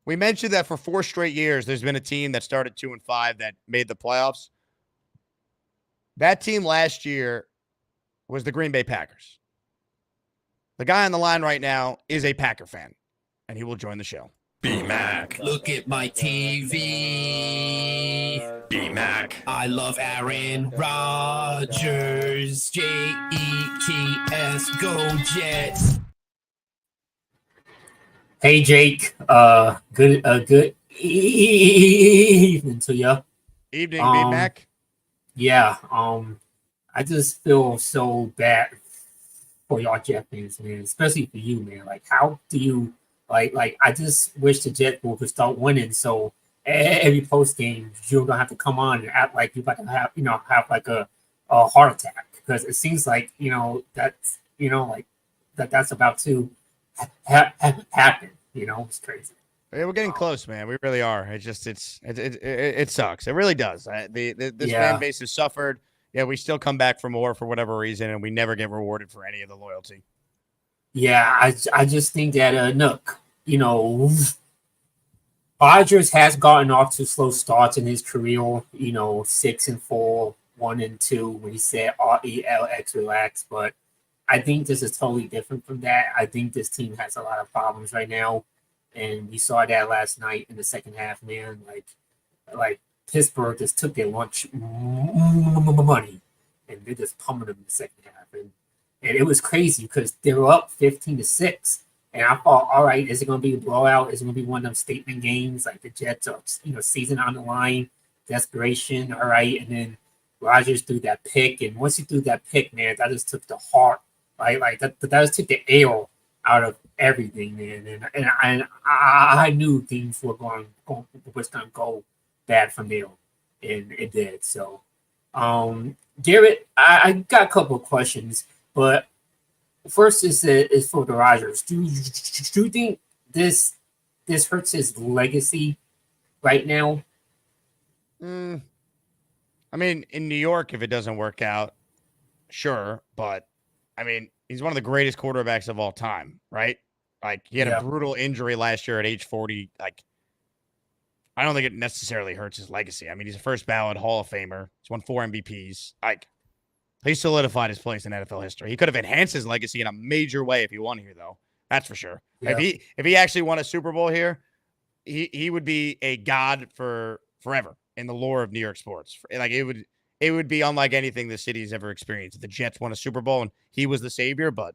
We mentioned that for 4 straight years, there's been a team that started 2-5 that made the playoffs. That team last year was the Green Bay Packers. The guy on the line right now is a Packer fan, and he will join the show. B-Mac, look at my TV. B-Mac, I love Aaron Rodgers. Jets, go Jets. Hey Jake, good evening to you. Evening, B-Mac. Yeah, I just feel so bad for y'all Jet fans, man, especially for you, man. Like, how do you like? I just wish the Jets would start winning. So every post game, you're gonna have to come on and act like you're about to have like a heart attack, because it seems like that's that's about to happen. It's crazy. We're getting close, man. We really are. It sucks. It really does. This fan base has suffered. Yeah, we still come back for more for whatever reason, and we never get rewarded for any of the loyalty. Yeah, I just think that Nook, Rodgers has gotten off to slow starts in his career, 6-4, 1-2 when he said RELX relax, but I think this is totally different from that. I think this team has a lot of problems right now, and we saw that last night in the second half, man. Like Pittsburgh just took their lunch money, and they just pummeled them in the second half, and it was crazy because they were up 15-6. And I thought, all right, is it going to be a blowout? Is it going to be one of them statement games like the Jets are, season on the line, desperation, all right? And then Rodgers threw that pick, and once he threw that pick, man, that just took the heart, right? Like that just took the air out of everything, man. And I knew things was going to go bad from there, and it did. So, Garrett, I got a couple of questions, but first is for the Rodgers. Do you think this hurts his legacy right now? I mean, in New York, if it doesn't work out, sure. But I mean, he's one of the greatest quarterbacks of all time, right? Like he had a brutal injury last year at age 40. Like, I don't think it necessarily hurts his legacy. I mean, he's a first ballot Hall of Famer. He's won 4 MVPs. Like, he solidified his place in NFL history. He could have enhanced his legacy in a major way if he won here, though. That's for sure. Yeah. If he actually won a Super Bowl here, he would be a god for forever in the lore of New York sports. Like it would be unlike anything the city's ever experienced. The Jets won a Super Bowl and he was the savior, but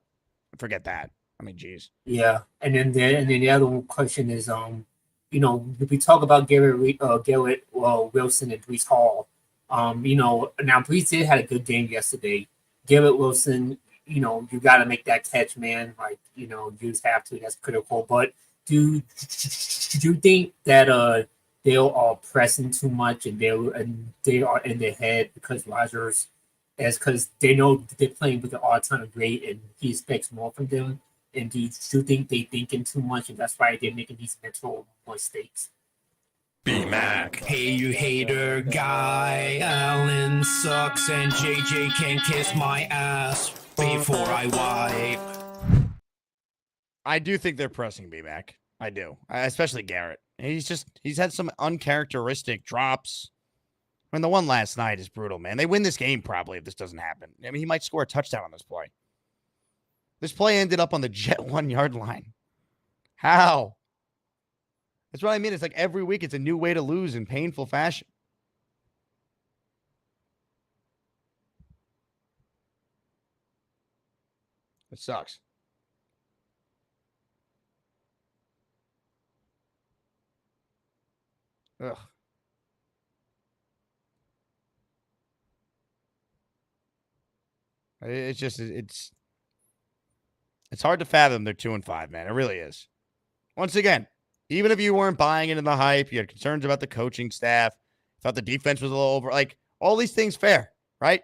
forget that. I mean, geez. Yeah, and then the other one question is, we talk about Garrett Wilson and Breece Hall. Now Breece did had a good game yesterday. Garrett Wilson, you got to make that catch, man. Like, you just have to. That's critical. But do you think that they are pressing too much and they are in their head because Rodgers, because they know they're playing with the all-time great and he expects more from them? And do you think they're thinking too much and that's why they're making these mental mistakes? B-Mac. Hey, you hater guy. Allen sucks and JJ can kiss my ass before I wipe. I do think they're pressing B-Mac. I do. Especially Garrett. He's had some uncharacteristic drops. I mean, the one last night is brutal, man. They win this game probably if this doesn't happen. I mean, he might score a touchdown on this play. This play ended up on the Jet 1-yard line. How? That's what I mean. It's like every week it's a new way to lose in painful fashion. It sucks. Ugh. It's hard to fathom they're 2-5, man. It really is. Once again, even if you weren't buying into the hype, you had concerns about the coaching staff, thought the defense was a little over, like all these things fair, right?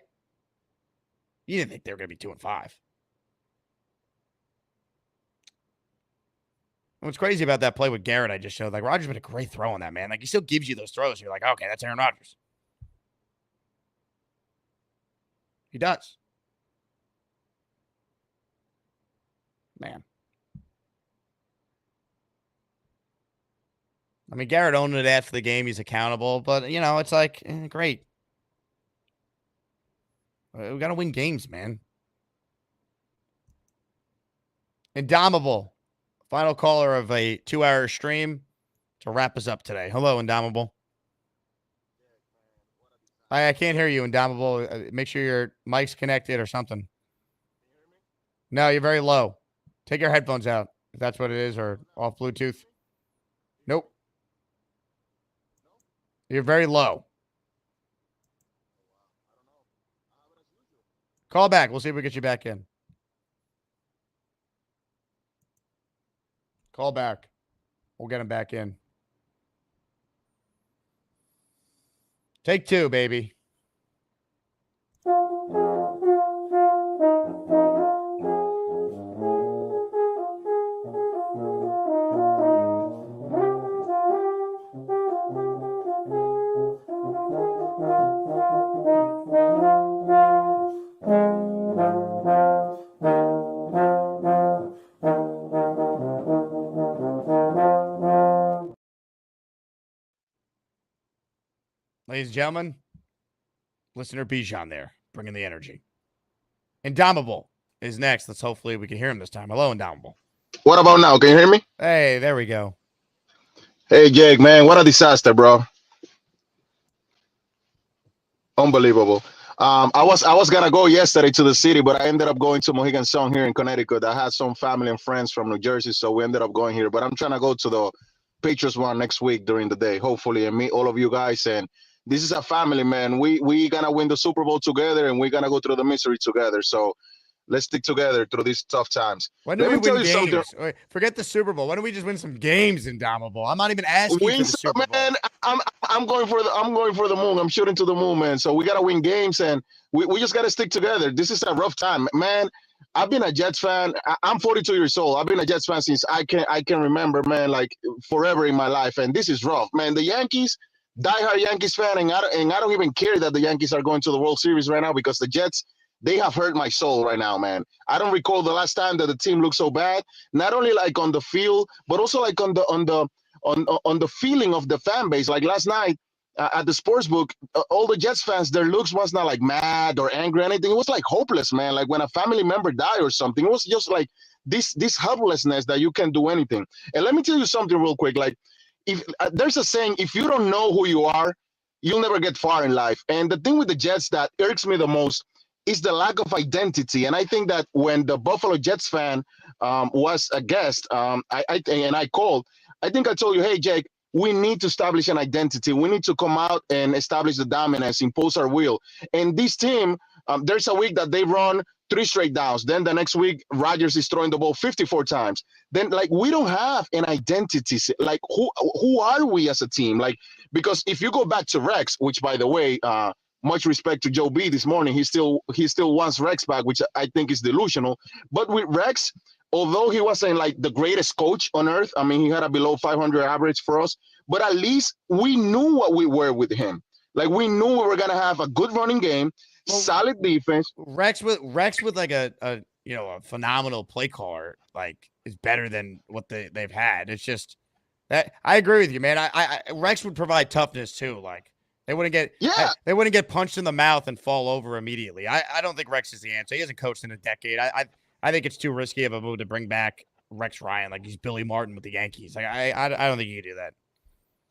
You didn't think they were going to be 2-5. What's crazy about that play with Garrett I just showed, like Rodgers been a great throw on that, man. Like he still gives you those throws. You're like, okay, that's Aaron Rodgers. He does. Man. I mean, Garrett owned it after the game. He's accountable. But, it's like, great. We got to win games, man. Indomitable. Final caller of a 2-hour stream to wrap us up today. Hello, Indomitable. I can't hear you, Indomitable. Make sure your mic's connected or something. No, you're very low. Take your headphones out, if that's what it is, or off Bluetooth. Nope. You're very low. Call back. We'll see if we get you back in. Call back. We'll get him back in. Take 2, baby. Ladies and gentlemen, listener Bijan there, bringing the energy. Indomitable is next. Hopefully we can hear him this time. Hello, Indomitable. What about now? Can you hear me? Hey, there we go. Hey, Jake, man, what a disaster, bro. Unbelievable. I was gonna go yesterday to the city, but I ended up going to Mohegan Sun here in Connecticut. I had some family and friends from New Jersey, so we ended up going here. But I'm trying to go to the Patriots one next week during the day, hopefully, and meet all of you guys. And this is a family, man. We gonna win the Super Bowl together, and we're gonna go through the misery together. So let's stick together through these tough times. When do we win games? Wait, forget the Super Bowl. When do we just win some games, Indomitable? I'm not even asking for the Super Bowl. Man, I'm going for the moon. I'm shooting to the moon, man. So we gotta win games, and we just gotta stick together. This is a rough time, man. I've been a Jets fan. I'm 42 years old. I've been a Jets fan since I can remember, man, like forever in my life. And this is rough, man. The Yankees, diehard Yankees fan, and I don't even care that the Yankees are going to the World Series right now because the Jets, they have hurt my soul right now, man. I don't recall the last time that the team looked so bad. Not only like on the field, but also like on the feeling of the fan base. Like last night at the sports book, all the Jets fans, their looks was not like mad or angry or anything. It was like hopeless, man. Like when a family member died or something. It was just like this helplessness that you can't do anything. And let me tell you something real quick. Like if there's a saying, if you don't know who you are, you'll never get far in life. And the thing with the Jets that irks me the most is the lack of identity. And I think that when the Buffalo Jets fan was a guest, I called, I think I told you, hey, Jake, we need to establish an identity. We need to come out and establish the dominance, impose our will. And this team, there's a week that they run 3 straight downs. Then the next week, Rodgers is throwing the ball 54 times. Then, like, we don't have an identity. Like, who are we as a team? Like, because if you go back to Rex, which, by the way, much respect to Joe B this morning, he still wants Rex back, which I think is delusional. But with Rex, although he wasn't like the greatest coach on earth, I mean, he had a below 500 average for us, but at least we knew what we were with him. Like, we knew we were going to have a good running game, solid defense. Rex with like a phenomenal play caller, like, is better than what they've had. It's just that I agree with you, man. I Rex would provide toughness too. Like, they wouldn't get punched in the mouth and fall over immediately. I don't think Rex is the answer. He hasn't coached in a decade. I think it's too risky of a move to bring back Rex Ryan. Like, he's Billy Martin with the Yankees. Like, I don't think you can do that.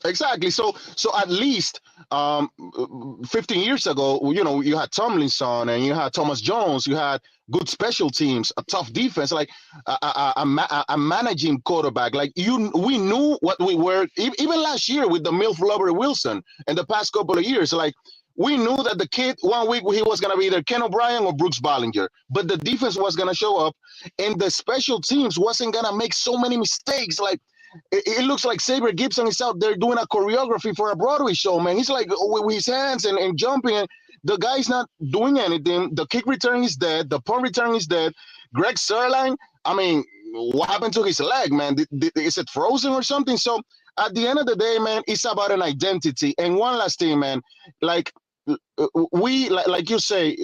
Exactly. So at least 15 years ago, you had Tomlinson and you had Thomas Jones, you had good special teams, a tough defense, like a managing quarterback. Like, we knew what we were, even last year with the MILF lover Wilson and the past couple of years. Like, we knew that the kid, 1 week he was going to be either Ken O'Brien or Brooks Bollinger, but the defense was going to show up and the special teams wasn't going to make so many mistakes. Like, it looks like Sabre Gibson is out there doing a choreography for a Broadway show, man. He's like with his hands and jumping, and the guy's not doing anything. The kick return is dead. The punt return is dead. Greg Sirline, I mean, what happened to his leg, man? Is it frozen or something? So at the end of the day, man, it's about an identity. And one last thing, man, like we, like you say,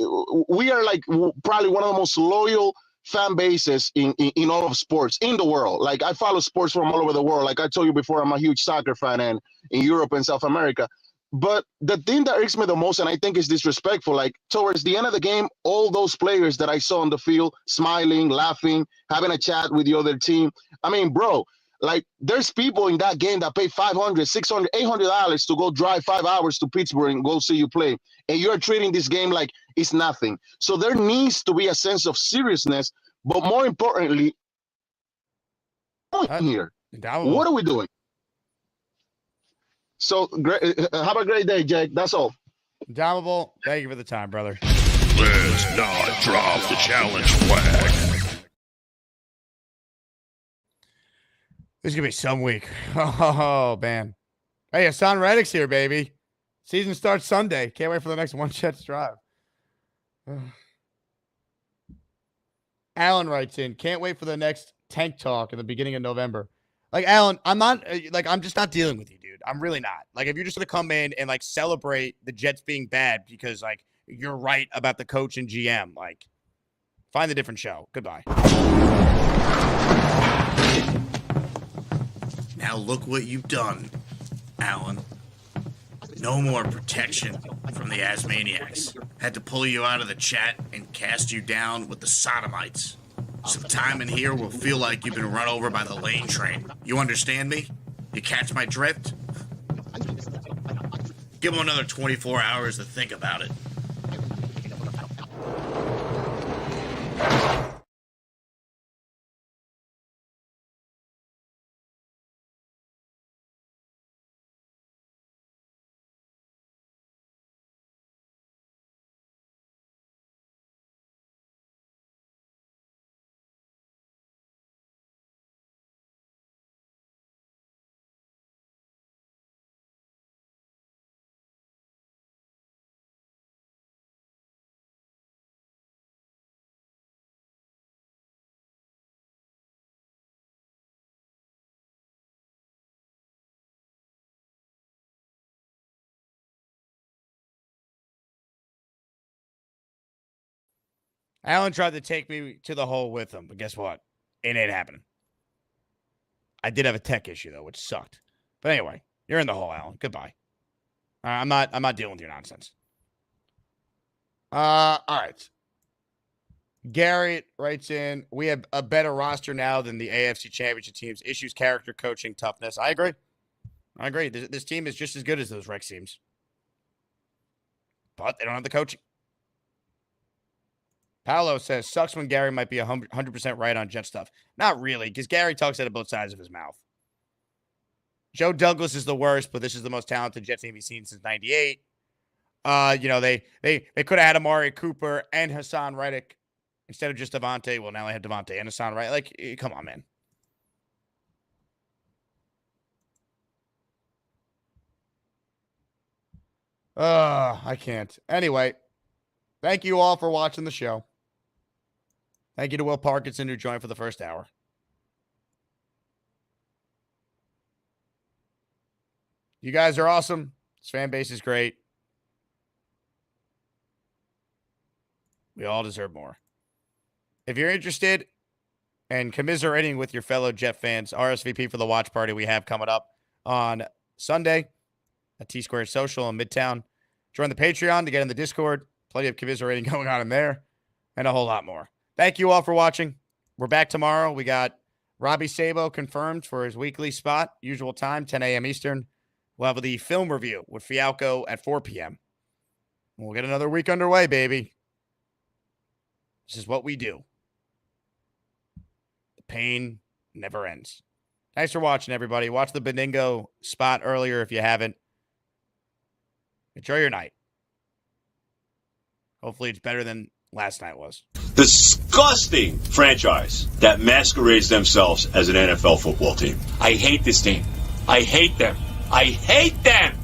we are like probably one of the most loyal fan bases in all of sports in the world. Like, I follow sports from all over the world. Like I told you before, I'm a huge soccer fan and in Europe and South America. But the thing that irks me the most, and I think is disrespectful, like towards the end of the game, all those players that I saw on the field, smiling, laughing, having a chat with the other team. I mean, bro, like, there's people in that game that pay $500, $600, $800 to go drive 5 hours to Pittsburgh and go see you play. And you're treating this game like it's nothing. So there needs to be a sense of seriousness, but more importantly, here, what are we doing? So have a great day, Jake. That's all. Downable. Thank you for the time, brother. Let's not drop the challenge flag. This is going to be some week. Oh, man. Hey, Asman Reddick's here, baby. Season starts Sunday. Can't wait for the next One Jets Drive. Alan writes in, can't wait for the next tank talk in the beginning of November. Like, Alan, I'm just not dealing with you, dude. I'm really not. Like, if you're just going to come in and, like, celebrate the Jets being bad because, like, you're right about the coach and GM, like, find a different show. Goodbye. Now look what you've done, Alan. No more protection from the Asmaniacs. Had to pull you out of the chat and cast you down with the sodomites. Some time in here will feel like you've been run over by the lane train. You understand me? You catch my drift? Give them another 24 hours to think about it. Allen tried to take me to the hole with him, but guess what? It ain't happening. I did have a tech issue, though, which sucked. But anyway, you're in the hole, Allen. Goodbye. I'm not dealing with your nonsense. All right. Garrett writes in, we have a better roster now than the AFC Championship teams. Issues, character, coaching, toughness. I agree. This team is just as good as those Rex teams. But they don't have the coaching. Paolo says, sucks when Gary might be 100% right on Jet stuff. Not really, because Gary talks out of both sides of his mouth. Joe Douglas is the worst, but this is the most talented Jets team he's seen since 98. They could have had Amari Cooper and Hassan Reddick instead of just Devontae. Well, now they have Devontae and Hassan Reddick. Like, come on, man. I can't. Anyway, thank you all for watching the show. Thank you to Will Parkinson who joined for the first hour. You guys are awesome. This fan base is great. We all deserve more. If you're interested and commiserating with your fellow Jet fans, RSVP for the watch party we have coming up on Sunday at T-Squared Social in Midtown. Join the Patreon to get in the Discord. Plenty of commiserating going on in there and a whole lot more. Thank you all for watching. We're back tomorrow. We got Robbie Sabo confirmed for his weekly spot, usual time, 10 a.m. Eastern. We'll have the film review with Fialco at 4 p.m. We'll get another week underway, baby. This is what we do. The pain never ends. Thanks for watching, everybody. Watch the Beningo spot earlier if you haven't. Enjoy your night. Hopefully it's better than last night was. Disgusting franchise that masquerades themselves as an NFL football team. I hate this team. I hate them. I hate them.